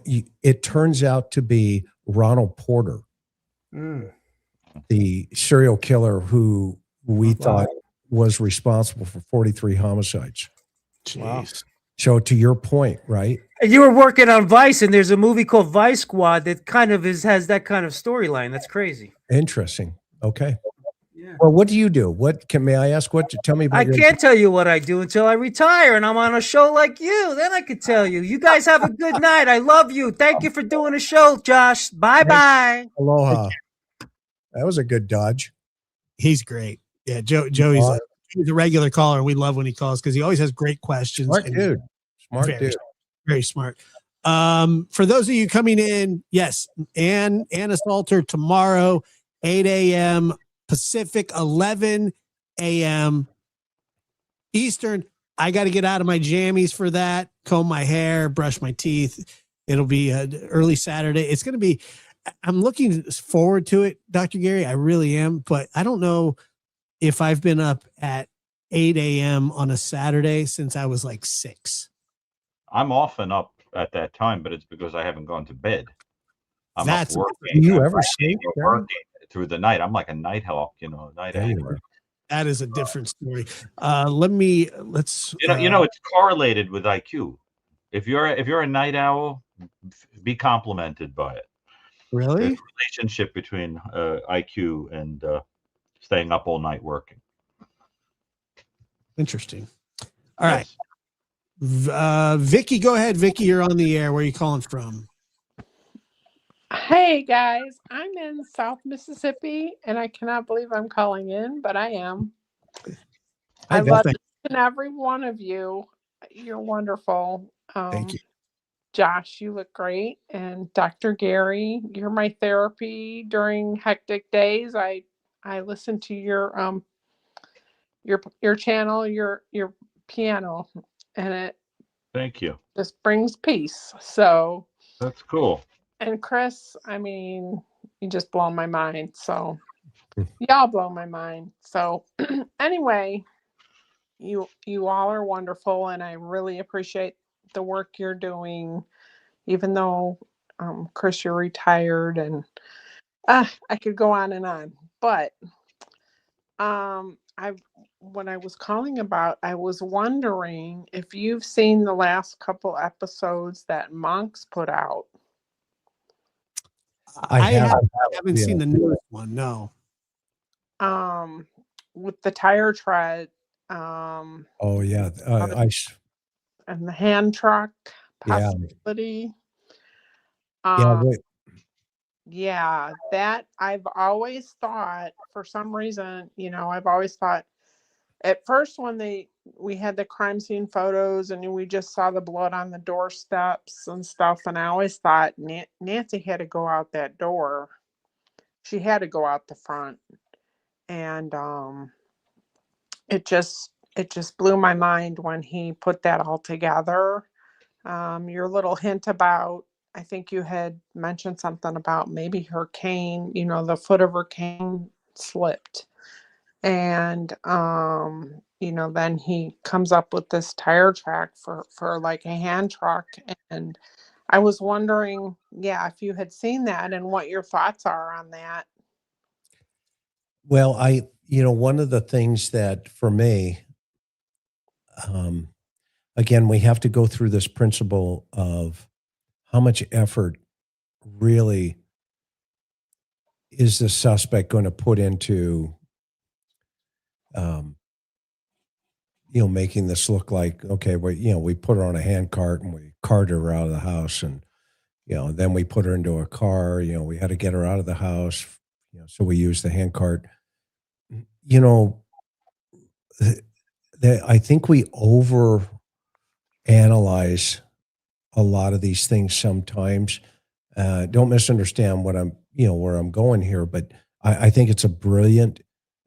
C: It turns out to be Ronald Porter, the serial killer who we thought was responsible for 43 homicides.
A: Jeez.
F: Wow.
C: So to your point, right?
F: And you were working on Vice, and there's a movie called Vice Squad that kind of has that kind of storyline. That's crazy.
C: Interesting. Okay.
F: Yeah.
C: Well, what do you do? May I ask tell me about
F: I can't tell you what I do until I retire and I'm on a show like you. Then I could tell you. You guys have a good night. I love you. Thank you for doing a show, Josh. Bye-bye.
C: Aloha. That was a good dodge.
A: He's great. Yeah, Joey's a regular caller. We love when he calls because he always has great questions.
C: Smart dude.
A: Very smart. For those of you coming in, yes, Anna Salter tomorrow, 8 a.m. Pacific, 11 a.m. Eastern. I got to get out of my jammies for that, comb my hair, brush my teeth. It'll be early Saturday. It's going to be, I'm looking forward to it, Dr. Gary. I really am, but I don't know if I've been up at 8 a.m. on a Saturday since I was like 6.
B: I'm often up at that time, but it's because I haven't gone to bed. I'm
A: That's
B: up working.
C: Do you ever sleep
B: working through the night? I'm like a night hawk, you know, night owl.
A: That is a different story. Let's
B: you know, it's correlated with IQ. If you're a night owl, be complimented by it.
A: Really?
B: There's a relationship between IQ and staying up all night working.
A: Interesting. All right. Vicky, go ahead. Vicky, you're on the air. Where are you calling from?
G: Hey guys, I'm in South Mississippi and I cannot believe I'm calling in, but I am. I love each and every one of you. You're wonderful.
A: Thank you.
G: Josh, you look great. And Dr. Gary, you're my therapy during hectic days. I listen to your channel, your piano, and it
B: Thank you.
G: just brings peace. So
B: that's cool.
G: And Chris, I mean, you just blow my mind. So y'all blow my mind. So anyway, you all are wonderful, and I really appreciate the work you're doing, even though Chris, you're retired, and I could go on and on. But what I was calling about, I was wondering if you've seen the last couple episodes that Monks put out.
A: I haven't seen the newest one. No.
G: With the tire tread.
C: Oh yeah.
G: And the hand truck possibility. Yeah, that I've always thought, for some reason, you know, I've always thought at first when they we had the crime scene photos, and we just saw the blood on the doorsteps and stuff. And I always thought Nancy had to go out that door. She had to go out the front. And it just blew my mind when he put that all together. Your little hint about, I think you had mentioned something about maybe her cane, the foot of her cane slipped. And then he comes up with this tire track for like a hand truck. And I was wondering, if you had seen that and what your thoughts are on that.
C: Well, one of the things that for me, again, we have to go through this principle of how much effort really is the suspect going to put into, making this look like, okay, we put her on a hand cart and we carted her out of the house, and then we put her into a car. We had to get her out of the house, so we used the hand cart. I think we over analyze a lot of these things sometimes. Don't misunderstand what where I'm going here, but I think it's a brilliant,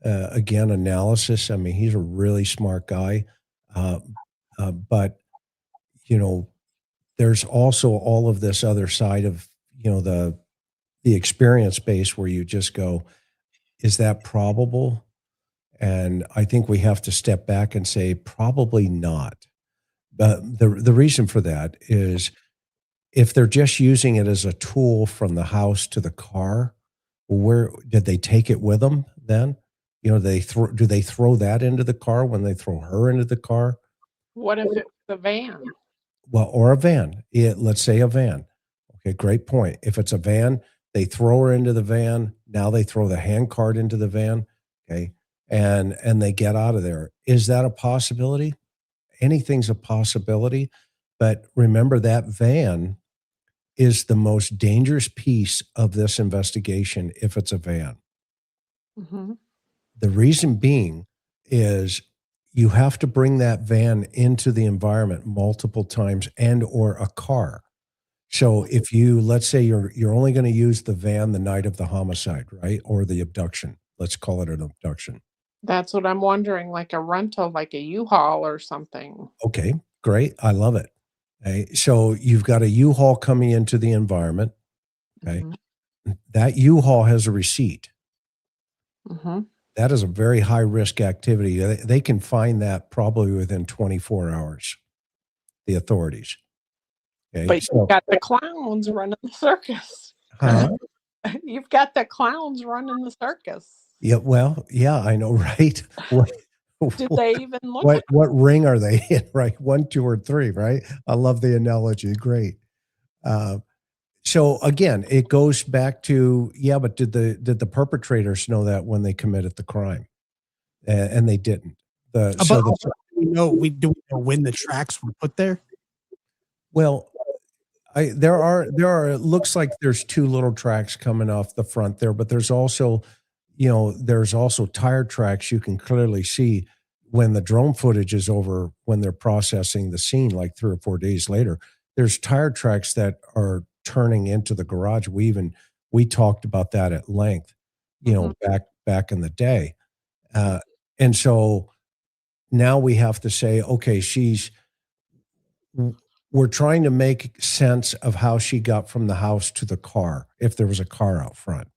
C: again, analysis. I mean, he's a really smart guy. But, there's also all of this other side of, the experience base where you just go, is that probable? And I think we have to step back and say, probably not. But the reason for that is if they're just using it as a tool from the house to the car, where did they take it with them then? Do they throw that into the car when they throw her into the car?
G: What if it's a van?
C: Well, or a van. Let's say a van. Okay, great point. If it's a van, they throw her into the van. Now they throw the hand cart into the van. Okay. And they get out of there. Is that a possibility? Anything's a possibility. But remember, that van is the most dangerous piece of this investigation if it's a van.
G: Mm-hmm.
C: The reason being is you have to bring that van into the environment multiple times, and or a car. So if let's say you're only going to use the van the night of the homicide, right? Or the abduction. Let's call it an abduction.
G: That's what I'm wondering, like a rental, like a U-Haul or something.
C: Okay, great. I love it. Okay, so you've got a U-Haul coming into the environment. Okay. Mm-hmm. That U-Haul has a receipt.
G: Mm-hmm.
C: That is a very high risk activity. They can find that probably within 24 hours, the authorities. Okay,
G: but you've got the clowns running the circus.
C: Huh?
G: You've got the clowns running the circus.
C: Yeah, well, yeah, I know, right?
G: Did they even look?
C: What ring are they in? Right, 1, 2, or 3? Right. I love the analogy. Great. So again, it goes back to but did the perpetrators know that when they committed the crime? And they didn't.
A: Do we know when the tracks were put there?
C: Well, there are it looks like there's 2 little tracks coming off the front there, but there's also tire tracks you can clearly see when the drone footage is over, when they're processing the scene like 3 or 4 days later. There's tire tracks that are turning into the garage. We talked about that at length, back in the day. And so now we have to say, okay, we're trying to make sense of how she got from the house to the car, if there was a car out front.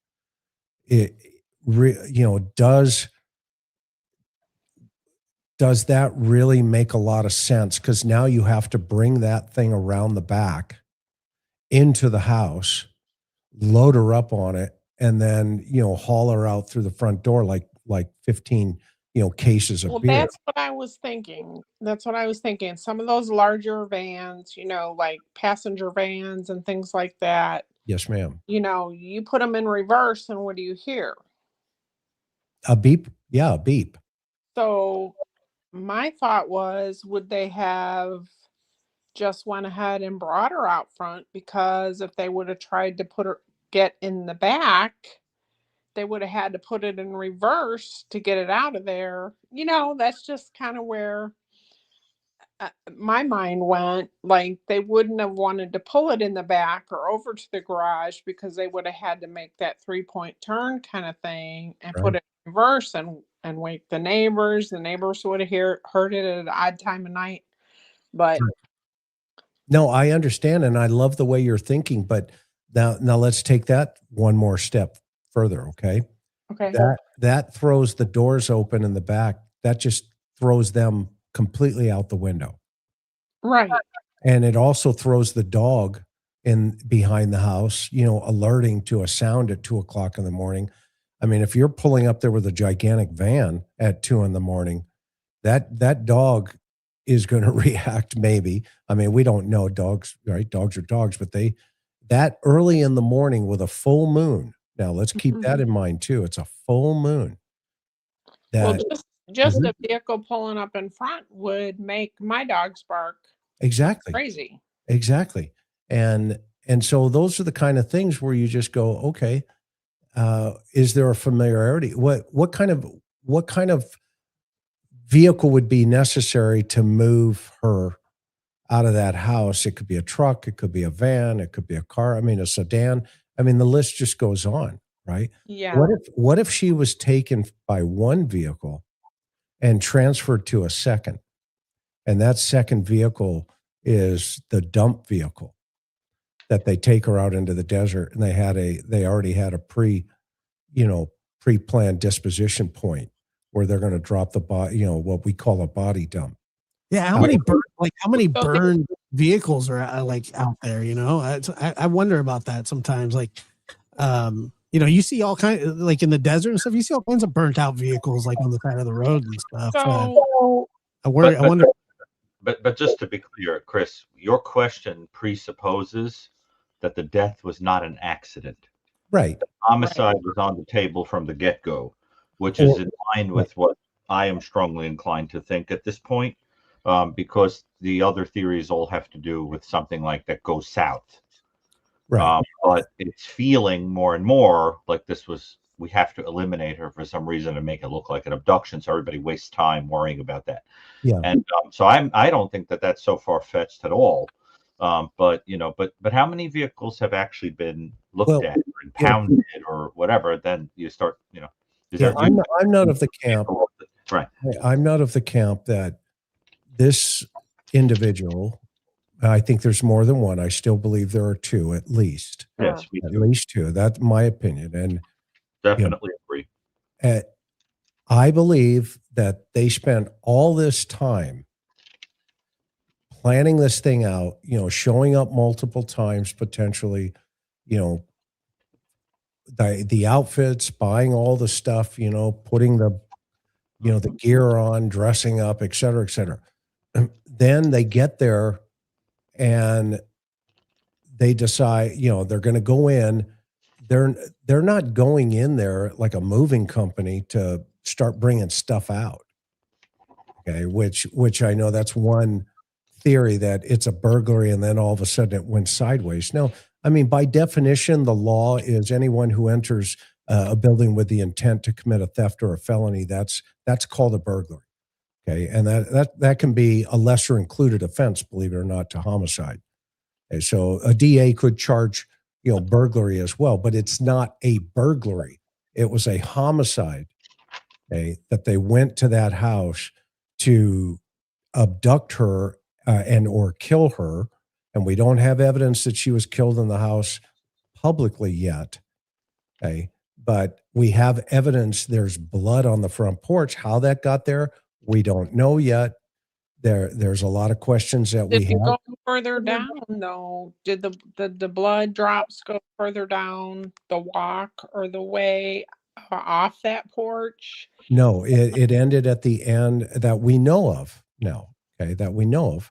C: Does that really make a lot of sense? Because now you have to bring that thing around the back into the house, load her up on it, and then haul her out through the front door like 15 cases of beer.
G: That's what I was thinking. Some of those larger vans, like passenger vans and things like that.
C: Yes, ma'am.
G: You put them in reverse, and what do you hear?
C: A beep. Yeah, a beep.
G: So my thought was, would they have just went ahead and brought her out front? Because if they would have tried to get in the back, they would have had to put it in reverse to get it out of there. That's just kind of where my mind went like they wouldn't have wanted to pull it in the back or over to the garage because they would have had to make that 3-point turn kind of thing and put
C: Right.
G: it in reverse and wake the neighbors. The neighbors would have heard it at an odd time of night. But
C: No, I understand, and I love the way you're thinking, but now let's take that one more step further, okay?
G: okay.
C: That throws the doors open in the back. That just throws them completely out the window.
G: Right.
C: And it also throws the dog in behind the house, alerting to a sound at 2 o'clock in the morning. I mean, if you're pulling up there with a gigantic van at 2 in the morning, that dog is going to react maybe. I mean, we don't know dogs, right? Dogs are dogs, but that early in the morning with a full moon. Now let's keep that in mind too. It's a full moon.
G: Well,
C: That
G: just
C: Mhm.
G: a vehicle pulling up in front would make my dogs bark
C: Exactly.
G: crazy.
C: Exactly. And so those are the kind of things where you just go, okay, is there a familiarity? What kind of vehicle would be necessary to move her out of that house? It could be a truck, it could be a van, it could be a car. I mean, a sedan. I mean, the list just goes on, right?
G: Yeah.
C: What if she was taken by one vehicle and transferred to a second, and that second vehicle is the dump vehicle that they take her out into the desert, and they already had a pre-planned disposition point where they're going to drop the body, what we call a body dump.
A: Yeah, how many burned vehicles are like out there? I wonder about that sometimes. Like, you see all kinds, like in the desert and stuff. You see all kinds of burnt out vehicles, like on the side of the road and stuff.
G: So,
A: I wonder.
B: But just to be clear, Chris, your question presupposes that the death was not an accident.
C: Right.
B: Homicide was on the table from the get-go, which is in line with what I am strongly inclined to think at this point, because the other theories all have to do with something like that goes south.
C: Right.
B: But it's feeling more and more like we have to eliminate her for some reason and make it look like an abduction, so everybody wastes time worrying about that.
C: Yeah.
B: And so I don't think that that's so far-fetched at all. But how many vehicles have actually been looked at or impounded or whatever? Then you start,
C: I'm not of the camp.
B: Right.
C: I'm not of the camp that this individual, I think there's more than one. I still believe there are two at least.
B: Yes,
C: at least two. That's my opinion. And
B: definitely agree.
C: I believe that they spent all this time planning this thing out, showing up multiple times potentially, the outfits, buying all the stuff, putting the gear on, dressing up, et cetera, et cetera. And then they get there and they decide, they're going to go in. They're not going in there like a moving company to start bringing stuff out. Okay, which I know that's one theory, that it's a burglary and then all of a sudden it went sideways. No, I mean, by definition, the law is anyone who enters a building with the intent to commit a theft or a felony, that's called a burglary. Okay, and that can be a lesser included offense, believe it or not, to homicide. Okay, so a DA could charge burglary as well, but it's not a burglary. It was a homicide. Okay, that they went to that house to abduct her and or kill her, and we don't have evidence that she was killed in the house publicly yet. Okay, but we have evidence there's blood on the front porch. How that got there, we don't know yet. There's a lot of questions that we
G: did
C: have.
G: it go further down though? Did the blood drops go further down the walk or the way off that porch?
C: No, it ended at the end that we know of. No, okay, that we know of.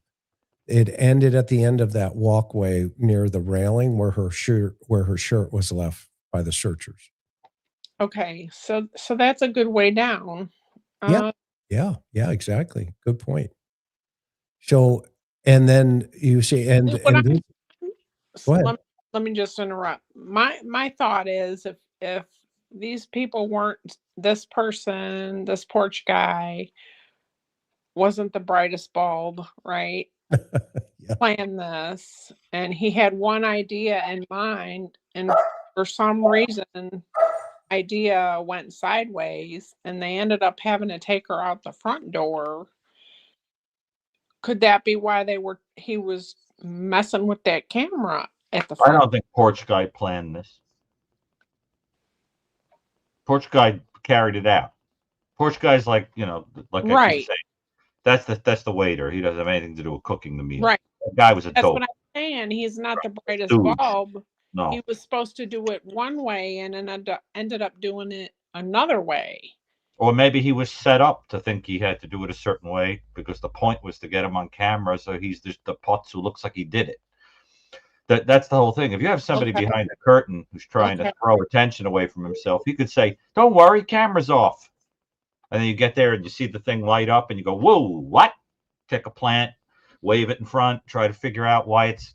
C: It ended at the end of that walkway near the railing where her shirt was left by the searchers.
G: Okay, so that's a good way down.
C: Yeah, exactly. Good point. So, and then you see, and go ahead.
G: Let me just interrupt. My thought is if these people weren't this person, this porch guy, wasn't the brightest bulb, right?
C: Yeah.
G: Plan this, and he had one idea in mind, and for some reason idea went sideways and they ended up having to take her out the front door. Could that be why he was messing with that camera at the
B: I
G: front?
B: don't think Porch Guy planned this. Porch Guy carried it out. Porch Guy's like, like I keep
G: Right,
B: saying, that's the waiter. He doesn't have anything to do with cooking the meal.
G: right.
B: That guy was a
G: That's
B: dope
G: what I'm saying. He's not the brightest
B: stooge.
G: bulb.
B: No.
G: He was supposed to do it one way and then ended up doing it another way.
B: Or maybe he was set up to think he had to do it a certain way because the point was to get him on camera, so he's just the putz who looks like he did it. That's the whole thing. If you have somebody
G: Okay.
B: behind the curtain who's trying
G: Okay.
B: to throw attention away from himself, you could say, "Don't worry, camera's off." And then you get there and you see the thing light up and you go, "Whoa, what?" Take a plant, wave it in front, try to figure out why it's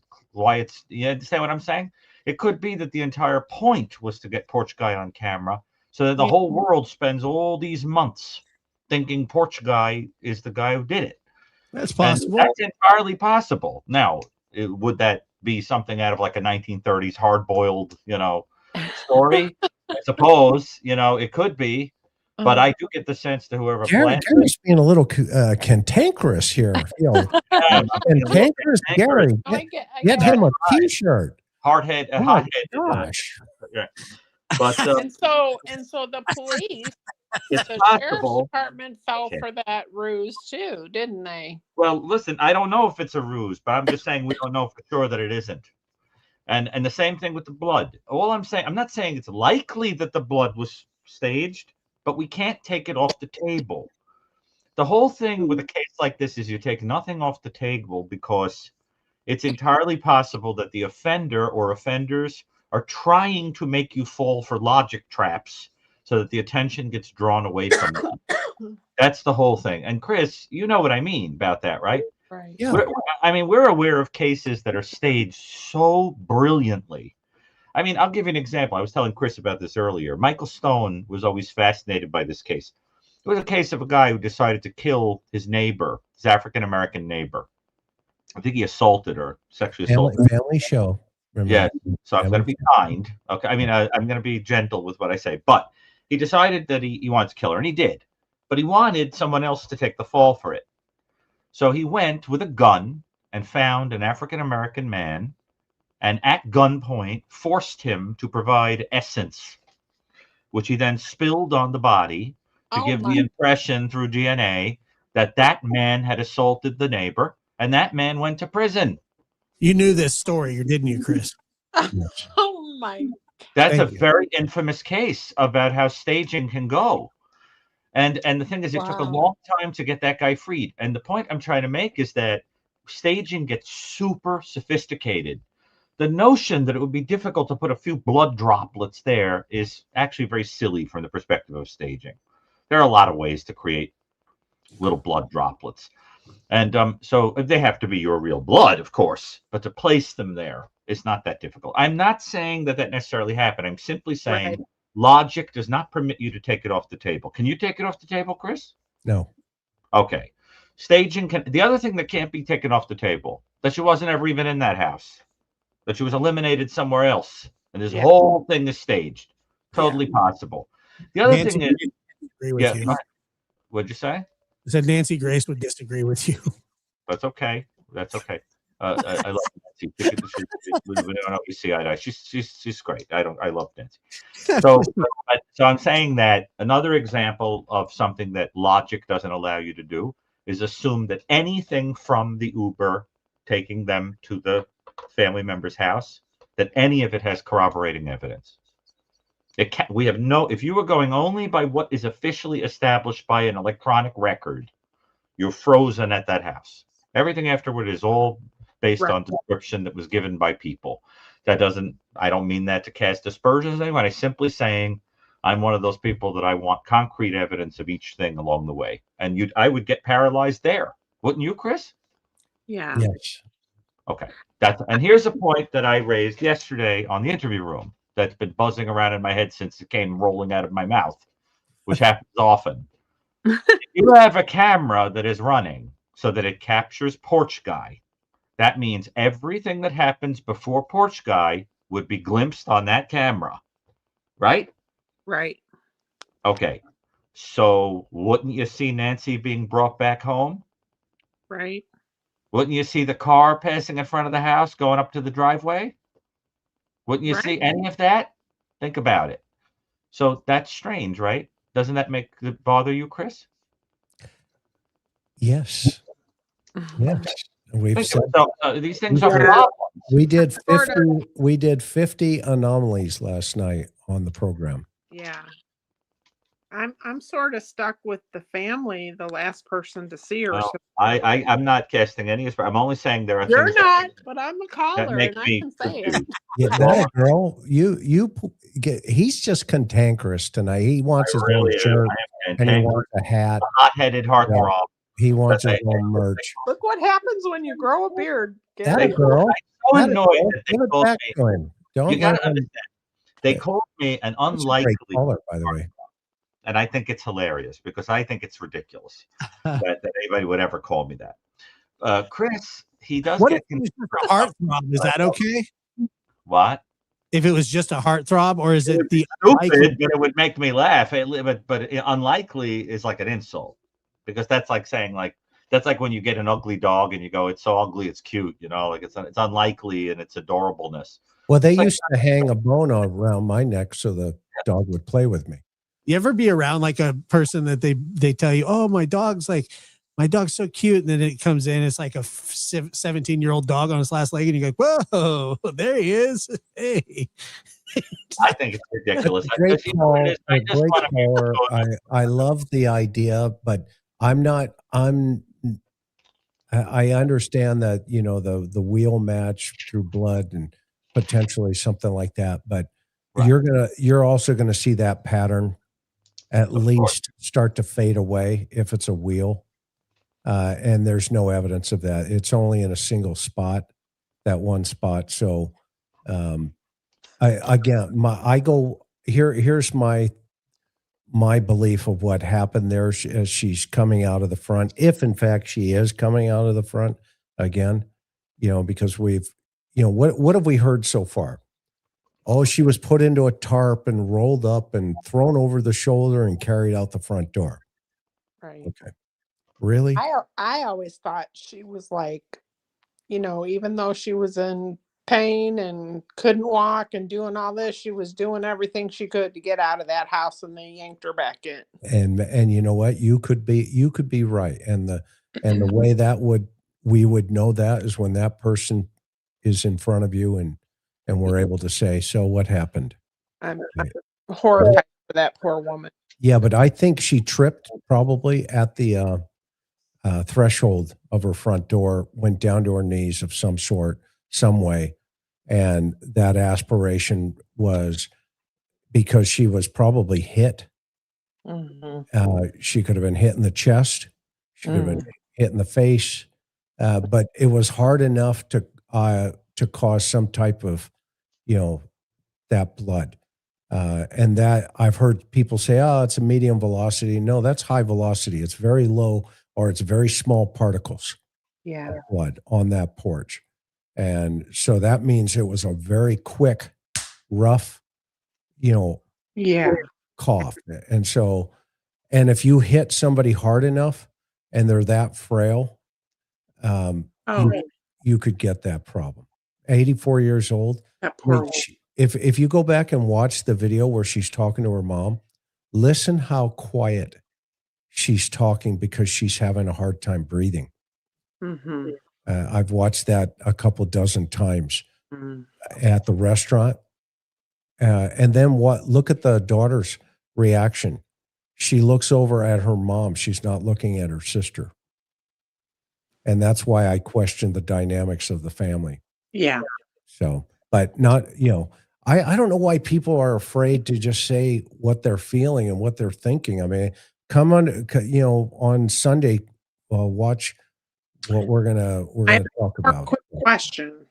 B: you understand what I'm saying? It could be that the entire point was to get Porch Guy on camera so that the
G: Yeah.
B: whole world spends all these months thinking Porch Guy is the guy who did it.
A: That's
B: And
A: possible.
B: that's entirely possible. Now, would that be something out of like a 1930s hard-boiled, story? I suppose, it could be. But I do get the sense that whoever planned
C: Gary's being a little cantankerous here. Cantankerous Gary. Get him a T-shirt.
B: Hot-headed.
C: Gosh.
B: But
G: and so the police,
B: it's
G: the sheriff's
B: possible.
G: department fell for that ruse too, didn't they?
B: Well, listen, I don't know if it's a ruse, but I'm just saying we don't know for sure that it isn't. And the same thing with the blood. All I'm saying, I'm not saying it's likely that the blood was staged, but we can't take it off the table. The whole thing with a case like this is you take nothing off the table because it's entirely possible that the offender or offenders are trying to make you fall for logic traps so that the attention gets drawn away from them. That's the whole thing. And Chris, you know what I mean about that, right?
G: Right.
C: Yeah.
B: We're aware of cases that are staged so brilliantly. I mean, I'll give you an example. I was telling Chris about this earlier. Michael Stone was always fascinated by this case. It was a case of a guy who decided to kill his neighbor, his African-American neighbor. I think he assaulted her, sexually assaulted.
C: Family show.
B: Yeah, so I'm going to be kind. Okay, I mean, I'm going to be gentle with what I say. But he decided that he wanted to kill her, and he did. But he wanted someone else to take the fall for it. So he went with a gun and found an African-American man and at gunpoint forced him to provide essence, which he then spilled on the body to give the impression through DNA that that man had assaulted the neighbor, and that man went to prison.
A: You knew this story, didn't you, Chris?
G: Oh my!
B: That's a very infamous case about how staging can go. And the thing is, it took a long time to get that guy freed. And the point I'm trying to make is that staging gets super sophisticated. The notion that it would be difficult to put a few blood droplets there is actually very silly from the perspective of staging. There are a lot of ways to create little blood droplets. And so they have to be your real blood, of course, but to place them there is not that difficult. I'm not saying that necessarily happened. I'm simply saying logic does not permit you to take it off the table. Can you take it off the table, Chris?
C: No.
B: Okay. Staging can. The other thing that can't be taken off the table, that she wasn't ever even in that house, that she was eliminated somewhere else, and this whole thing is staged. Totally possible. The other thing is,
A: agree with you.
B: What'd you say?
A: I said Nancy Grace would disagree with you.
B: That's okay. That's okay. I love Nancy. We don't always see eye to eye. She's great. I love Nancy. So I'm saying that another example of something that logic doesn't allow you to do is assume that anything from the Uber taking them to the family member's house, that any of it has corroborating evidence. If you were going only by what is officially established by an electronic record, you're frozen at that house. Everything afterward is all based on description that was given by people. I don't mean that to cast aspersions on anyone. I'm simply saying I'm one of those people that I want concrete evidence of each thing along the way. And I would get paralyzed there. Wouldn't you, Chris?
G: Yeah.
C: Yes.
B: Okay. And here's a point that I raised yesterday on the interview room that's been buzzing around in my head since it came rolling out of my mouth, which happens often. You have a camera that is running so that it captures porch guy. That means everything that happens before porch guy would be glimpsed on that camera, right?
G: Right.
B: Okay. So wouldn't you see Nancy being brought back home?
G: Right.
B: Wouldn't you see the car passing in front of the house going up to the driveway? Wouldn't you see
G: Right.
B: any of that? Think about it. So that's strange, right? Doesn't that make it bother you, Chris?
C: Yes. Yes. We've
B: Think
C: said
B: of it. So, these things are
C: Yeah.
B: problems.
C: we did
G: Sort of.
C: 50 anomalies last night on the program.
G: Yeah. I'm sort of stuck with the family, the last person to see her.
B: Well,
G: So
B: I'm not casting any aspersions. I'm only saying there are
G: you're
B: things
G: not, but I'm a
B: that
G: caller
B: make
G: and I
B: me
G: can say it.
B: confused.
C: Yeah, that a girl. He's just cantankerous tonight. He wants his
B: Really
C: own
B: is.
C: shirt
B: I am
C: and he
B: cantankerous,
C: wants a hat.
B: hot-headed heartthrob.
C: He wants
B: But
C: his own merch.
G: Look what happens when you grow a beard.
C: That a
G: Gary.
C: girl.
B: I'm so
C: That a
B: annoyed
C: girl.
B: that they
C: Give it
B: called
C: back
B: me.
C: to him. Don't
B: You got
C: let
B: to
C: him.
B: understand. They called me an
C: He's a great
B: unlikely
C: caller, by the way.
B: and I think it's hilarious because I think it's ridiculous that anybody would ever call me that. Chris, he does
A: What
B: get
A: if it was just a heartthrob? Is that okay?
B: what?
A: If it was just a heartthrob, or is
B: It
A: it
B: would be
A: the
B: stupid, but it would make me laugh. But unlikely is like an insult because that's like saying that's like when you get an ugly dog and you go, it's so ugly, it's cute, like it's unlikely and it's adorableness.
C: Well, they
B: It's like,
C: used to hang a bone around my neck so the dog would play with me.
A: You ever be around like a person that they tell you, oh, my dog's so cute, and then it comes in, it's like a 17-year-old dog on his last leg, and you go, whoa, there he is. Hey.
B: I think it's ridiculous.
C: Great call.
B: I
C: A
B: just
C: great
B: want to be able
C: caller.
B: to
C: I love the idea, but I understand that, the wheel match through blood and potentially something like that, but
B: Right.
C: you're also going to see that pattern at
B: Of course.
C: least start to fade away if it's a wheel. And there's no evidence of that. It's only in a single spot, that one spot. So, here's my belief of what happened there as she's coming out of the front, if in fact she is coming out of the front again, because what have we heard so far? Oh, she was put into a tarp and rolled up and thrown over the shoulder and carried out the front door.
G: Right.
C: Okay. Really?
G: I always thought she was like, even though she was in pain and couldn't walk and doing all this, she was doing everything she could to get out of that house, and they yanked her back in.
C: And you know what? You could be right. And the way we would know that is when that person is in front of you and we're able to say, so what happened?
G: I'm horrified for that poor woman.
C: Yeah, but I think she tripped probably at the threshold of her front door, went down to her knees of some sort, some way. And that aspiration was because she was probably hit. She could have been hit in the chest. She could have been hit in the face. But it was hard enough to cause some type of, that blood. And that I've heard people say, oh, it's a medium velocity. No, that's high velocity. It's very low, or it's very small particles of blood on that porch. And so that means it was a very quick, rough, cough. And if you hit somebody hard enough and they're that frail, you could get that problem. 84 years old.
G: That poor woman.
C: If you go back and watch the video where she's talking to her mom, listen how quiet she's talking because she's having a hard time breathing. I've watched that a couple dozen times at the restaurant. And then look at the daughter's reaction. She looks over at her mom. She's not looking at her sister. And that's why I question the dynamics of the family.
G: Yeah.
C: So, but not, I don't know why people are afraid to just say what they're feeling and what they're thinking. I mean, come on, on Sunday, watch what we're gonna talk about.
G: Quick question.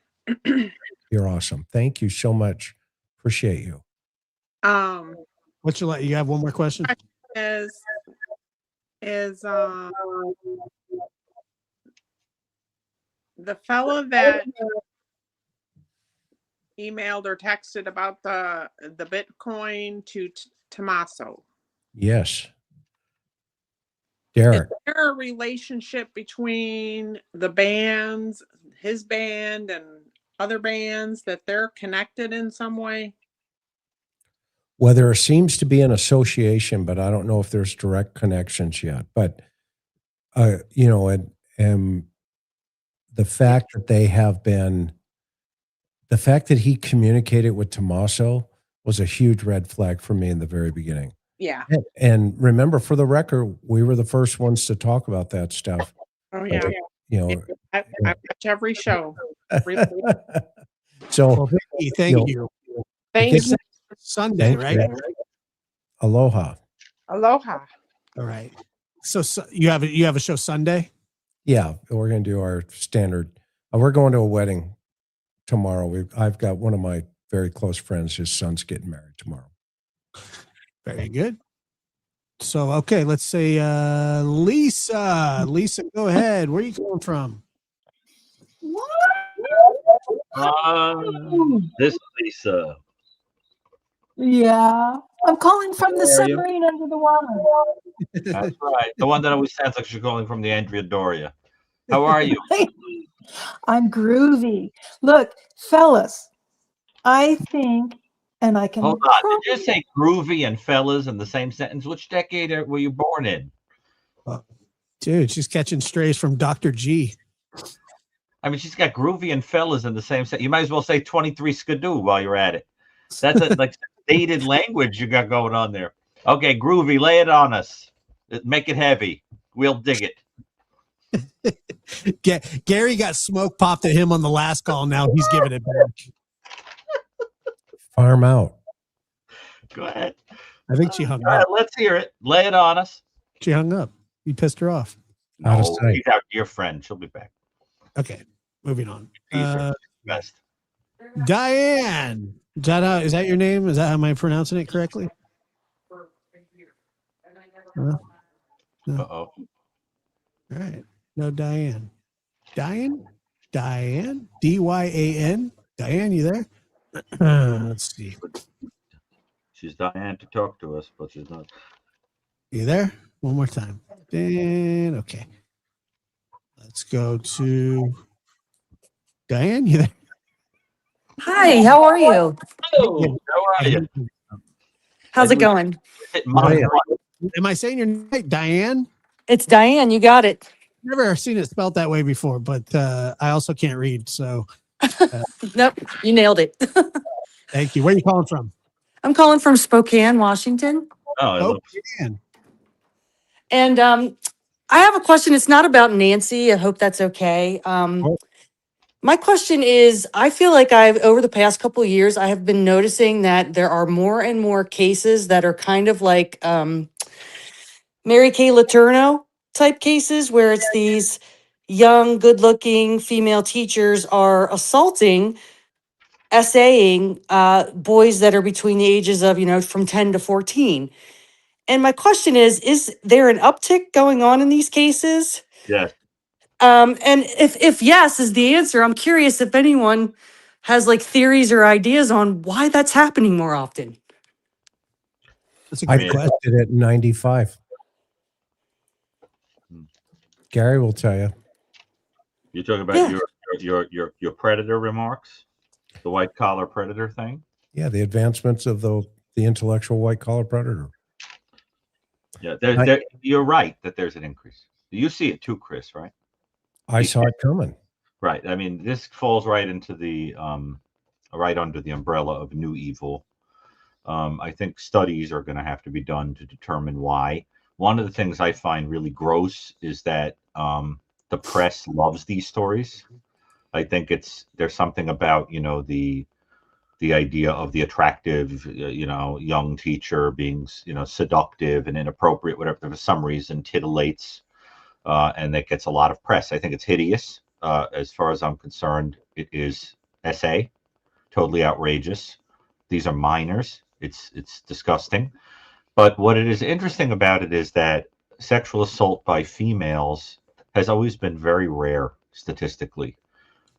C: You're awesome. Thank you so much. Appreciate you.
A: You have one more question?
G: Is is the fellow that emailed or texted about the Bitcoin to Tommaso.
C: Yes.
G: Is
C: Derek.
G: there a relationship between the bands, his band and other bands, that they're connected in some way?
C: Well, there seems to be an association, but I don't know if there's direct connections yet. But you know, and the fact that they have been, the fact that he communicated with Tommaso was a huge red flag for me in the very beginning.
G: Yeah.
C: And remember, for the record, we were the first ones to talk about that stuff.
G: Oh yeah.
C: You know,
G: I watch every show.
C: so
A: Well, thank you.
G: Thank
A: It's
G: you.
A: Sunday, right?
C: Aloha.
G: Aloha.
A: All right. So you have a show Sunday?
C: Yeah, we're going to do our standard. We're going to a wedding tomorrow. I've got one of my very close friends. His son's getting married tomorrow.
A: Very good. So, okay, let's say Lisa. Lisa, go ahead. Where are you coming from?
B: This is Lisa.
H: Yeah, I'm calling from the submarine under the water.
B: That's right. The one that always sounds like she's calling from the Andrea Doria. How are you?
H: I'm groovy. Look, fellas, I think, and I can.
B: Hold on. Did you say groovy and fellas in the same sentence? Which decade were you born in?
A: Dude, she's catching strays from Dr. G.
B: I mean, she's got groovy and fellas in the same sentence. You might as well say 23 skidoo while you're at it. That's a like dated language you got going on there. Okay, groovy, lay it on us. Make it heavy. We'll dig
A: it. Gary got smoke popped at him on the last call. Now he's giving it back.
C: Farm out.
B: Go ahead.
A: I think she hung up.
B: Right, let's hear it. Lay it on us.
A: She hung up. You pissed her off.
B: No, she's our dear friend. She'll be back.
A: Okay, moving on.
B: Best.
A: Diane. Is that your name? Is that how am I pronouncing it correctly? No.
B: Uh-oh.
A: All right. No, Diane. Diane? D-Y-A-N? Diane, you there? Let's see.
B: She's Diane to talk to us, but she's not.
A: You there? One more time. Dan. Okay. Let's go to Diane. You there?
I: Hi, how are you?
B: Hello, how are you?
I: How's it going?
A: Am I saying your name right, Diane?
I: It's Diane. You got it.
A: Never seen it spelled that way before, but I also can't read. So,
I: nope, you nailed it.
A: Thank you. Where are you calling from?
I: I'm calling from Spokane, Washington.
B: Oh,
A: Spokane.
I: And I have a question. It's not about Nancy. I hope that's okay. My question is, I feel like over the past couple of years, I have been noticing that there are more and more cases that are kind of like Mary Kay Letourneau type cases, where it's these young, good-looking female teachers are assaulting, essaying boys that are between the ages of, from 10 to 14. And my question is there an uptick going on in these cases?
B: yes.
I: And if yes is the answer, I'm curious if anyone has like theories or ideas on why that's happening more often.
A: That's a
C: I
A: great question.
C: tested it in 95. Gary will tell you.
B: You're talking about your predator remarks, the white collar predator thing.
C: Yeah, the advancements of the intellectual white collar predator.
B: Yeah, you're right that there's an increase. You see it too, Chris, right?
C: I saw it coming.
B: Right. I mean, this falls right into the right under the umbrella of new evil. I think studies are going to have to be done to determine why. One of the things I find really gross is that the press loves these stories. I think there's something about the idea of the attractive young teacher being seductive and inappropriate, whatever, for some reason titillates, and that gets a lot of press. I think it's hideous. As far as I'm concerned, it is SA, totally outrageous. These are minors. It's disgusting. But what it is interesting about it is that sexual assault by females has always been very rare statistically.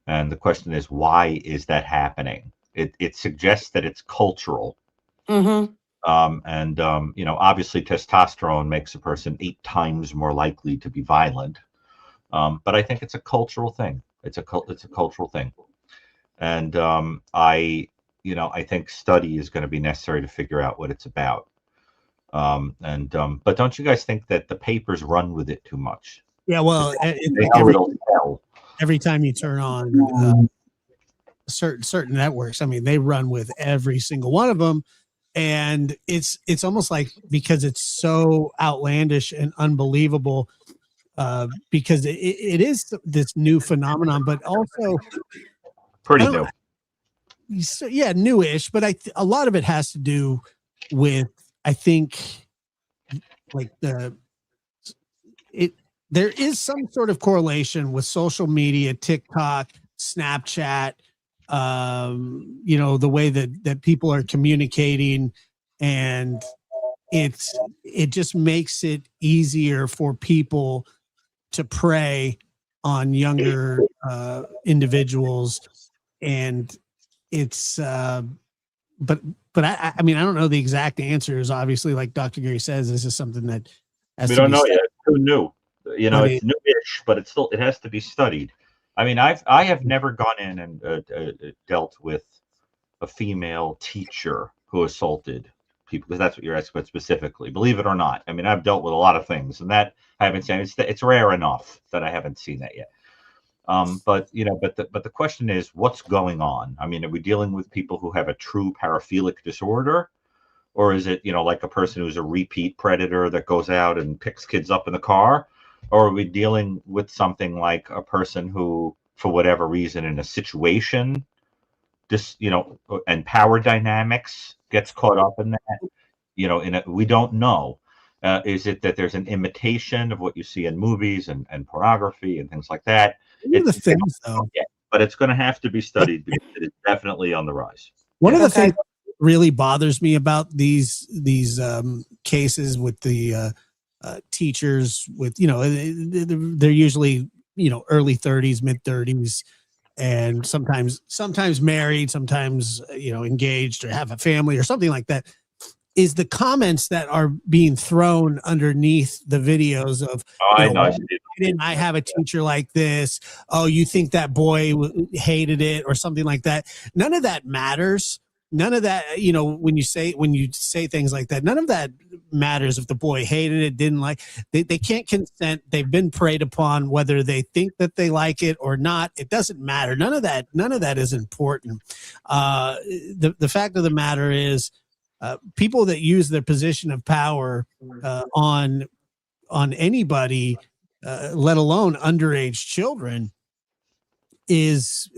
B: And the question is, why is that happening? It suggests that it's cultural.
I: Mm-hmm.
B: Obviously testosterone makes a person 8 times more likely to be violent. But I think it's a cultural thing. It's a cultural thing. And I think study is going to be necessary to figure out what it's about. But don't you guys think that the papers run with it too much?
A: Yeah, well, every time you turn on certain networks, I mean, they run with every single one of them, and it's almost like, because it's so outlandish and unbelievable, because it is this new phenomenon, but also
B: pretty new.
A: Yeah, newish, but a lot of it has to do with, I think, like there is some sort of correlation with social media, TikTok, Snapchat, the way that people are communicating, and it just makes it easier for people to prey on younger individuals. And it's but I mean, I don't know the exact answers. Obviously, like Dr. Gary says, this is something that
B: we don't know yet. It's too new. It's newish, but it has to be studied. I mean, I have never gone in and dealt with a female teacher who assaulted people, because that's what you're asking about specifically. Believe it or not, I mean, I've dealt with a lot of things, and that I haven't seen. It's rare enough that I haven't seen that yet. But the question is, what's going on? I mean, are we dealing with people who have a true paraphilic disorder, or is it like a person who's a repeat predator that goes out and picks kids up in the car, or are we dealing with something like a person who, for whatever reason, in a situation, and power dynamics gets caught up in that? We don't know. Is it that there's an imitation of what you see in movies and pornography and things like that? But it's going to have to be studied, because it is definitely on the rise.
A: One of the things that really bothers me about these cases with the teachers, with they're usually early 30s, mid 30s, and sometimes married, sometimes engaged or have a family or something like that, is the comments that are being thrown underneath the videos of, why didn't I have a teacher like this? Oh, you think that boy hated it or something like that? None of that matters. None of that, when you say things like that, none of that matters. If the boy hated it, didn't like, they can't consent. They've been preyed upon, whether they think that they like it or not. It doesn't matter. None of that is important. The fact of the matter is, people that use their position of power on anybody, let alone underage children, is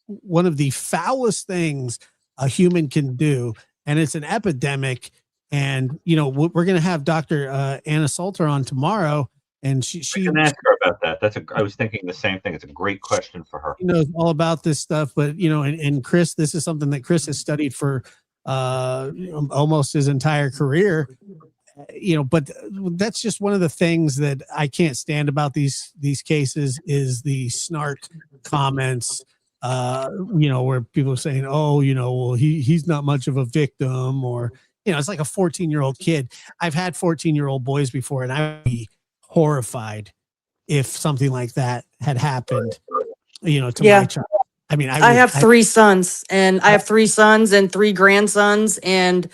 A: one of the foulest things a human can do, and it's an epidemic. And we're going to have Dr. Anna Salter on tomorrow, and she
B: can ask her about that. I was thinking the same thing. It's a great question for her.
A: She knows all about this stuff, but and Chris, this is something that Chris has studied for almost his entire career. But that's just one of the things that I can't stand about these cases, is the snark comments, where people are saying, oh, well, he's not much of a victim, or it's like a 14-year-old kid. I've had 14-year-old boys before, and I'd be horrified if something like that had happened to my child. I mean,
I: I have 3 sons, and I have 3 sons and 3 grandsons, and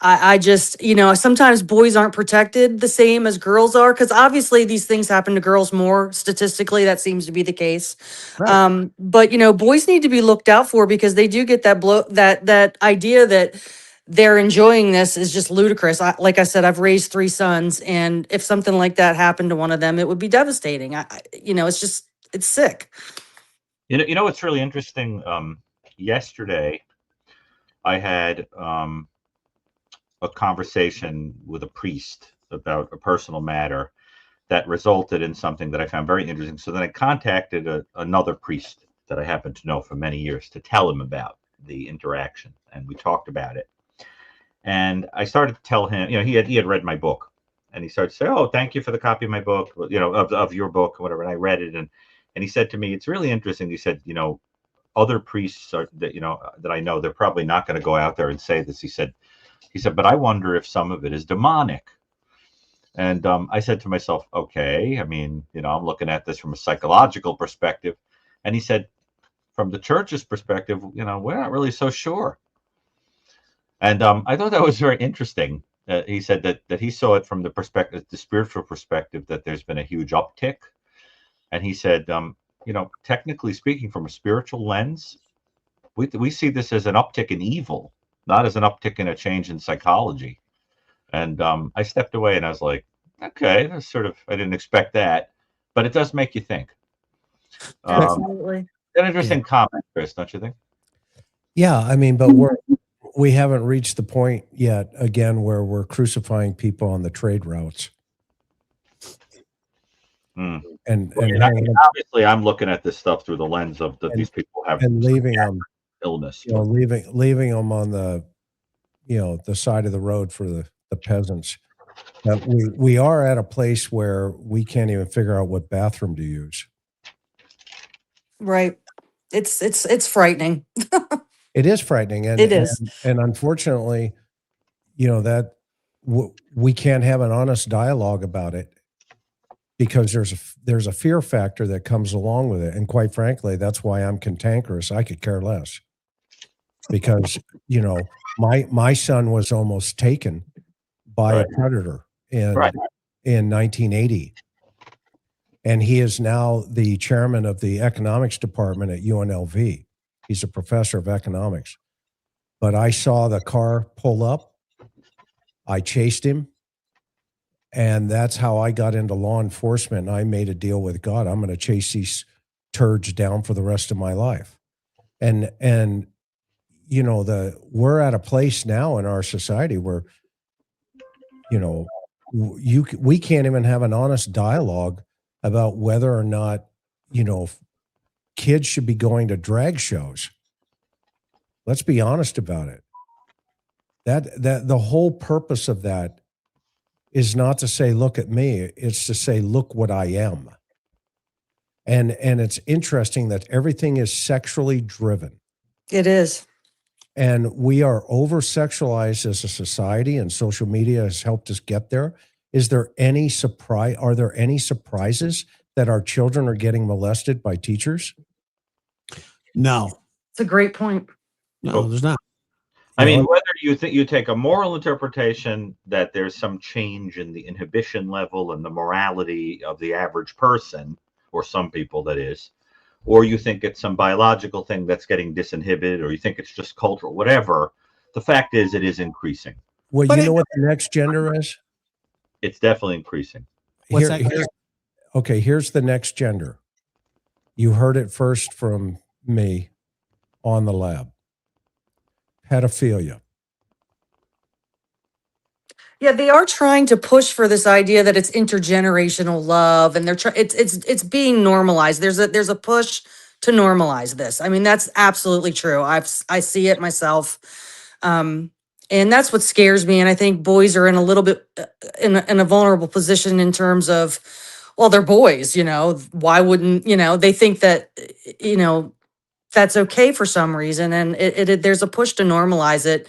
I: I just, sometimes boys aren't protected the same as girls are, because obviously these things happen to girls more. Statistically, that seems to be the case. Right. But boys need to be looked out for, because they do get that idea that they're enjoying this is just ludicrous. Like I said, I've raised 3 sons, and if something like that happened to one of them, it would be devastating. It's sick.
B: What's really interesting? Yesterday, I had a conversation with a priest about a personal matter that resulted in something that I found very interesting. So then I contacted another priest that I happen to know for many years to tell him about the interaction, and we talked about it. And I started to tell him, he had read my book, and he started to say, "Oh, thank you for the copy of my book, you know, of your book, or whatever." And I read it, and he said to me, "It's really interesting." He said, "You know, other priests are that that I know, they're probably not going to go out there and say this." He said, "But I wonder if some of it is demonic." And I said to myself, "Okay, I mean, I'm looking at this from a psychological perspective." And he said, "From the church's perspective, we're not really so sure." And I thought that was very interesting. He said that he saw it from the spiritual perspective, that there's been a huge uptick. And he said, technically speaking, from a spiritual lens, we see this as an uptick in evil, not as an uptick in a change in psychology. And I stepped away and I was like, okay, that's I didn't expect that, but it does make you think.
I: Absolutely.
B: An interesting comment, Chris, don't you think?
C: Yeah, I mean, but we haven't reached the point yet, again, where we're crucifying people on the trade routes.
B: Mm.
C: And
B: obviously, I'm looking at this stuff through the lens of that these people have
C: and leaving them
B: illness,
C: leaving them on the the side of the road for the peasants. But we are at a place where we can't even figure out what bathroom to use.
I: Right. It's frightening.
C: It is frightening, and
I: It is.
C: and unfortunately, that we can't have an honest dialogue about it, because there's a fear factor that comes along with it. And quite frankly, that's why I'm cantankerous. I could care less, because my son was almost taken by a predator in 1980, and he is now the chairman of the economics department at UNLV. He's a professor of economics. But I saw the car pull up, I chased him, and that's how I got into law enforcement. And I made a deal with God. I'm going to chase these turds down for the rest of my life. And we're at a place now in our society where we can't even have an honest dialogue about whether or not kids should be going to drag shows. Let's be honest about it. That the whole purpose of that is not to say, look at me. It's to say, look what I am. And it's interesting that everything is sexually driven.
I: It is.
C: And we are over-sexualized as a society, and social media has helped us get there. Is there any surprise? Are there any surprises that our children are getting molested by teachers?
A: No.
I: It's a great point.
A: No, there's not.
B: I mean, whether you think you take a moral interpretation that there's some change in the inhibition level and the morality of the average person, or some people, that is, or you think it's some biological thing that's getting disinhibited, or you think it's just cultural, whatever, the fact is it is increasing.
C: Well, you know what the next gender is?
B: It's definitely increasing.
C: Here's the next gender. You heard it first from me on the lab. Pedophilia.
I: Yeah, they are trying to push for this idea that it's intergenerational love, and it's being normalized. There's a push to normalize this. I mean, that's absolutely true. I see it myself, and that's what scares me. And I think boys are in a little bit in a vulnerable position in terms of, well, they're boys. Why wouldn't they think that that's okay for some reason, and there's a push to normalize it.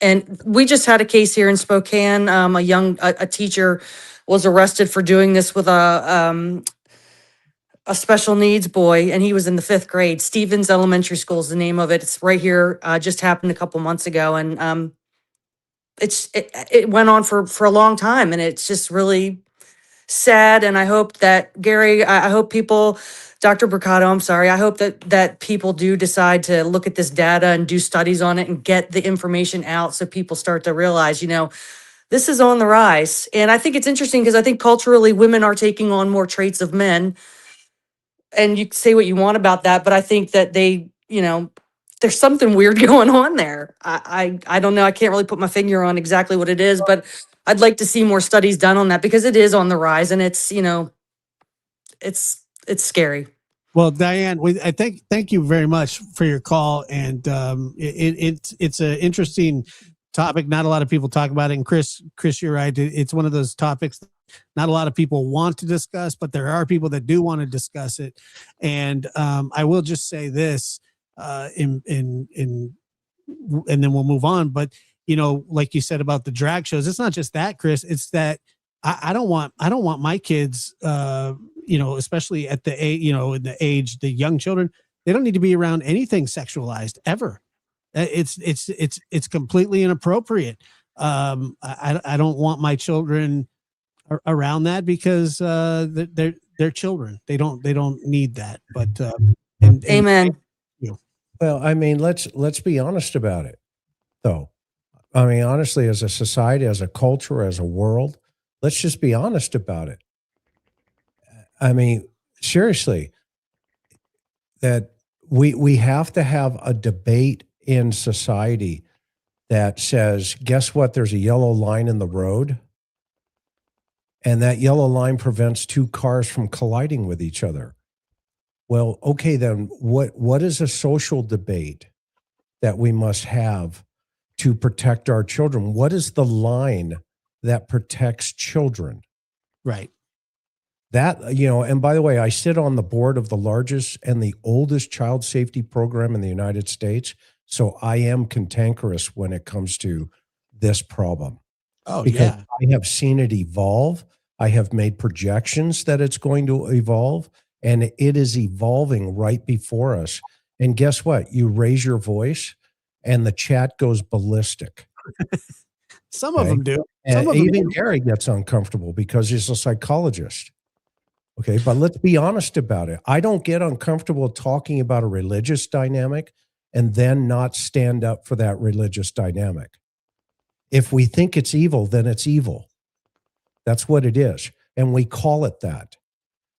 I: And we just had a case here in Spokane. A teacher was arrested for doing this with a special needs boy, and he was in the 5th grade. Stevens Elementary School is the name of it. It's right here. Just happened a couple months ago, and it went on for a long time, and it's just really sad. And I hope that Gary, I hope people, Dr. Brucato, I'm sorry, I hope that people do decide to look at this data and do studies on it and get the information out, so people start to realize, this is on the rise. And I think it's interesting because I think culturally women are taking on more traits of men. And you can say what you want about that, but I think that there's something weird going on there. I don't know. I can't really put my finger on exactly what it is, but I'd like to see more studies done on that, because it is on the rise, and it's scary.
A: Well, Diane, thank you very much for your call, and it's an interesting topic. Not a lot of people talk about it. And Chris, you're right. It's one of those topics not a lot of people want to discuss, but there are people that do want to discuss it. And I will just say this, and then we'll move on. But like you said about the drag shows, it's not just that, Chris. It's that I don't want my kids, especially at the age, in the age, the young children, they don't need to be around anything sexualized ever. It's completely inappropriate. I don't want my children around that because they're children. They don't need that. But
I: Amen.
C: Well, I mean, let's be honest about it, though. I mean, honestly, as a society, as a culture, as a world, let's just be honest about it. I mean, seriously, that we have to have a debate in society that says, guess what? There's a yellow line in the road, and that yellow line prevents two cars from colliding with each other. Well, okay, then what is a social debate that we must have to protect our children? What is the line that protects children?
A: Right.
C: That, and by the way, I sit on the board of the largest and the oldest child safety program in the United States. So I am cantankerous when it comes to this problem.
A: Oh,
C: because
A: yeah.
C: I have seen it evolve. I have made projections that it's going to evolve, and it is evolving right before us. And guess what? You raise your voice and the chat goes ballistic.
A: Some of them do.
C: And even Gary gets uncomfortable because he's a psychologist. Okay, but let's be honest about it. I don't get uncomfortable talking about a religious dynamic and then not stand up for that religious dynamic. If we think it's evil, then it's evil. That's what it is. And we call it that.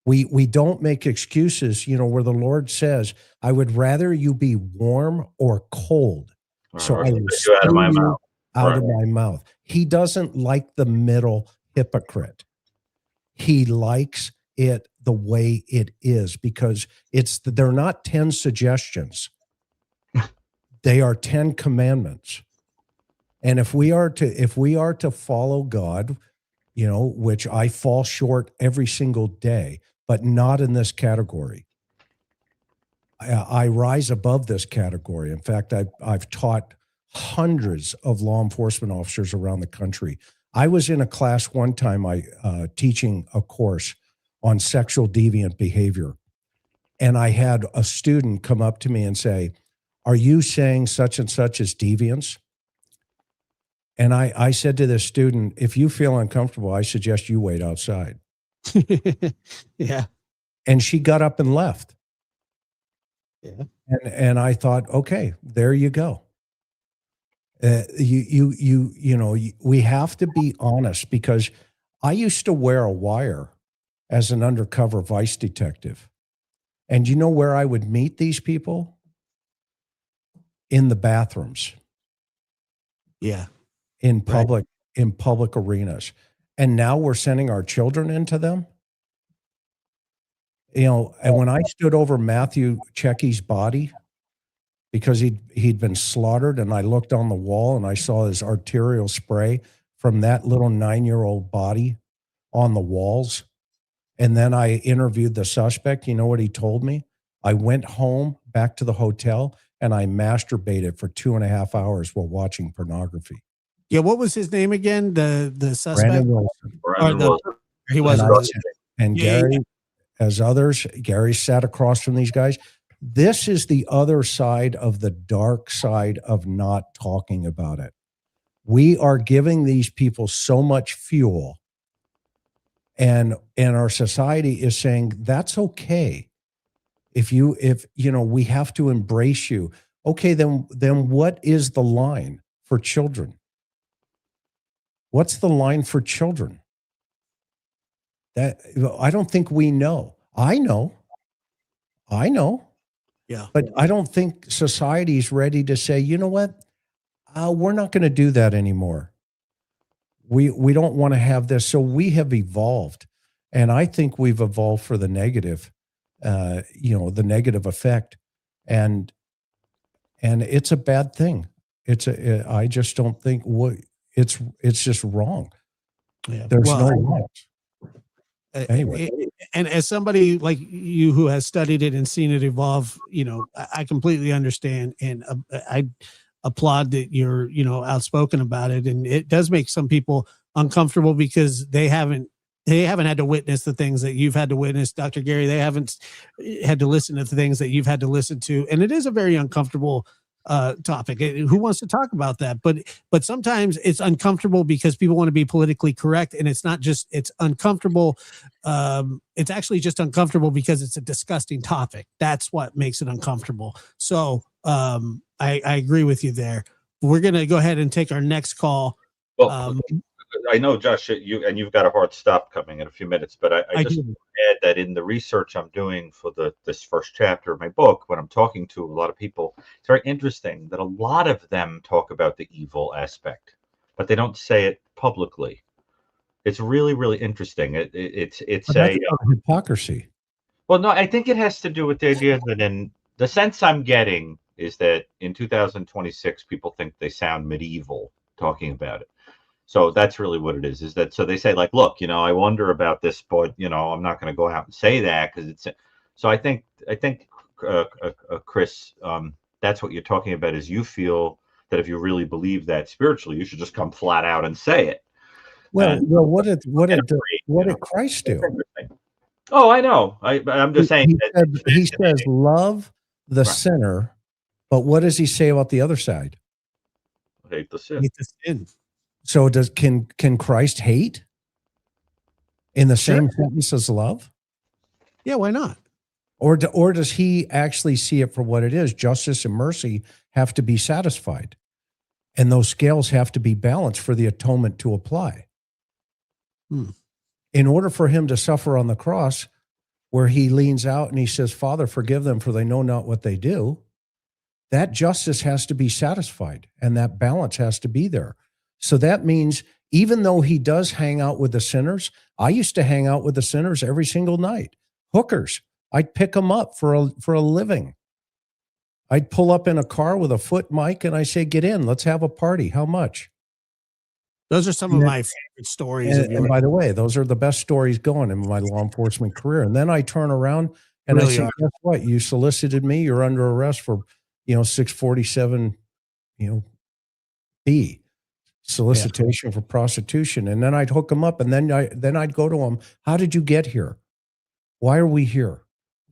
C: We don't make excuses, where the Lord says, I would rather you be warm or cold. So I will spew you out of my mouth. He doesn't like the middle hypocrite. He likes it the way it is because they're not 10 suggestions. They are 10 commandments. And if we are to follow God, which I fall short every single day, but not in this category. I rise above this category. In fact, I've taught hundreds of law enforcement officers around the country. I was in a class one time, teaching a course on sexual deviant behavior. And I had a student come up to me and say, are you saying such and such is deviance? And I said to this student, if you feel uncomfortable, I suggest you wait outside.
A: Yeah.
C: And she got up and left.
A: Yeah.
C: And I thought, okay, there you go. We have to be honest because I used to wear a wire as an undercover vice detective. And you know where I would meet these people? In the bathrooms.
A: Yeah.
C: In public arenas. And now we're sending our children into them. And when I stood over Matthew Checky's body, because he'd been slaughtered, and I looked on the wall and I saw his arterial spray from that little 9-year-old body on the walls. And then I interviewed the suspect. You know what he told me? I went home back to the hotel and I masturbated for 2.5 hours while watching pornography.
A: Yeah, what was his name again? The suspect?
C: Brandon Wilson.
A: He was.
C: And Gary, as others, Gary sat across from these guys. This is the other side of the dark side of not talking about it. We are giving these people so much fuel, and our society is saying that's okay. If we have to embrace you. Okay, then what is the line for children? What's the line for children? That I don't think we know. I know.
A: Yeah.
C: But I don't think society is ready to say, you know what? We're not going to do that anymore. We don't want to have this. So we have evolved. And I think we've evolved for the negative, the negative effect. And it's a bad thing. I just don't think it's just wrong.
A: Yeah.
C: There's no laws.
A: Anyway, and as somebody like you who has studied it and seen it evolve, I completely understand, and I applaud that you're outspoken about it. And it does make some people uncomfortable because they haven't had to witness the things that you've had to witness, Dr. Gary. They haven't had to listen to the things that you've had to listen to, and it is a very uncomfortable topic. Who wants to talk about that? But sometimes it's uncomfortable because people want to be politically correct, and it's not just it's uncomfortable. It's actually just uncomfortable because it's a disgusting topic. That's what makes it uncomfortable. So I agree with you there. We're gonna go ahead and take our next call.
B: Well, I know, Josh, you've got a hard stop coming in a few minutes, but I just want to add that in the research I'm doing for this first chapter of my book, when I'm talking to a lot of people, it's very interesting that a lot of them talk about the evil aspect, but they don't say it publicly. It's really, really interesting. It's a
C: hypocrisy.
B: Well, no, I think it has to do with the idea that in the sense I'm getting is that in 2026, people think they sound medieval talking about it. So that's really what it is that, so they say like, look, I wonder about this, but, I'm not going to go out and say that because it's, so I think, Chris, that's what you're talking about is you feel that if you really believe that spiritually, you should just come flat out and say it.
C: Well, what did Christ do?
B: Oh, I know. I'm just saying.
C: He says, love the sinner, but what does he say about the other side?
B: Hate the sin.
A: Hate the sin.
C: So can Christ hate in the same sentence as love?
A: Yeah, why not?
C: Or does he actually see it for what it is? Justice and mercy have to be satisfied, and those scales have to be balanced for the atonement to apply. In order for him to suffer on the cross, where he leans out and he says, Father, forgive them, for they know not what they do, that justice has to be satisfied, and that balance has to be there. So that means even though he does hang out with the sinners, I used to hang out with the sinners every single night. Hookers. I'd pick them up for a living. I'd pull up in a car with a foot mic and I say, get in, let's have a party. How much?
A: Those are some of my favorite stories.
C: And by the way, those are the best stories going in my law enforcement career. And then I turn around and I say, guess what? You solicited me. You're under arrest for, 647, B. Solicitation for prostitution. And then I'd hook them up, and then I'd go to them. How did you get here? Why are we here?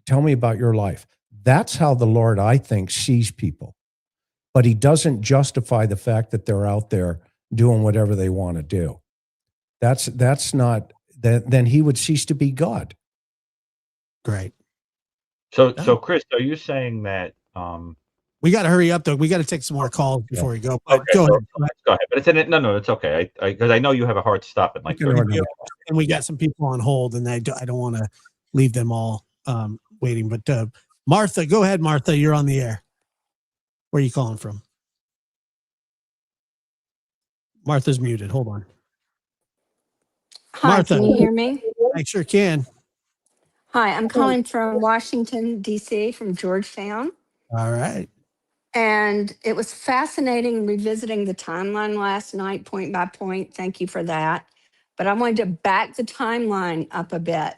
C: Tell me about your life. That's how the Lord, I think, sees people. But he doesn't justify the fact that they're out there doing whatever they want to do. That's not, then he would cease to be God.
A: Great.
B: So Chris, are you saying that
A: we got to hurry up though? We got to take some more calls before we go.
B: Okay,
A: go ahead.
B: Go ahead. But no, it's okay. Because I know you have a hard stop at like 30 minutes.
A: And we got some people on hold, and I don't want to leave them all waiting. But Martha, go ahead, Martha. You're on the air. Where are you calling from? Martha's muted. Hold on.
J: Hi,
A: Martha,
J: can you hear me?
A: I sure can.
J: Hi, I'm calling from Washington, D.C., from Georgetown.
A: All right.
J: And it was fascinating revisiting the timeline last night, point by point. Thank you for that. But I wanted to back the timeline up a bit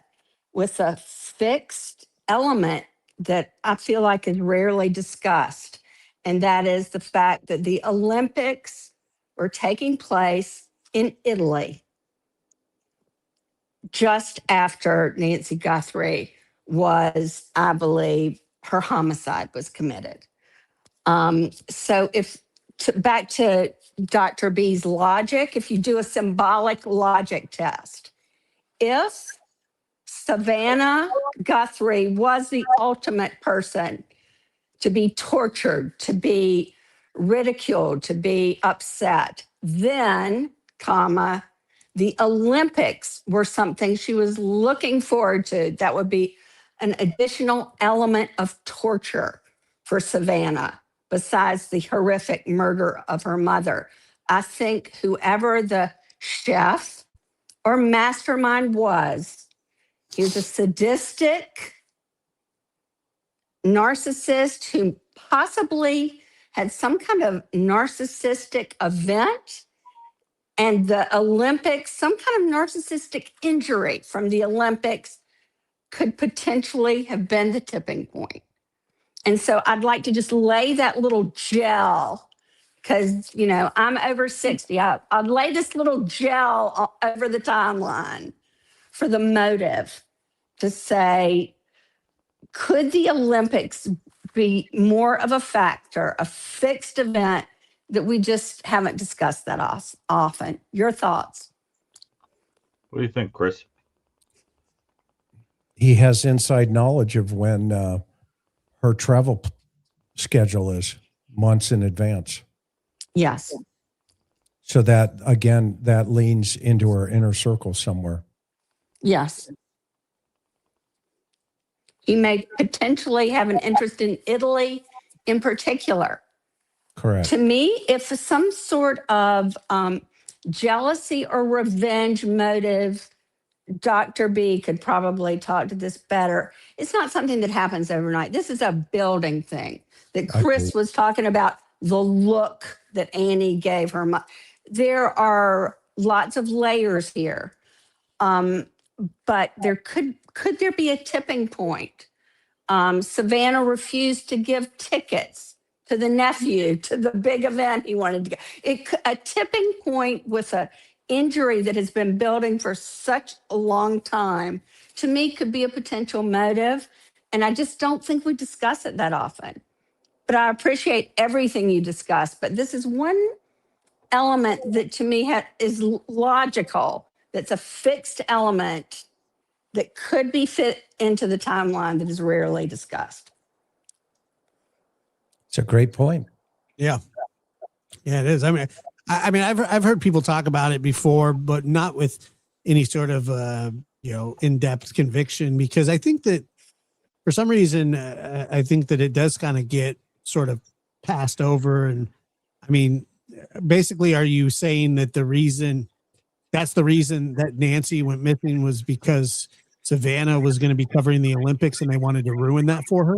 J: with a fixed element that I feel like is rarely discussed. And that is the fact that the Olympics were taking place in Italy just after Nancy Guthrie was, I believe, her homicide was committed. So back to Dr. B's logic, if you do a symbolic logic test, if Savannah Guthrie was the ultimate person to be tortured, to be ridiculed, to be upset, then, the Olympics were something she was looking forward to. That would be an additional element of torture for Savannah, besides the horrific murder of her mother. I think whoever the chef or mastermind was, he was a sadistic narcissist who possibly had some kind of narcissistic event, and the Olympics, some kind of narcissistic injury from the Olympics could potentially have been the tipping point. And so I'd like to just lay that little gel, because, you know, I'm over 60. I'd lay this little gel over the timeline for the motive to say, could the Olympics be more of a factor, a fixed event that we just haven't discussed that often? Your thoughts?
B: What do you think, Chris?
C: He has inside knowledge of when her travel schedule is months in advance.
J: Yes.
C: So that, again, that leans into her inner circle somewhere.
J: Yes. He may potentially have an interest in Italy in particular.
C: Correct.
J: To me, if some sort of jealousy or revenge motive, Dr. B could probably talk to this better. It's not something that happens overnight. This is a building thing that Chris was talking about, the look that Annie gave her. There are lots of layers here. But there could there be a tipping point? Savannah refused to give tickets to the nephew to the big event he wanted to go. A tipping point with a injury that has been building for such a long time, to me, could be a potential motive. And I just don't think we discuss it that often. But I appreciate everything you discuss. But this is one element that to me is logical. That's a fixed element that could be fit into the timeline that is rarely discussed.
C: It's a great point.
A: Yeah. Yeah, it is. I mean, I've heard people talk about it before, but not with any sort of in-depth conviction, because I think that for some reason, I think that it does kind of get sort of passed over. And I mean, basically, are you saying that that's the reason that Nancy went missing was because Savannah was going to be covering the Olympics and they wanted to ruin that for her?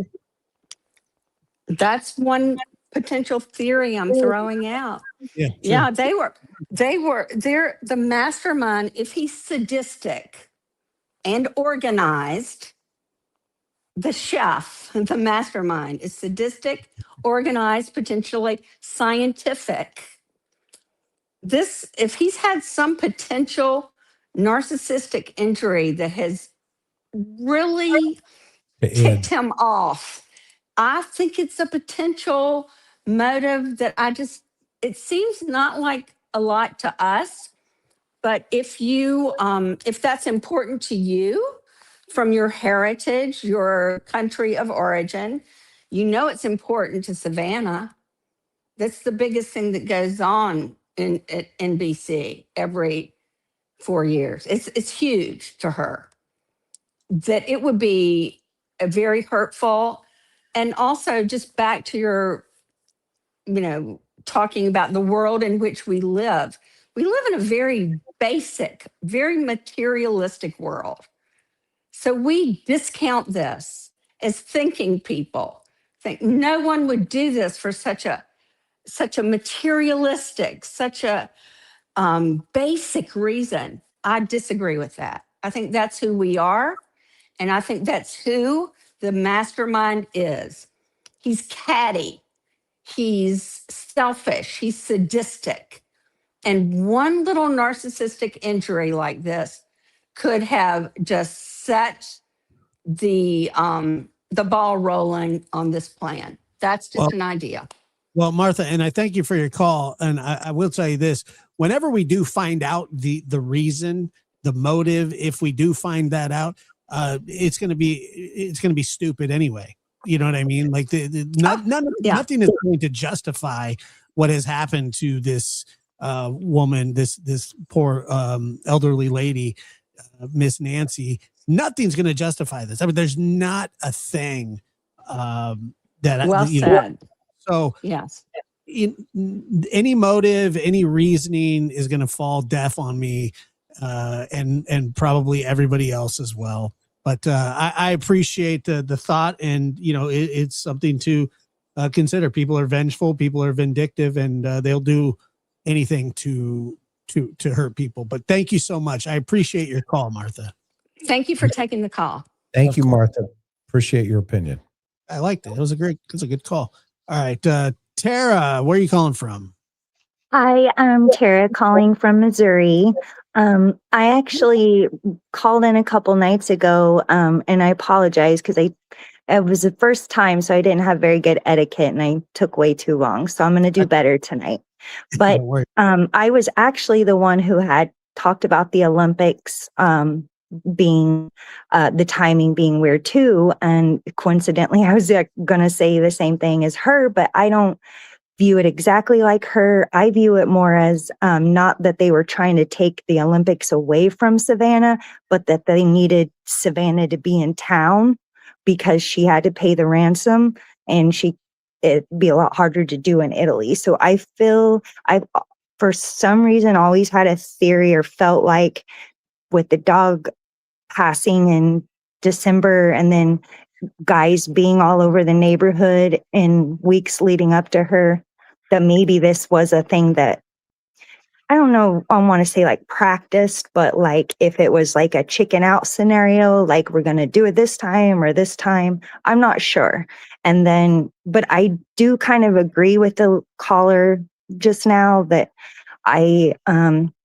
J: That's one potential theory I'm throwing out. Yeah, they're the mastermind. If he's sadistic and organized, the chef, the mastermind, is sadistic, organized, potentially scientific. If he's had some potential narcissistic injury that has really ticked him off, I think it's a potential motive that it seems not like a lot to us, but if that's important to you from your heritage, your country of origin, it's important to Savannah. That's the biggest thing that goes on at NBC every 4 years. It's huge to her. That it would be a very hurtful. And also, just back to your, talking about the world in which we live. We live in a very basic, very materialistic world. So we discount this as thinking people. Think no one would do this for such a materialistic, such a basic reason. I disagree with that. I think that's who we are. And I think that's who the mastermind is. He's catty. He's selfish. He's sadistic. And one little narcissistic injury like this could have just set the ball rolling on this plan. That's just an idea.
A: Well, Martha, and I thank you for your call. And I will tell you this, whenever we do find out the reason, the motive, if we do find that out, it's going to be stupid anyway. You know what I mean? Like nothing is going to justify what has happened to this woman, this poor elderly lady, Miss Nancy. Nothing's going to justify this. I mean, there's not a thing that
J: said.
A: So
J: yes,
A: any motive, any reasoning is going to fall deaf on me, and probably everybody else as well. But I appreciate the thought, and it's something to consider. People are vengeful, people are vindictive, and they'll do anything to hurt people. But thank you so much. I appreciate your call, Martha.
J: Thank you for taking the call.
C: Thank you, Martha. Appreciate your opinion.
A: I liked it. It was a good call. All right, Tara, where are you calling from?
K: Hi, I'm Tara calling from Missouri. I actually called in a couple nights ago, and I apologize because it was the first time, so I didn't have very good etiquette and I took way too long. So I'm going to do better tonight. But I was actually the one who had talked about the Olympics being the timing being weird too. And coincidentally, I was going to say the same thing as her, but I don't view it exactly like her. I view it more as not that they were trying to take the Olympics away from Savannah, but that they needed Savannah to be in town because she had to pay the ransom, and it'd be a lot harder to do in Italy. So I feel I've, for some reason, always had a theory or felt like with the dog passing in December and then guys being all over the neighborhood in weeks leading up to her, that maybe this was a thing that, I don't know, I want to say like practiced, but like if it was like a chicken out scenario, like we're going to do it this time or this time, I'm not sure. And then, but I do kind of agree with the caller just now that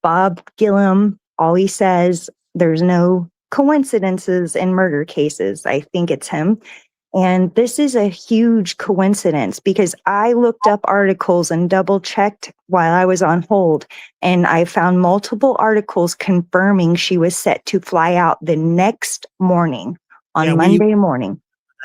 K: Bob Gillum always says there's no coincidences in murder cases. I think it's him. And this is a huge coincidence because I looked up articles and double checked while I was on hold, and I found multiple articles confirming she was set to fly out the next morning on Monday morning.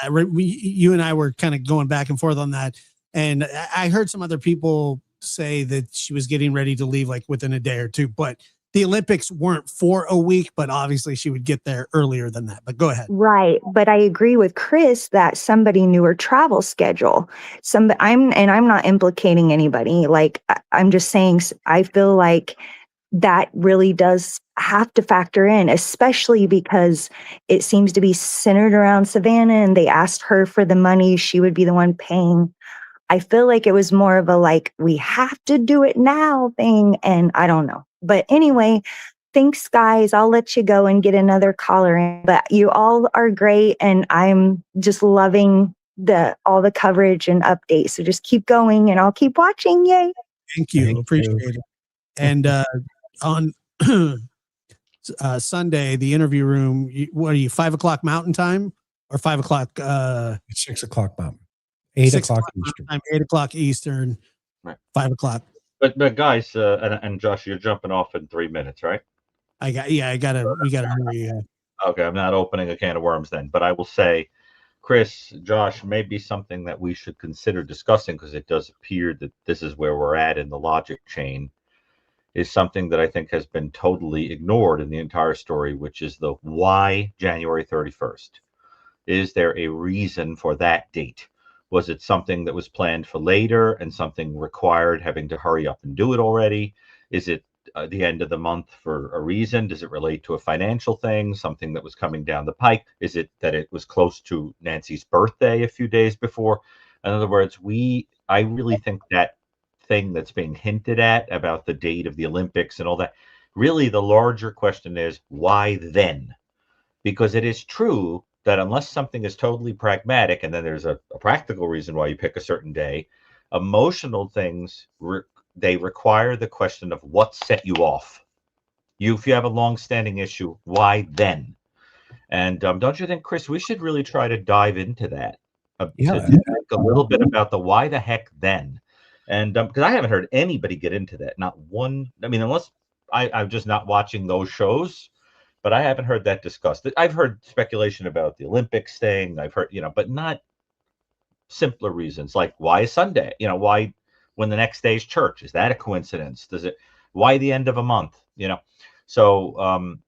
A: You and I were kind of going back and forth on that. And I heard some other people say that she was getting ready to leave like within a day or two, but the Olympics weren't for a week, but obviously she would get there earlier than that. But go ahead.
K: Right. But I agree with Chris that somebody knew her travel schedule. I'm not implicating anybody. Like, I'm just saying, I feel like that really does have to factor in, especially because it seems to be centered around Savannah and they asked her for the money. She would be the one paying. I feel like it was more of a like, we have to do it now thing. And I don't know. But anyway, thanks, guys. I'll let you go and get another caller in. But you all are great. And I'm just loving all the coverage and updates. So just keep going and I'll keep watching. Yay.
A: Thank you. Appreciate it. And on Sunday, the interview room, what are you, 5 o'clock Mountain Time or 5 o'clock?
C: 6 o'clock Mountain. 8 o'clock Eastern.
A: Time, 8 o'clock Eastern,
B: right.
A: 5 o'clock.
B: But guys, and Josh, you're jumping off in 3 minutes, right?
A: We gotta hurry.
B: Okay, I'm not opening a can of worms then, but I will say, Chris, Josh, maybe something that we should consider discussing, because it does appear that this is where we're at in the logic chain, is something that I think has been totally ignored in the entire story, which is the why January 31st. Is there a reason for that date? Was it something that was planned for later and something required having to hurry up and do it already? Is it the end of the month for a reason? Does it relate to a financial thing, something that was coming down the pike? Is it that it was close to Nancy's birthday a few days before? In other words, I really think that thing that's being hinted at about the date of the Olympics and all that, really the larger question is, why then? Because it is true that unless something is totally pragmatic, and then there's a practical reason why you pick a certain day, emotional things, they require the question of what set you off. If you have a long-standing issue, why then? And don't you think, Chris, we should really try to dive into that, to think a little bit about the why the heck then? And because I haven't heard anybody get into that, not one. I mean, unless I'm just not watching those shows. But I haven't heard that discussed. I've heard speculation about the Olympics thing. I've heard, but not simpler reasons like why Sunday? Why when the next day's church? Is that a coincidence? Why the end of a month? So,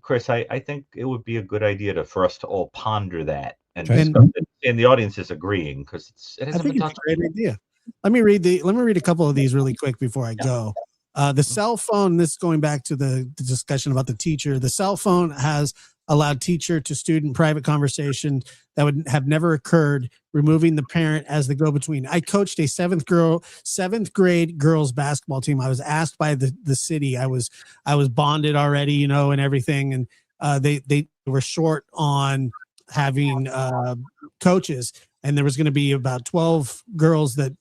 B: Chris, I think it would be a good idea for us to all ponder that and discuss it. And the audience is agreeing because it hasn't been touched.
A: It's a great idea. Let me read a couple of these really quick before I go. The cell phone, this is going back to the discussion about the teacher. The cell phone has allowed teacher to student private conversation that would have never occurred, removing the parent as the go-between. I coached a seventh grade girls basketball team. I was asked by the city. I was bonded already, you know, and everything. And they were short on having coaches, and there was going to be about 12 girls that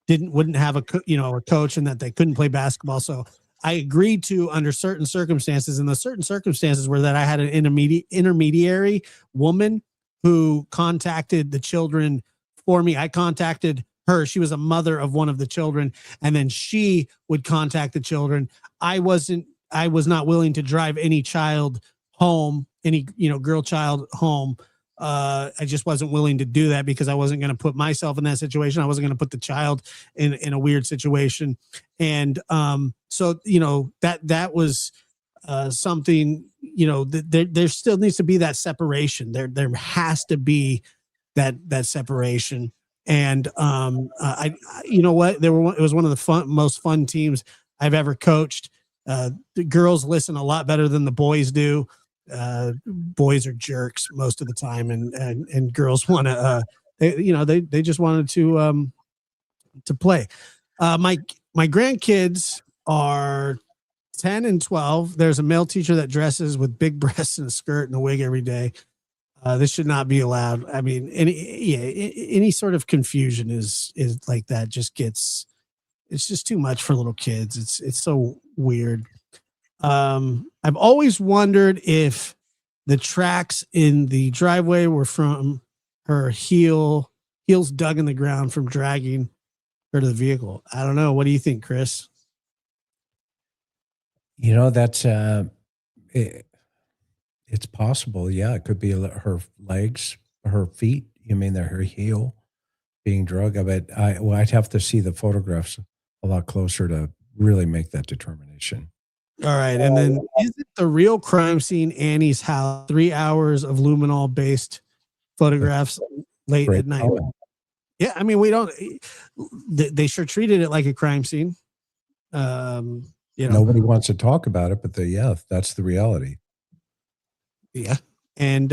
A: wouldn't have a coach, and that they couldn't play basketball. So I agreed to, under certain circumstances, and the certain circumstances were that I had an intermediary woman who contacted the children for me. I contacted her. She was a mother of one of the children, and then she would contact the children. I was not willing to drive any child home, any girl child home. I just wasn't willing to do that because I wasn't going to put myself in that situation. I wasn't going to put the child in a weird situation. And so that was something, there still needs to be that separation. There has to be that separation. And I you know what, it was one of the most fun teams I've ever coached. The girls listen a lot better than the boys do. Boys are jerks most of the time, and girls want to they just wanted to play. My grandkids are 10 and 12. There's a male teacher that dresses with big breasts and a skirt and a wig every day. This should not be allowed. I mean, any sort of confusion is like that. It's just too much for little kids. It's so weird. I've always wondered if the tracks in the driveway were from her heels dug in the ground from dragging her to the vehicle. I don't know. What do you think, Chris?
C: That's it's possible. Yeah, it could be her legs, her feet. You mean her heel being drug? But I'd have to see the photographs a lot closer to really make that determination.
A: All right. And then, is it the real crime scene, Annie's house? 3 hours of luminol based photographs late at night. Yeah. I mean, they sure treated it like a crime scene.
C: Nobody wants to talk about it, but that's the reality.
A: Yeah. And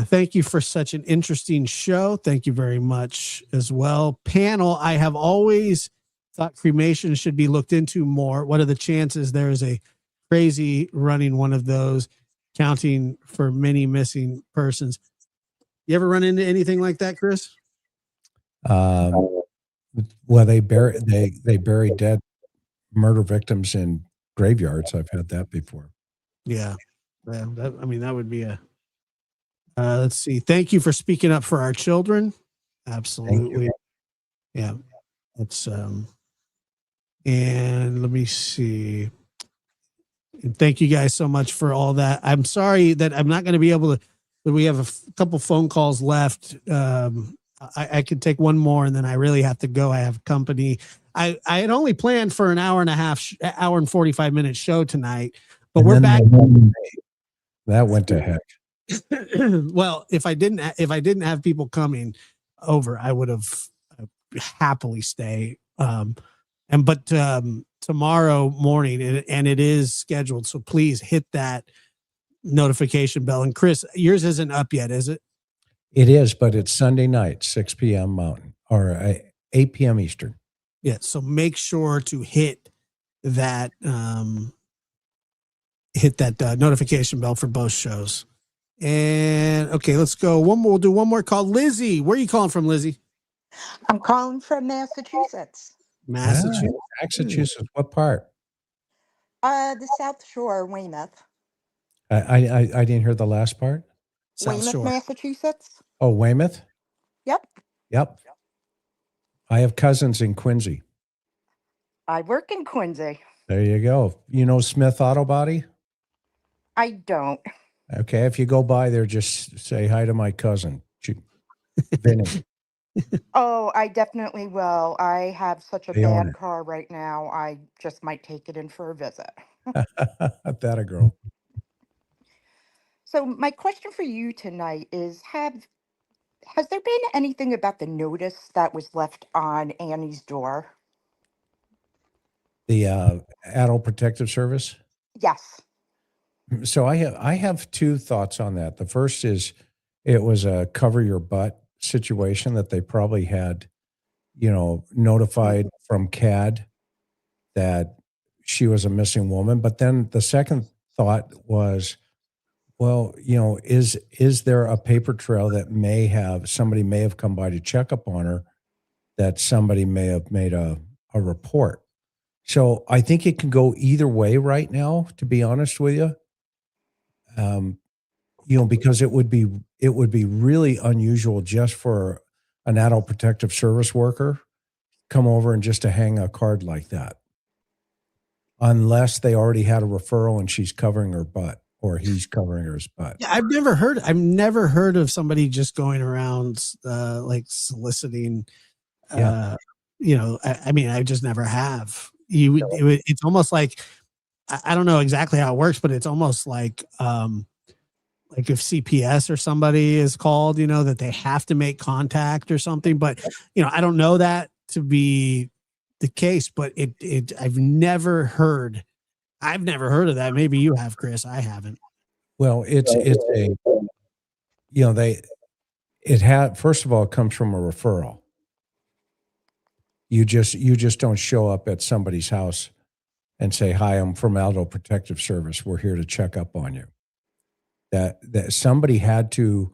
A: thank you for such an interesting show. Thank you very much as well. Panel, I have always thought cremation should be looked into more. What are the chances there is a crazy running one of those, counting for many missing persons? You ever run into anything like that, Chris?
C: Well, they bury dead murder victims in graveyards. I've had that before.
A: Yeah. That would be a let's see. Thank you for speaking up for our children. Absolutely. Yeah. It's and let me see. And thank you guys so much for all that. I'm sorry that I'm not going to be able to, but we have a couple phone calls left. I could take one more, and then I really have to go. I have company. I had only planned for an hour and a half, hour and 45-minute show tonight, but we're back.
C: That went to heck.
A: Well, if I didn't have people coming over, I would have happily stay. But tomorrow morning, and it is scheduled, so please hit that notification bell. And Chris, yours isn't up yet, is it?
C: It is, but it's Sunday night, 6 p.m. Mountain, or 8 p.m. Eastern.
A: Yeah, so make sure to hit that notification bell for both shows. And okay, let's go. We'll do one more call. Lizzie, where are you calling from, Lizzie?
L: I'm calling from Massachusetts.
C: Massachusetts. What part?
L: The South Shore, Weymouth.
C: I didn't hear the last part.
L: Weymouth, Shore. Massachusetts.
C: Oh, Weymouth?
L: Yep.
C: I have cousins in Quincy.
L: I work in Quincy.
C: There you go. You know Smith Auto Body?
L: I don't.
C: Okay, if you go by there, just say hi to my cousin, Vinny.
L: Oh, I definitely will. I have such a bad car right now. I just might take it in for a visit.
C: That a girl.
L: So my question for you tonight is, has there been anything about the notice that was left on Annie's door?
C: The Adult Protective Service?
L: Yes.
C: So I have two thoughts on that. The first is it was a cover your butt situation that they probably had, notified from CAD that she was a missing woman. But then the second thought was, well, is there a paper trail that somebody may have come by to check up on her, that somebody may have made a report. So I think it can go either way right now, to be honest with you. Because it would be really unusual just for an adult protective service worker come over and just to hang a card like that, unless they already had a referral and she's covering her butt or he's covering her butt.
A: Yeah, I've never heard of somebody just going around like soliciting. I mean, I just never have. It's almost like I don't know exactly how it works, but it's almost like if CPS or somebody is called, that they have to make contact or something. But I don't know that to be the case. But I've never heard of that. Maybe you have, Chris. I haven't.
C: Well, first of all, it comes from a referral. You just don't show up at somebody's house and say, "Hi, I'm from Adult Protective Service. We're here to check up on you." That somebody had to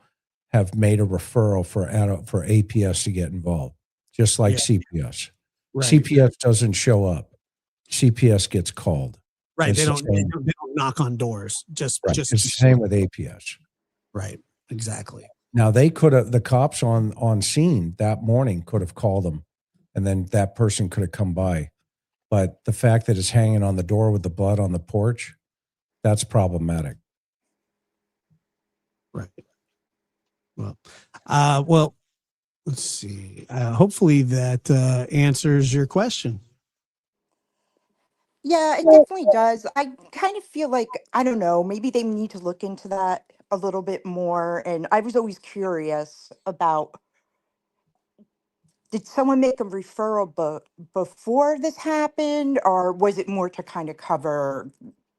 C: have made a referral for APS to get involved, just like CPS. Right. CPS doesn't show up. CPS gets called.
A: Right. They don't knock on doors. Just
C: it's the same with APS.
A: Right. Exactly.
C: Now the cops on scene that morning could have called them, and then that person could have come by. But the fact that it's hanging on the door with the blood on the porch, that's problematic.
A: Right. Well, let's see. Hopefully that answers your question.
L: Yeah, it definitely does. I kind of feel like, I don't know, maybe they need to look into that a little bit more. And I was always curious about, did someone make a referral before this happened, or was it more to kind of cover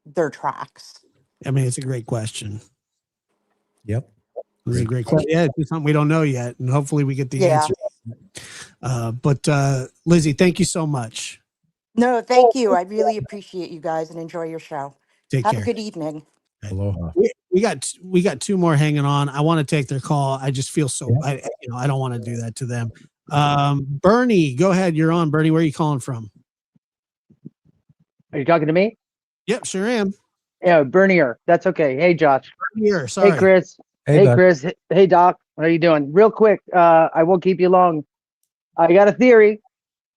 L: their tracks?
A: I mean, it's a great question.
C: Yep.
A: This is a great question. Yeah, it's something we don't know yet, and hopefully we get the answer. But Lizzie, thank you so much.
L: No, thank you. I really appreciate you guys and enjoy your show.
A: Take
L: Have
A: care.
L: a good evening.
C: Aloha.
A: We got two more hanging on. I want to take their call. I just feel so I don't want to do that to them. Bernie, go ahead. You're on. Bernie, where are you calling from?
M: Are you talking to me?
A: Yep, sure am.
M: Yeah, Bernier. That's okay. Hey, Josh.
A: Bernier, sorry.
M: Hey, Chris. Hey, Chris. Hey, Doc. How are you doing? Real quick, I won't keep you long. I got a theory.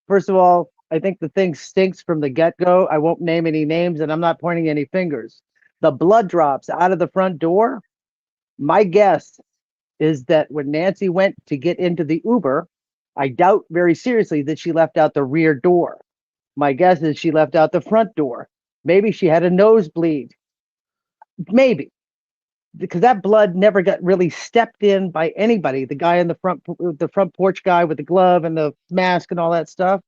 M: First of all, I think the thing stinks from the get-go. I won't name any names, and I'm not pointing any fingers. The blood drops out of the front door. My guess is that when Nancy went to get into the Uber, I doubt very seriously that she left out the rear door. My guess is she left out the front door. Maybe she had a nosebleed. Maybe. Because that blood never got really stepped in by anybody. The guy in the front porch guy with the glove and the mask and all that stuff.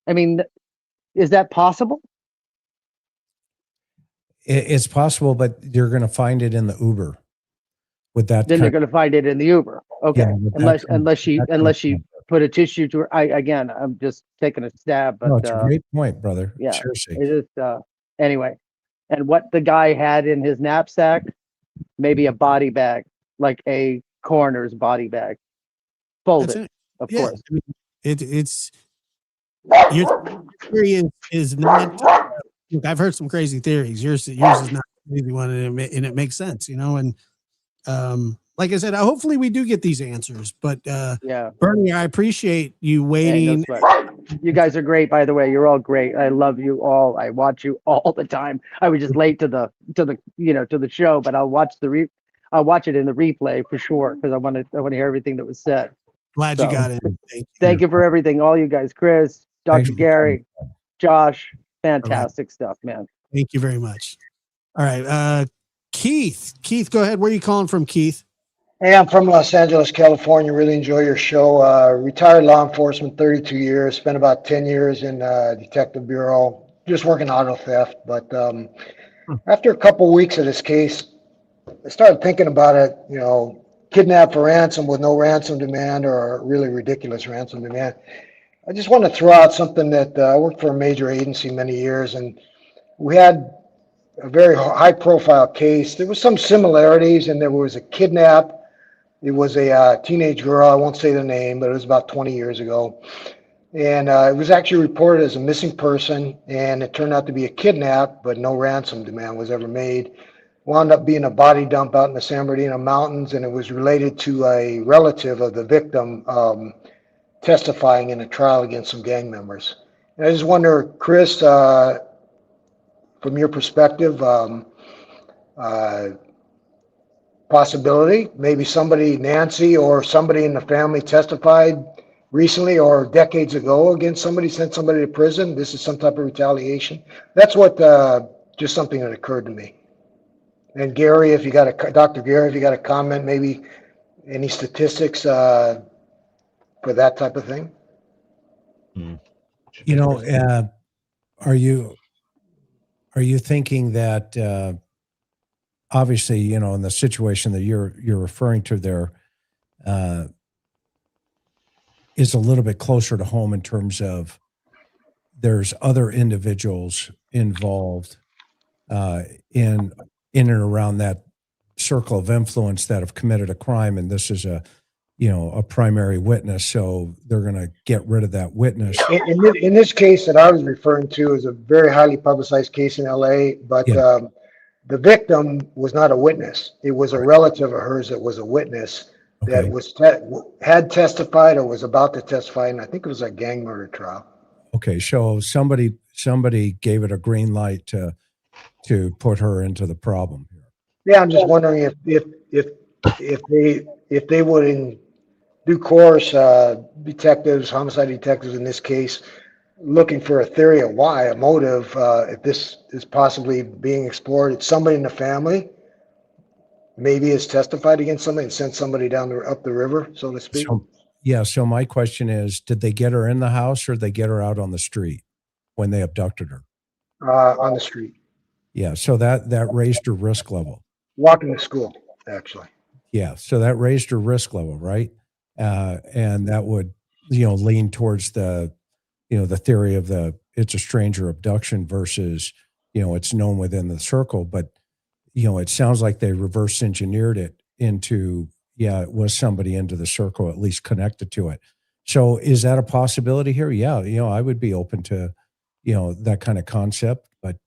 M: I mean, is that possible?
C: It's possible, but you're going to find it in the Uber. With that,
M: then they're going to find it in the Uber. Okay, yeah, unless she put a tissue to her. I'm just taking a stab, but
C: no, it's a great point, brother.
M: Yeah,
C: seriously.
M: It is. Anyway, and what the guy had in his knapsack, maybe a body bag, like a coroner's body bag, folded, of course.
A: I mean, it's your theory is not. I've heard some crazy theories. Yours is not a crazy one, and it makes sense, And like I said, hopefully we do get these answers. But
M: yeah,
A: Bernie, I appreciate you waiting.
M: You guys are great, by the way. You're all great. I love you all. I watch you all the time. I was just late to the show, but I'll watch it in the replay for sure because I want to hear everything that was said.
A: Glad you got it.
M: Thank you for everything, all you guys, Chris, Dr. Gary, Josh. Fantastic stuff, man.
A: Thank you very much. All right. Keith, go ahead. Where are you calling from, Keith?
N: Hey, I'm from Los Angeles, California. Really enjoy your show. Retired law enforcement, 32 years. Spent about 10 years in Detective Bureau, just working auto theft. But after a couple weeks of this case, I started thinking about it, kidnapped for ransom with no ransom demand or a really ridiculous ransom demand. I just want to throw out something that I worked for a major agency many years, and we had a very high profile case. There was some similarities, and there was a kidnap. It was a teenage girl. I won't say the name, but it was about 20 years ago. And it was actually reported as a missing person, and it turned out to be a kidnap, but no ransom demand was ever made. Wound up being a body dump out in the San Bernardino Mountains, and it was related to a relative of the victim testifying in a trial against some gang members. And I just wonder, Chris, from your perspective, possibility, maybe somebody, Nancy or somebody in the family testified recently or decades ago against somebody, sent somebody to prison. This is some type of retaliation. That's what, just something that occurred to me. And Gary, if you got Dr. Gary, if you got a comment, maybe any statistics for that type of thing?
C: Are you thinking that obviously, in the situation that you're referring to there, is a little bit closer to home in terms of there's other individuals involved in and around that circle of influence that have committed a crime, and this is a primary witness, so they're going to get rid of that witness.
N: In this case that I was referring to is a very highly publicized case in LA, but the victim was not a witness. It was a relative of hers that was a witness that was had testified or was about to testify, and I think it was a gang murder trial.
C: Okay, so somebody gave it a green light to put her into the problem here.
N: Yeah, I'm just wondering if they would, in due course, detectives, homicide detectives in this case, looking for a theory of why, a motive, if this is possibly being explored. It's somebody in the family, maybe has testified against somebody and sent somebody up the river, so to speak.
C: So my question is, did they get her in the house or did they get her out on the street when they abducted her?
N: On the street.
C: Yeah, so that raised her risk level.
N: Walking to school, actually.
C: Yeah, so that raised her risk level, right? And that would, lean towards the theory of it's a stranger abduction versus, it's known within the circle. But, it sounds like they reverse engineered it into, it was somebody into the circle, at least connected to it. So is that a possibility here? Yeah, I would be open to, that kind of concept. But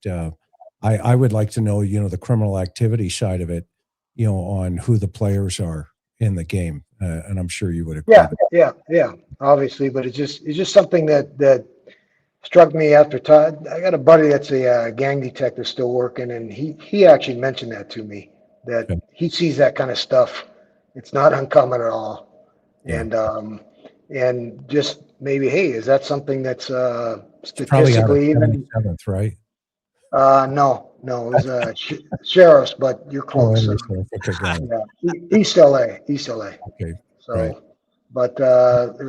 C: I would like to know, the criminal activity side of it, on who the players are in the game. And I'm sure you would agree.
N: Yeah, obviously. But it's just something that struck me after time. I got a buddy that's a gang detective still working, and he actually mentioned that to me, that he sees that kind of stuff. It's not uncommon at all. And just maybe, hey, is that something that's statistically even?
C: 77th, right?
N: No, it was sheriff's, but you're close. East LA.
C: Okay.
N: So,
C: right.
N: But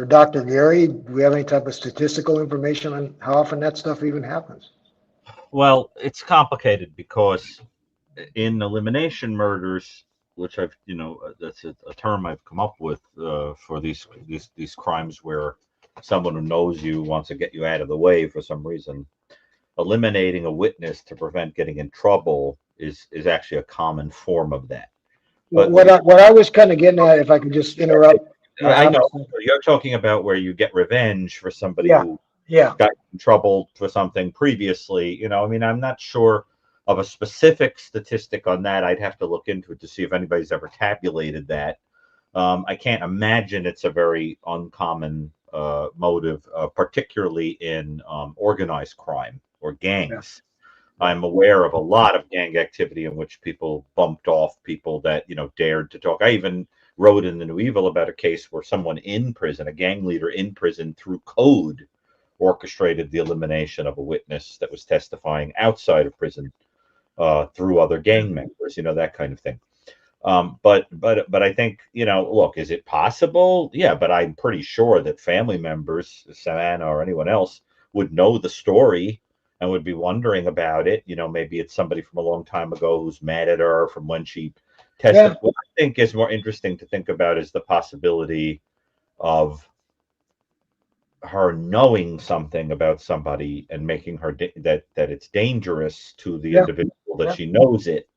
N: Dr. Gary, do we have any type of statistical information on how often that stuff even happens?
B: Well, it's complicated because in elimination murders, which I've, that's a term I've come up with for these crimes where someone who knows you wants to get you out of the way for some reason. Eliminating a witness to prevent getting in trouble is actually a common form of that. But
N: what I was kind of getting at, if I could just interrupt.
B: I know you're talking about where you get revenge for somebody who got in trouble for something previously. I'm not sure of a specific statistic on that. I'd have to look into it to see if anybody's ever tabulated that. I can't imagine it's a very uncommon motive, particularly in organized crime or gangs. I'm aware of a lot of gang activity in which people bumped off people that, dared to talk. I even wrote in the New Evil about a case where someone in prison, a gang leader in prison, through code orchestrated the elimination of a witness that was testifying outside of prison through other gang members, that kind of thing. But I think, look, is it possible? Yeah, but I'm pretty sure that family members, Savannah or anyone else, would know the story and would be wondering about it. Maybe it's somebody from a long time ago who's mad at her from when she tested.
N: Yeah.
B: What I think is more interesting to think about is the possibility of her knowing something about somebody and making her that it's dangerous to the individual that she knows it.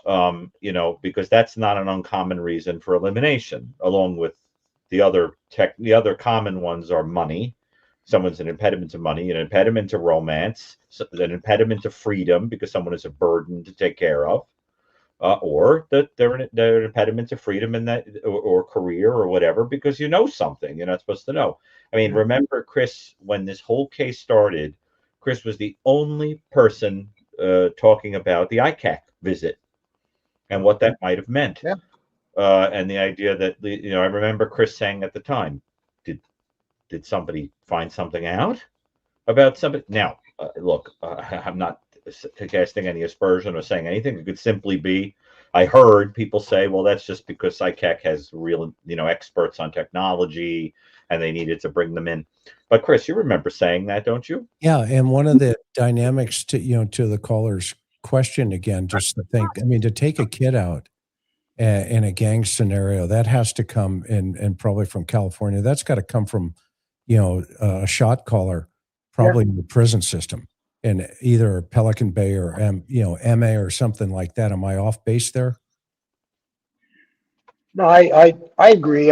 B: Because that's not an uncommon reason for elimination, along with the other common ones are money. Someone's an impediment to money, an impediment to romance, an impediment to freedom because someone is a burden to take care of, or that they're an impediment to freedom in that or career or whatever because you know something you're not supposed to know. I mean, remember, Chris, when this whole case started, Chris was the only person talking about the ICAC visit and what that might have meant.
N: Yeah.
B: And the idea that I remember Chris saying at the time, did somebody find something out about somebody? Now, look, I'm not casting any aspersion or saying anything. It could simply be, I heard people say, well, that's just because ICAC has real, experts on technology and they needed to bring them in. But Chris, you remember saying that, don't you?
C: Yeah, and one of the dynamics to the caller's question again, just to think, I mean, to take a kid out in a gang scenario, that has to come and probably from California. That's got to come from, a shot caller, probably in the prison system in either Pelican Bay or MA or something like that. Am I off base there?
N: No, I agree.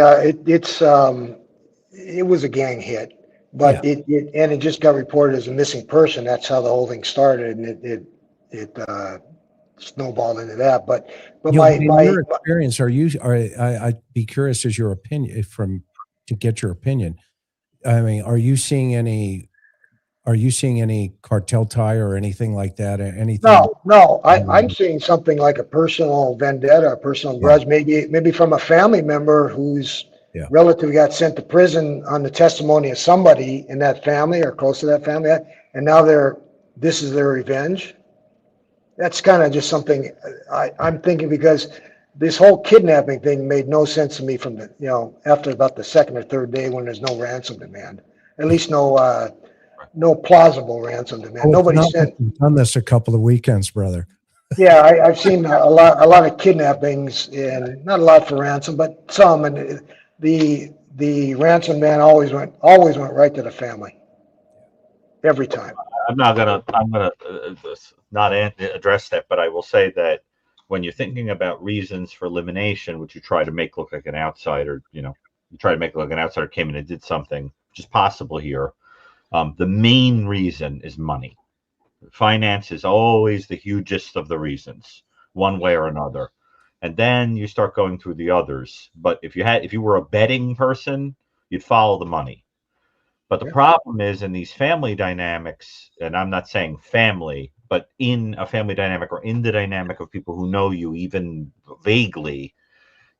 N: It was a gang hit, but it just got reported as a missing person. That's how the whole thing started, and it snowballed into that. But
C: In your experience, I'd be curious as your opinion to get your opinion. I mean, are you seeing any cartel tie or anything like that? Anything?
N: No. I'm seeing something like a personal vendetta, a personal grudge, maybe from a family member whose relative got sent to prison on the testimony of somebody in that family or close to that family, and now this is their revenge. That's kind of just something I'm thinking, because this whole kidnapping thing made no sense to me from after about the second or third day when there's no ransom demand, at least no plausible ransom demand. Nobody sent.
C: We've done this a couple of weekends, brother.
N: Yeah, I've seen a lot of kidnappings, and not a lot for ransom, but some. And the ransom man always went right to the family every time.
B: I'm gonna not address that, but I will say that when you're thinking about reasons for elimination, which you try to make look like an outsider, you try to make it look like an outsider came in and did something, which is possible here. The main reason is money. Finance is always the hugest of the reasons, one way or another. And then you start going through the others. But if you were a betting person, you'd follow the money. But the problem is in these family dynamics, and I'm not saying family, but in a family dynamic or in the dynamic of people who know you even vaguely,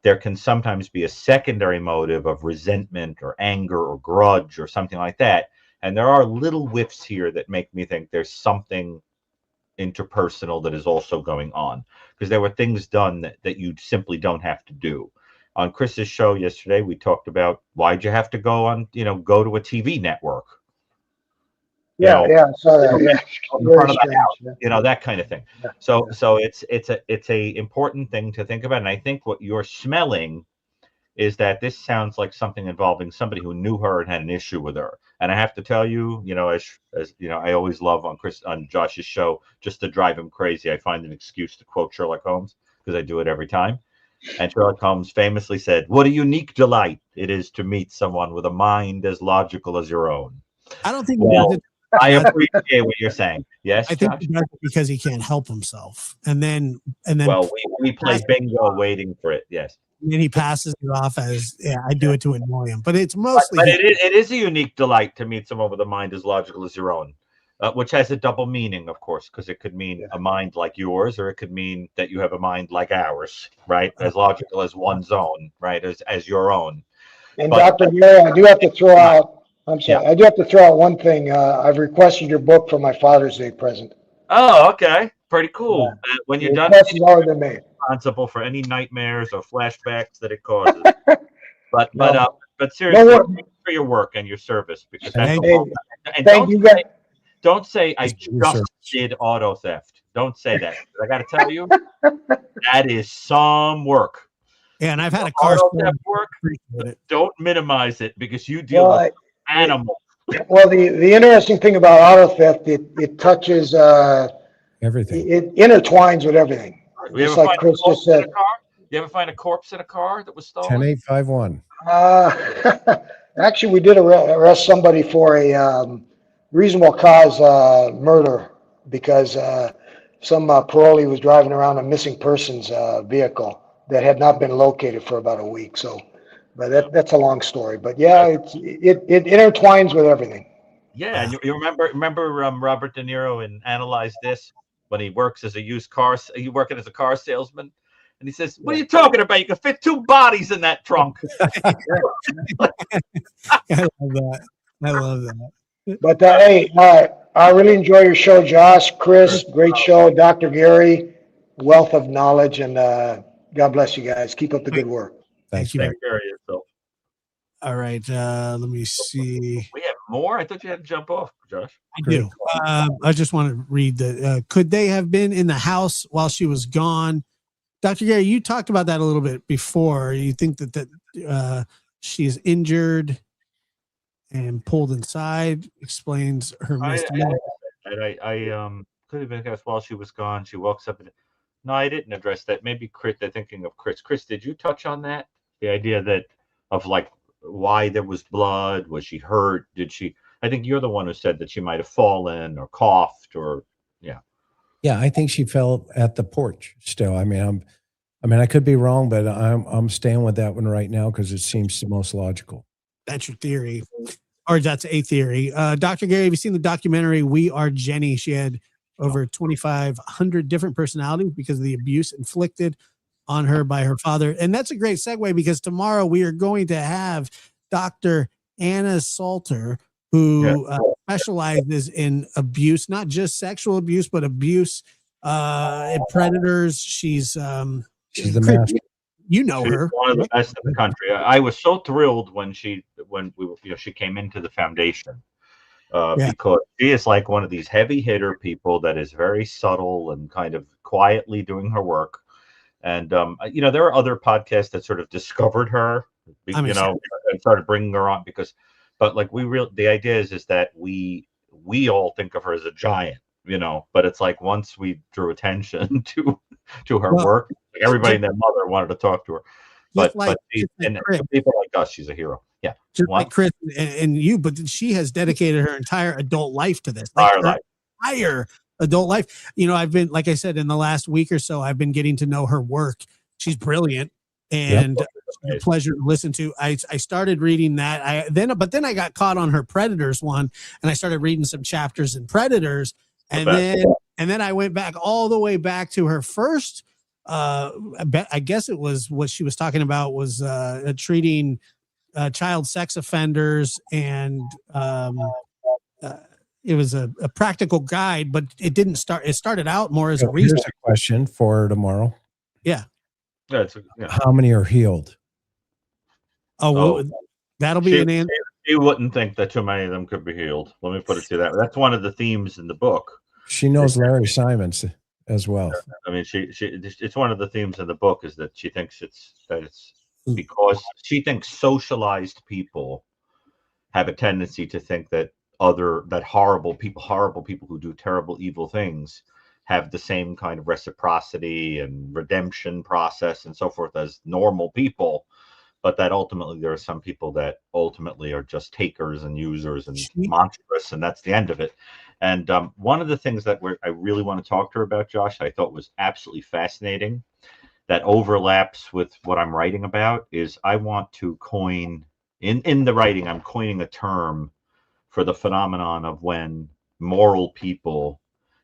B: there can sometimes be a secondary motive of resentment or anger or grudge or something like that. And there are little whiffs here that make me think there's something interpersonal that is also going on, because there were things done that you simply don't have to do. On Chris's show yesterday, we talked about why'd you have to go to a TV network?
N: I saw that.
B: In front of the house, that kind of thing. So it's a important thing to think about. And I think what you're smelling is that this sounds like something involving somebody who knew her and had an issue with her. And I have to tell you, as I always love on Josh's show, just to drive him crazy, I find an excuse to quote Sherlock Holmes, because I do it every time. And Sherlock Holmes famously said, "What a unique delight it is to meet someone with a mind as logical as your own."
A: I don't think
B: I appreciate what you're saying. Yes,
A: I think he does it because he can't help himself. And then
B: well, we play bingo waiting for it. Yes.
A: And then he passes it off as, I do it to annoy him. But it's mostly.
B: But it is a unique delight to meet someone with a mind as logical as your own, which has a double meaning, of course, because it could mean a mind like yours, or it could mean that you have a mind like ours, right? As logical as one's own, right? As your own.
N: And Dr. Gary, I do have to throw out, I'm sorry, I do have to throw out one thing. I've requested your book for my Father's Day present.
B: Oh, okay. Pretty cool. Yeah. When you're done, responsible for any nightmares or flashbacks that it causes. But seriously, thanks for your work and your service, because that's
N: thank you guys.
B: don't say I just did auto theft. Don't say that. I got to tell you, that is some work.
A: Yeah, and I've had a car
B: theft work. Don't minimize it because you deal with animals.
N: Well, the interesting thing about auto theft, it touches
C: everything.
N: It intertwines with everything. Just like Chris just said.
B: You ever find a corpse in a car that was stolen?
C: 10851.
N: Actually, we did arrest somebody for a reasonable cause murder because some parolee was driving around a missing persons vehicle that had not been located for about a week. So, but that's a long story. But yeah, it intertwines with everything.
B: Yeah, and you remember Robert De Niro in Analyze This when he works as you working as a car salesman, and he says, "What are you talking about? You can fit 2 bodies in that trunk."
A: I love that.
N: But hey, I really enjoy your show, Josh, Chris. Great show, Dr. Gary, wealth of knowledge, and God bless you guys. Keep up the good work.
C: Thank
B: you. Take care of yourself.
A: All right, let me see.
B: We have more. I thought you had to jump off, Josh.
A: I do. I just want to read the. Could they have been in the house while she was gone? Dr. Gary, you talked about that a little bit before. You think that she's injured and pulled inside, explains her misdemeanor.
B: I could have been because while she was gone, she walks up and no, I didn't address that. Maybe Chris, they're thinking of Chris. Chris, did you touch on that? The idea that of like why there was blood, was she hurt? Did she? I think you're the one who said that she might have fallen or coughed or
C: Yeah, I think she fell at the porch still. I mean, I could be wrong, but I'm staying with that one right now because it seems the most logical.
A: That's your theory, or that's a theory. Dr. Gary, have you seen the documentary We Are Jenny? She had over 2,500 different personalities because of the abuse inflicted on her by her father. And that's a great segue because tomorrow we are going to have Dr. Anna Salter, who specializes in abuse, not just sexual abuse, but abuse and predators. She's the
C: master.
A: You know
B: She's
A: her.
B: One of the best in the country. I was so thrilled when she came into the foundation because she is like one of these heavy hitter people that is very subtle and kind of quietly doing her work. And there are other podcasts that sort of discovered her, and started bringing her on but like the idea is that we all think of her as a giant, but it's like once we drew attention to her work, like everybody and their mother wanted to talk to her. But people like us, she's a hero. Yeah,
A: just like Chris and you, but she has dedicated her entire adult life to this. Entire adult life. I've been, like I said, in the last week or so, I've been getting to know her work. She's brilliant and a pleasure to listen to. I started reading that. But then I got caught on her Predators one, and I started reading some chapters in Predators, and then I went back all the way back to her first. I guess it was what she was talking about was treating child sex offenders, and it was a practical guide, but it didn't start. It started out more as a reason.
C: Here's a question for tomorrow.
A: Yeah.
C: How many are healed?
A: That'll be an answer.
B: You wouldn't think that too many of them could be healed. Let me put it to that. That's one of the themes in the book.
C: She knows Larry Simons as well.
B: I mean, it's one of the themes in the book is that she thinks it's because she thinks socialized people have a tendency to think that horrible people who do terrible, evil things have the same kind of reciprocity and redemption process and so forth as normal people, but that ultimately there are some people that ultimately are just takers and users and monstrous, and that's the end of it. And one of the things that I really want to talk to her about, Josh, I thought was absolutely fascinating, that overlaps with what I'm writing about, is I want to coin, in the writing, I'm coining a term for the phenomenon of when moral people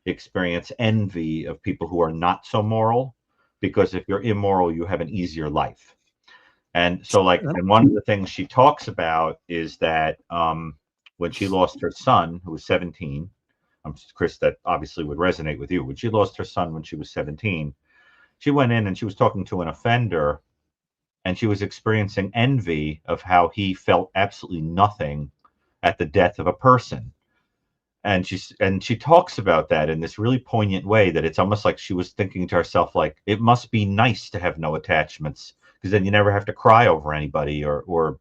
B: experience envy of people who are not so moral, because if you're immoral, you have an easier life. And so and one of the things she talks about is that when she lost her son, who was 17, Chris, that obviously would resonate with you. When she lost her son when she was 17, she went in and she was talking to an offender, and she was experiencing envy of how he felt absolutely nothing at the death of a person. and she talks about that in this really poignant way, that it's almost like she was thinking to herself, like, it must be nice to have no attachments, because then you never have to cry over anybody or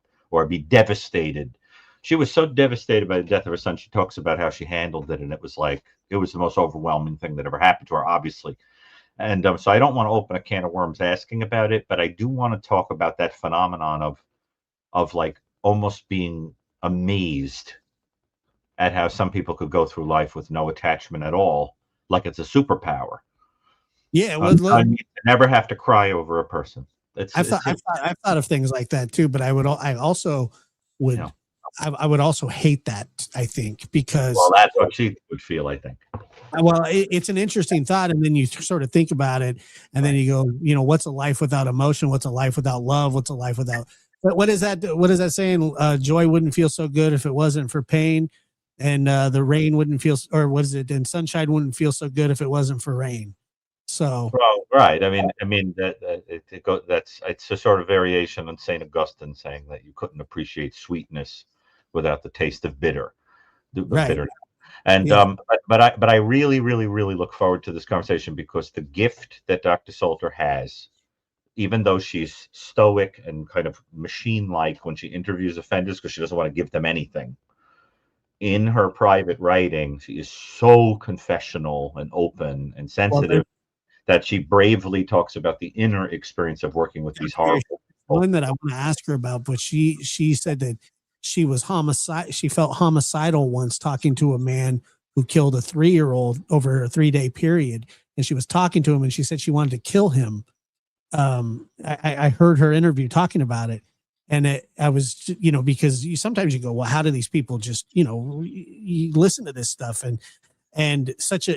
B: be devastated. She was so devastated by the death of her son. She talks about how she handled it, and it was the most overwhelming thing that ever happened to her, obviously. And so I don't want to open a can of worms asking about it, but I do want to talk about that phenomenon of like almost being amazed at how some people could go through life with no attachment at all, like it's a superpower.
A: Yeah, well, look,
B: you never have to cry over a person.
A: I've thought of things like that too, but I would also hate that, I think, because
B: that's what she would feel, I think.
A: Well, it's an interesting thought, and then you sort of think about it, and then you go, what's a life without emotion? What's a life without love? What's a life without? What is that? What is that saying? Joy wouldn't feel so good if it wasn't for pain, and the rain wouldn't feel, or what is it? And sunshine wouldn't feel so good if it wasn't for rain. So,
B: right. I mean it's a sort of variation on Saint Augustine saying that you couldn't appreciate sweetness without the taste of bitter. Bitterness. And but I really, really, really look forward to this conversation, because the gift that Dr. Salter has, even though she's stoic and kind of machine-like when she interviews offenders, because she doesn't want to give them anything, in her private writing, she is so confessional and open and sensitive that she bravely talks about the inner experience of working with these horrible people.
A: One that I want to ask her about, but she said that she felt homicidal once talking to a man who killed a 3-year-old over a 3-day period. And she was talking to him, and she said she wanted to kill him. I heard her interview talking about it. And I was, because sometimes you go, well, how do these people just, you listen to this stuff, and such a,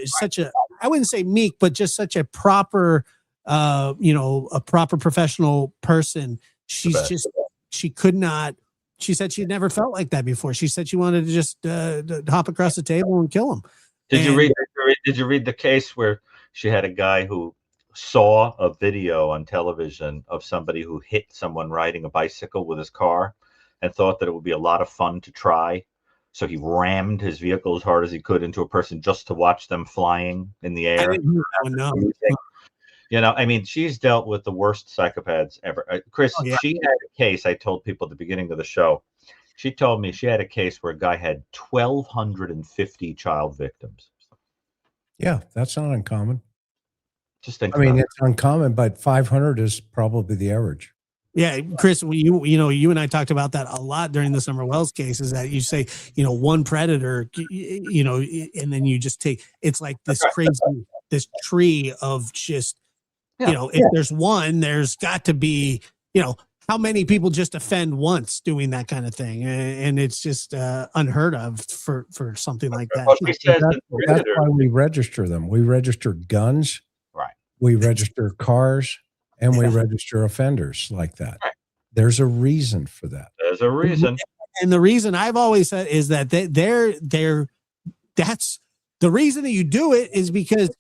A: I wouldn't say meek, but just such a proper, a proper professional person. She could not. She said she'd never felt like that before. She said she wanted to just hop across the table and kill him.
B: Did you read the case where she had a guy who saw a video on television of somebody who hit someone riding a bicycle with his car and thought that it would be a lot of fun to try? So he rammed his vehicle as hard as he could into a person just to watch them flying in the air. I mean, she's dealt with the worst psychopaths ever. Chris, she had a case, I told people at the beginning of the show, she told me she had a case where a guy had 1,250 child victims.
C: Yeah, that's not uncommon.
B: Just think
C: it's uncommon, but 500 is probably the average.
A: Yeah, Chris, you and I talked about that a lot during the Summer Wells case, is that you say, one predator, and then you just take, it's like this crazy, this tree of just, if there's one, there's got to be, how many people just offend once doing that kind of thing? And it's just unheard of for something like that.
C: That's why we register them. We register guns.
B: Right.
C: We register cars, and we register offenders like that.
B: Right.
C: There's a reason for that.
B: There's a reason.
A: And the reason I've always said is that that's the reason that you do it, is because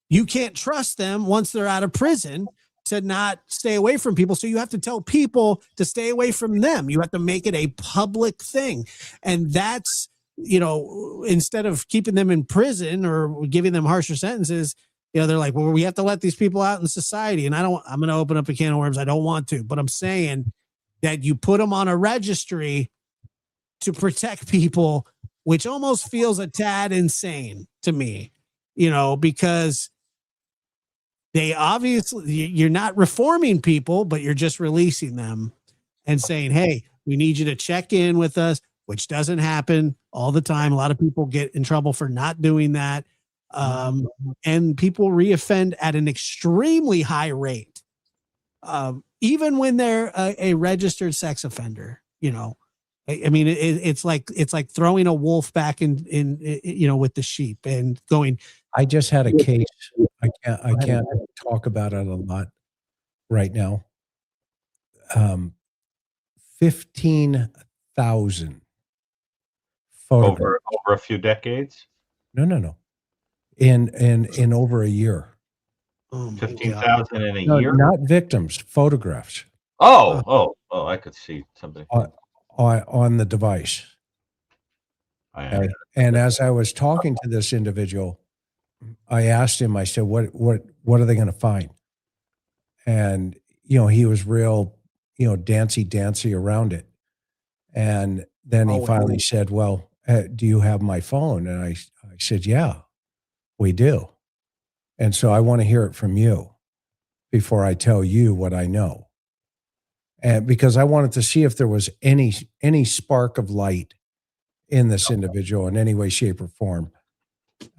A: you can't trust them once they're out of prison to not stay away from people. So you have to tell people to stay away from them. You have to make it a public thing. And that's, instead of keeping them in prison or giving them harsher sentences, they're like, well, we have to let these people out in society. And I'm going to open up a can of worms. I don't want to, but I'm saying that you put them on a registry to protect people, which almost feels a tad insane to me, because they obviously, you're not reforming people, but you're just releasing them and saying, hey, we need you to check in with us, which doesn't happen all the time. A lot of people get in trouble for not doing that. And people reoffend at an extremely high rate. Even when they're a registered sex offender, I mean, it's like throwing a wolf back in with the sheep and going.
C: I just had a case. I can't talk about it a lot right now. 15,000 photographs
B: over a few decades.
C: No. In over a year.
B: 15,000 in a year.
C: Not victims, photographs.
B: Oh! I could see something
C: on the device. And as I was talking to this individual, I asked him, I said, what are they going to find? And, he was real, dancy around it. And then he finally said, well, do you have my phone? And I said, yeah, we do. And so I want to hear it from you before I tell you what I know. And because I wanted to see if there was any spark of light in this individual in any way, shape, or form.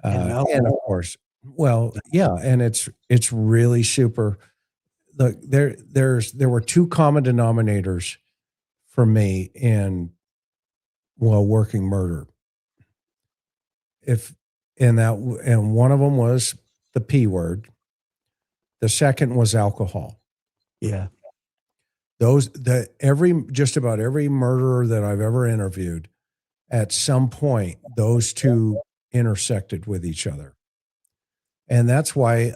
C: And of course, well, yeah, and it's really super. Look, there were two common denominators for me in working murder. And one of them was the P word. The second was alcohol.
A: Yeah.
C: Just about every murderer that I've ever interviewed, at some point, those two intersected with each other. And that's why,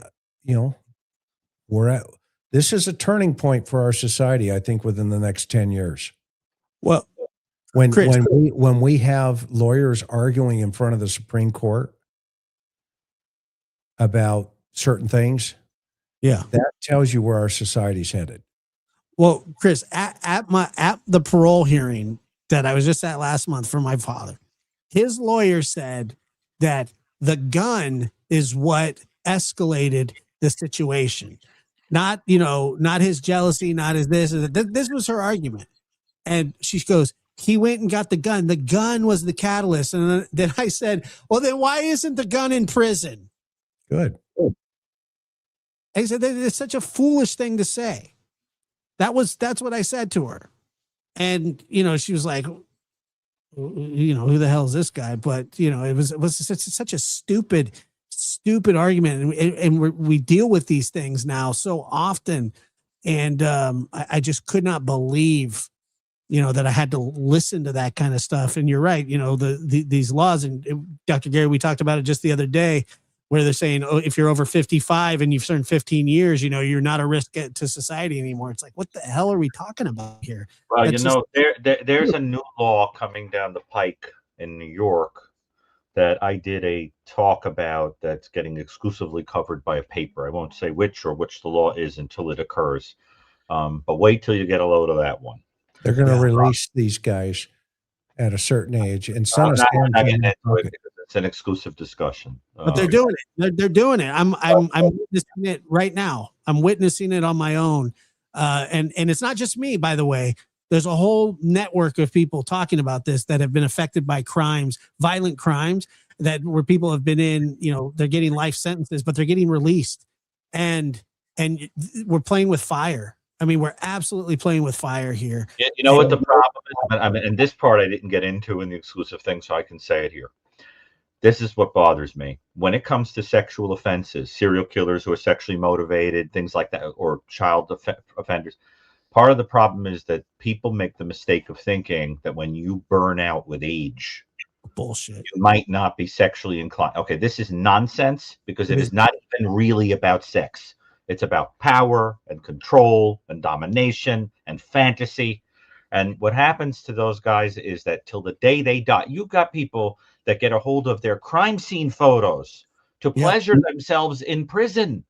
C: this is a turning point for our society, I think, within the next 10 years.
A: Well,
C: when
A: Chris,
C: when we have lawyers arguing in front of the Supreme Court about certain things, that tells you where our society's headed.
A: Well, Chris, at the parole hearing that I was just at last month for my father, his lawyer said that the gun is what escalated the situation. Not his jealousy, not his this. This was her argument. And she goes, he went and got the gun. The gun was the catalyst. And then I said, well, then why isn't the gun in prison?
C: Good.
A: And he said, it's such a foolish thing to say. That's what I said to her. And, she was like, who the hell is this guy? But, it was such a stupid argument. And we deal with these things now so often. And I just could not believe, that I had to listen to that kind of stuff. And you're right. These laws, and Dr. Gary, we talked about it just the other day, where they're saying, oh, if you're over 55 and you've served 15 years, you're not a risk to society anymore. It's like, what the hell are we talking about here?
B: Well, there's a new law coming down the pike in New York that I did a talk about that's getting exclusively covered by a paper. I won't say which the law is until it occurs. But wait till you get a load of that one.
C: They're going to release these guys at a certain age and send us down to
B: it's an exclusive discussion.
A: But they're doing it. They're doing it. I'm witnessing it right now. I'm witnessing it on my own. And it's not just me, by the way. There's a whole network of people talking about this that have been affected by crimes, violent crimes, where people have been in, they're getting life sentences, but they're getting released. And we're playing with fire. I mean, we're absolutely playing with fire here.
B: You know what the problem is? And this part I didn't get into in the exclusive thing, so I can say it here. This is what bothers me. When it comes to sexual offenses, serial killers who are sexually motivated, things like that, or child offenders, part of the problem is that people make the mistake of thinking that when you burn out with age,
A: bullshit,
B: you might not be sexually inclined. Okay, this is nonsense, because it is not even really about sex. It's about power and control and domination and fantasy. And what happens to those guys is that till the day they die, you've got people that get a hold of their crime scene photos to pleasure themselves in prison.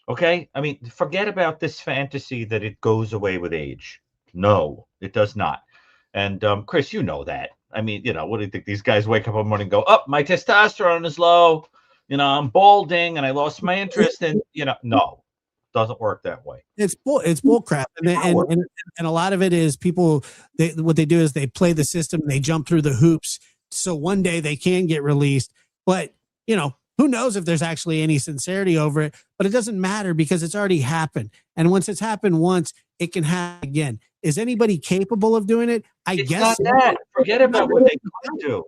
B: Okay? I mean, forget about this fantasy that it goes away with age. No, it does not. And Chris, you know that. I mean, what do you think? These guys wake up in the morning and go, oh, my testosterone is low. I'm balding and I lost my interest in, no, doesn't work that way.
A: It's bull crap. And a lot of it is people, what they do is they play the system and they jump through the hoops. So one day they can get released, but who knows if there's actually any sincerity over it, but it doesn't matter because it's already happened. And once it's happened once, it can happen again. Is anybody capable of doing it? I guess
B: not that. Forget about what they could do.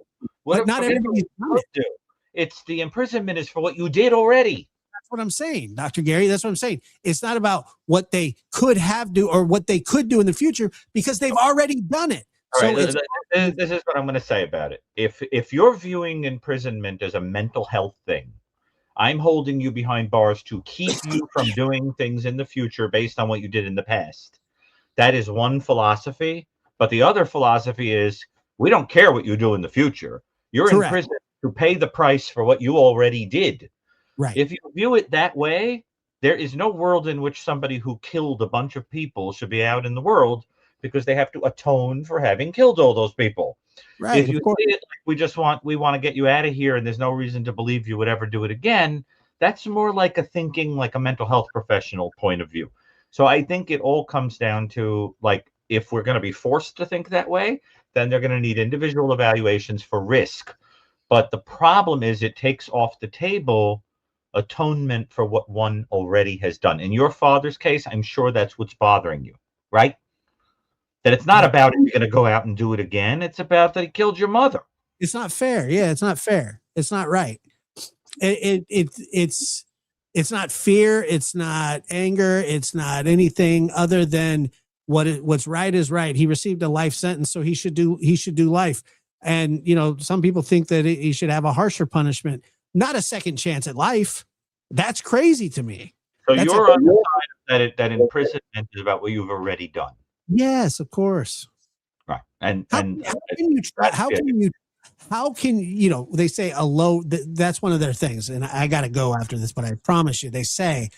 A: But not everybody's done it.
B: It's the imprisonment is for what you did already.
A: That's what I'm saying, Dr. Gary. That's what I'm saying. It's not about what they could have do or what they could do in the future because they've already done it.
B: All right, this is what I'm going to say about it. If you're viewing imprisonment as a mental health thing, I'm holding you behind bars to keep you from doing things in the future based on what you did in the past. That is one philosophy. But the other philosophy is We don't care what you do in the future. You're in prison to pay the price for what you already did.
A: Right.
B: If you view it that way, there is no world in which somebody who killed a bunch of people should be out in the world because they have to atone for having killed all those people.
A: Right.
B: If you see it like we want to get you out of here and there's no reason to believe you would ever do it again, that's more like a thinking, like a mental health professional point of view. So I think it all comes down to, like, if we're going to be forced to think that way, then they're going to need individual evaluations for risk. But the problem is it takes off the table atonement for what one already has done. In your father's case, I'm sure that's what's bothering you, right? That it's not about if you're going to go out and do it again. It's about that he killed your mother.
A: It's not fair. Yeah, it's not fair. It's not right. It's not fear. It's not anger. It's not anything other than what's right is right. He received a life sentence, so he should do life. And some people think that he should have a harsher punishment, not a second chance at life. That's crazy to me.
B: So you're on the side that imprisonment is about what you've already done.
A: Yes, of course.
B: Right. And
A: how can they say a low, that's one of their things. And I got to go after this, but I promise you, they say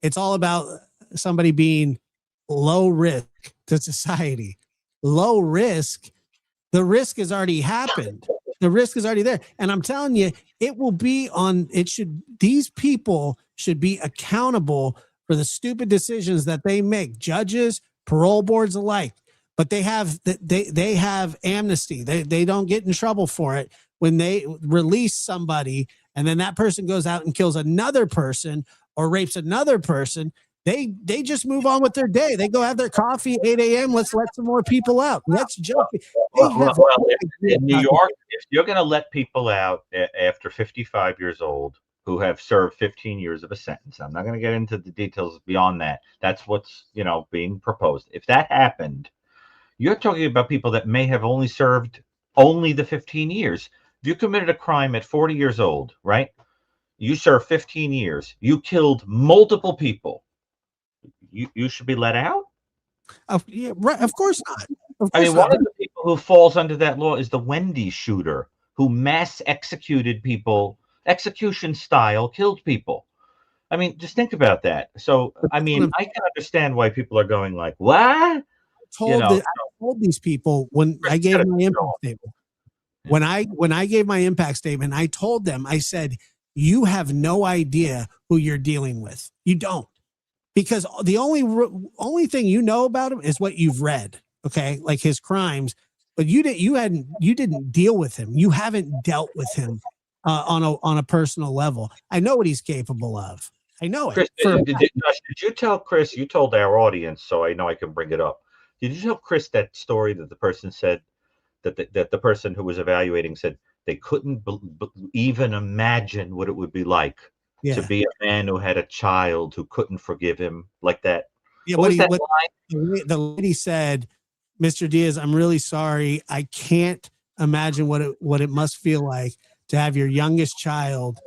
A: it's all about somebody being low risk to society. Low risk. The risk has already happened. The risk is already there. And I'm telling you, these people should be accountable for the stupid decisions that they make, judges, parole boards alike. But they have amnesty. They don't get in trouble for it when they release somebody and then that person goes out and kills another person or rapes another person. They just move on with their day. They go have their coffee, 8 a.m. Let's let some more people out. Let's joke.
B: In New York, if you're going to let people out after 55 years old who have served 15 years of a sentence, I'm not going to get into the details beyond that. That's what's being proposed. If that happened, you're talking about people that may have only served the 15 years. If you committed a crime at 40 years old, right? You served 15 years. You killed multiple people. You should be let out?
A: Yeah, right. Of course not.
B: One of the people who falls under that law is the Wendy shooter, who mass executed people, execution style, killed people. Just think about that. So, I can understand why people are going like, what? I
A: told these people when I gave my impact statement. When I gave my impact statement, I told them, I said, you have no idea who you're dealing with. You don't. Because the only thing you know about him is what you've read, okay, like his crimes. But you didn't deal with him. You haven't dealt with him on a personal level. I know what he's capable of. I know it.
B: Chris, did you tell Chris? You told our audience, so I know I can bring it up. Did you tell Chris that story that the person said that the person who was evaluating said they couldn't even imagine what it would be like? Yeah. To be a man who had a child who couldn't forgive him like that.
A: Yeah, the lady said, Mr. Diaz, I'm really sorry. I can't imagine what it must feel like to have your youngest child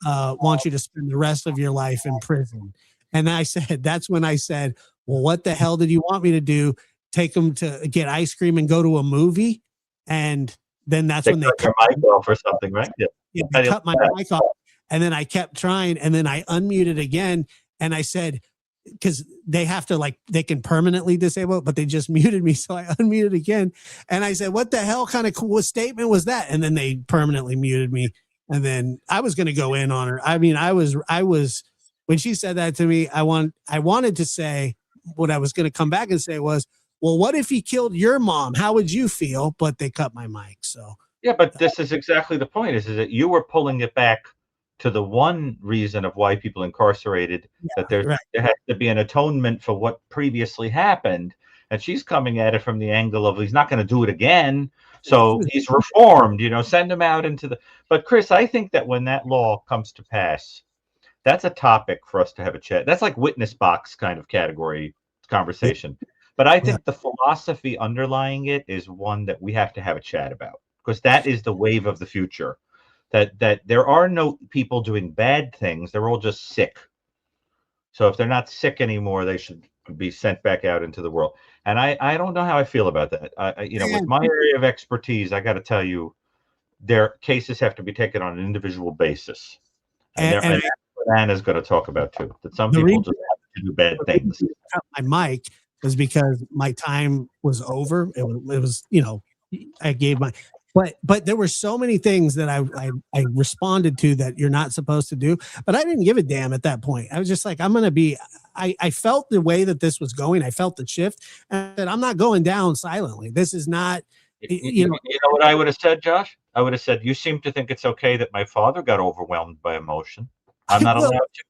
A: want you to spend the rest of your life in prison. And that's when I said, well, what the hell did you want me to do? Take him to get ice cream and go to a movie? And then that's when they
B: cut your mic off or something, right?
A: Yeah, they cut my mic off. And then I kept trying, and then I unmuted again, and I said, because they have to they can permanently disable it, but they just muted me, so I unmuted again, and I said, "What the hell kind of cool statement was that?" And then they permanently muted me, and then I was going to go in on her. I was when she said that to me, I wanted to say what I was going to come back and say was, "Well, what if he killed your mom? How would you feel?" But they cut my mic, so
B: yeah. But this is exactly the point: is that you were pulling it back to the one reason of why people incarcerated, that there has to be an atonement for what previously happened. And she's coming at it from the angle of he's not going to do it again. So he's reformed, send him out into the. But Chris, I think that when that law comes to pass, that's a topic for us to have a chat. That's like witness box kind of category conversation. But I think the philosophy underlying it is one that we have to have a chat about, because that is the wave of the future. That there are no people doing bad things. They're all just sick. So if they're not sick anymore, they should be sent back out into the world. And I don't know how I feel about that. With my area of expertise, I got to tell you, their cases have to be taken on an individual basis. And that's what Anna's going to talk about too. That some people just have to do bad things.
A: My mic was because my time was over. It was I gave my. But there were so many things that I responded to that you're not supposed to do. But I didn't give a damn at that point. I was just like, I'm going to be. I felt the way that this was going. I felt the shift, and I said, I'm not going down silently. This is not.
B: You know what I would have said, Josh? I would have said, you seem to think it's okay that my father got overwhelmed by emotion. I'm not allowed to.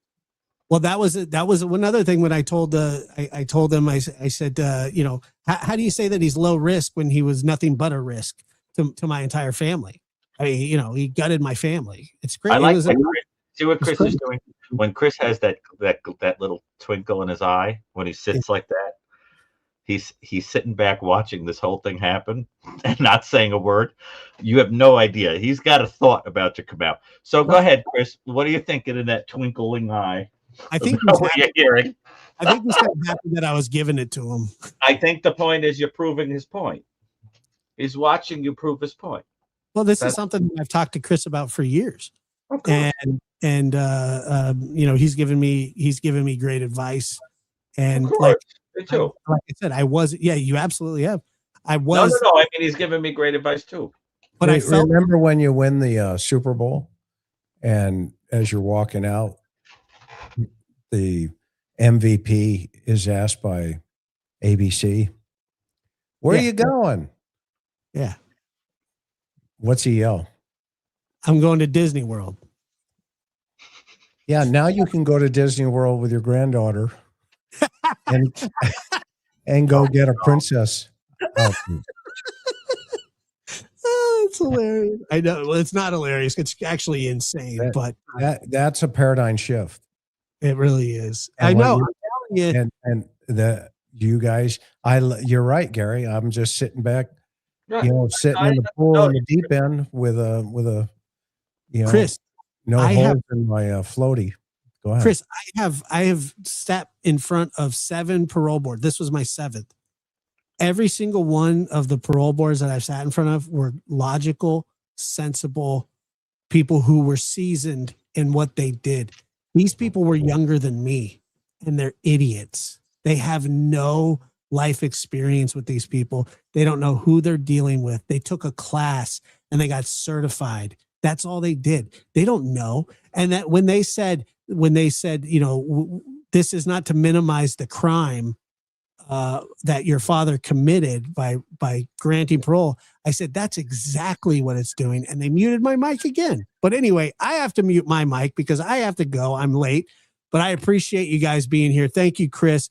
A: Well, that was another thing when I told I told them I said how do you say that he's low risk when he was nothing but a risk to my entire family? I mean, he gutted my family. It's great.
B: I like see what Chris is doing when Chris has that little twinkle in his eye when he sits like that. He's sitting back watching this whole thing happen and not saying a word. You have no idea. He's got a thought about to come out. So go ahead, Chris. What are you thinking in that twinkling eye?
A: I think
B: what you're hearing.
A: I think he's kind of happy that I was giving it to him.
B: I think the point is you're proving his point. He's watching you prove his point.
A: Well, this is something I've talked to Chris about for years, and he's given me great advice, and like I said, I was you absolutely have. I was
B: no. I mean, he's giving me great advice too.
C: But I remember when you win the Super Bowl, and as you're walking out, the MVP is asked by ABC, "Where are you going?"
A: Yeah.
C: What's he yell?
A: I'm going to Disney World.
C: Yeah, now you can go to Disney World with your granddaughter and go get a princess outfit.
A: Oh, it's hilarious. I know. Well, it's not hilarious. It's actually insane. But
C: that's a paradigm shift.
A: It really is.
C: And
A: I know. I'm telling
C: you. You guys, you're right, Gary. I'm just sitting back, sitting in the pool in the deep end with a
A: Chris,
C: no holes in my floaty. Go ahead.
A: Chris, I have sat in front of 7 parole boards. This was my 7th. Every single one of the parole boards that I've sat in front of were logical, sensible people who were seasoned in what they did. These people were younger than me, and they're idiots. They have no life experience with these people. They don't know who they're dealing with. They took a class and they got certified. That's all they did. They don't know. And that when they said, this is not to minimize the crime that your father committed by granting parole, I said, that's exactly what it's doing. And they muted my mic again. But anyway, I have to mute my mic because I have to go. I'm late, but I appreciate you guys being here. Thank you, Chris.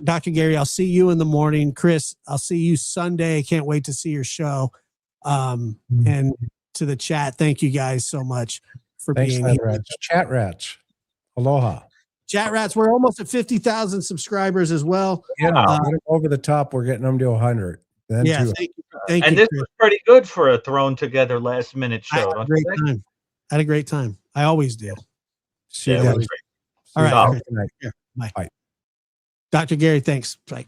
A: Dr. Gary, I'll see you in the morning. Chris, I'll see you Sunday. I can't wait to see your show. And to the chat, thank you guys so much for being here.
C: Rats. Chat rats. Aloha.
A: Chat rats, we're almost at 50,000 subscribers as well.
C: Yeah, over the top, we're getting them to 100. Then
A: yeah, thank you.
B: This was pretty good for a thrown together last minute show.
A: I had a great time. I always do.
C: See you guys.
A: All right.
C: Good night.
A: Bye. Dr. Gary, thanks. Bye.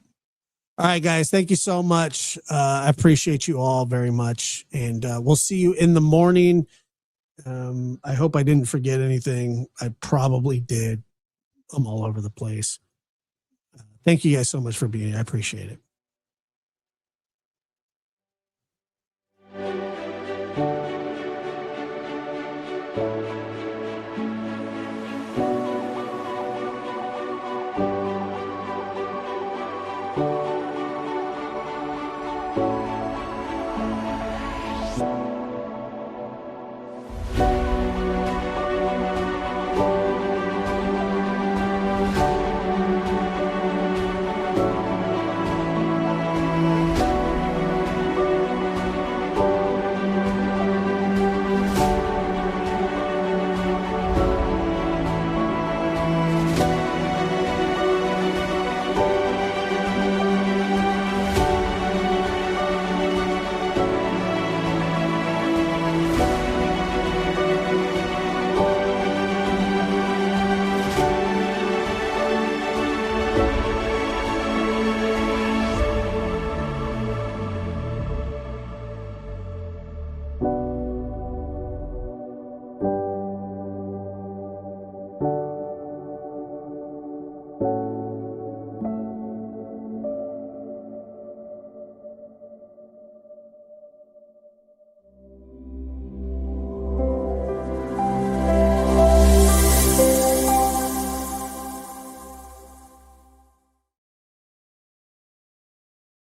A: All right, guys. Thank you so much. I appreciate you all very much. And we'll see you in the morning. I hope I didn't forget anything. I probably did. I'm all over the place. Thank you guys so much for being here. I appreciate it.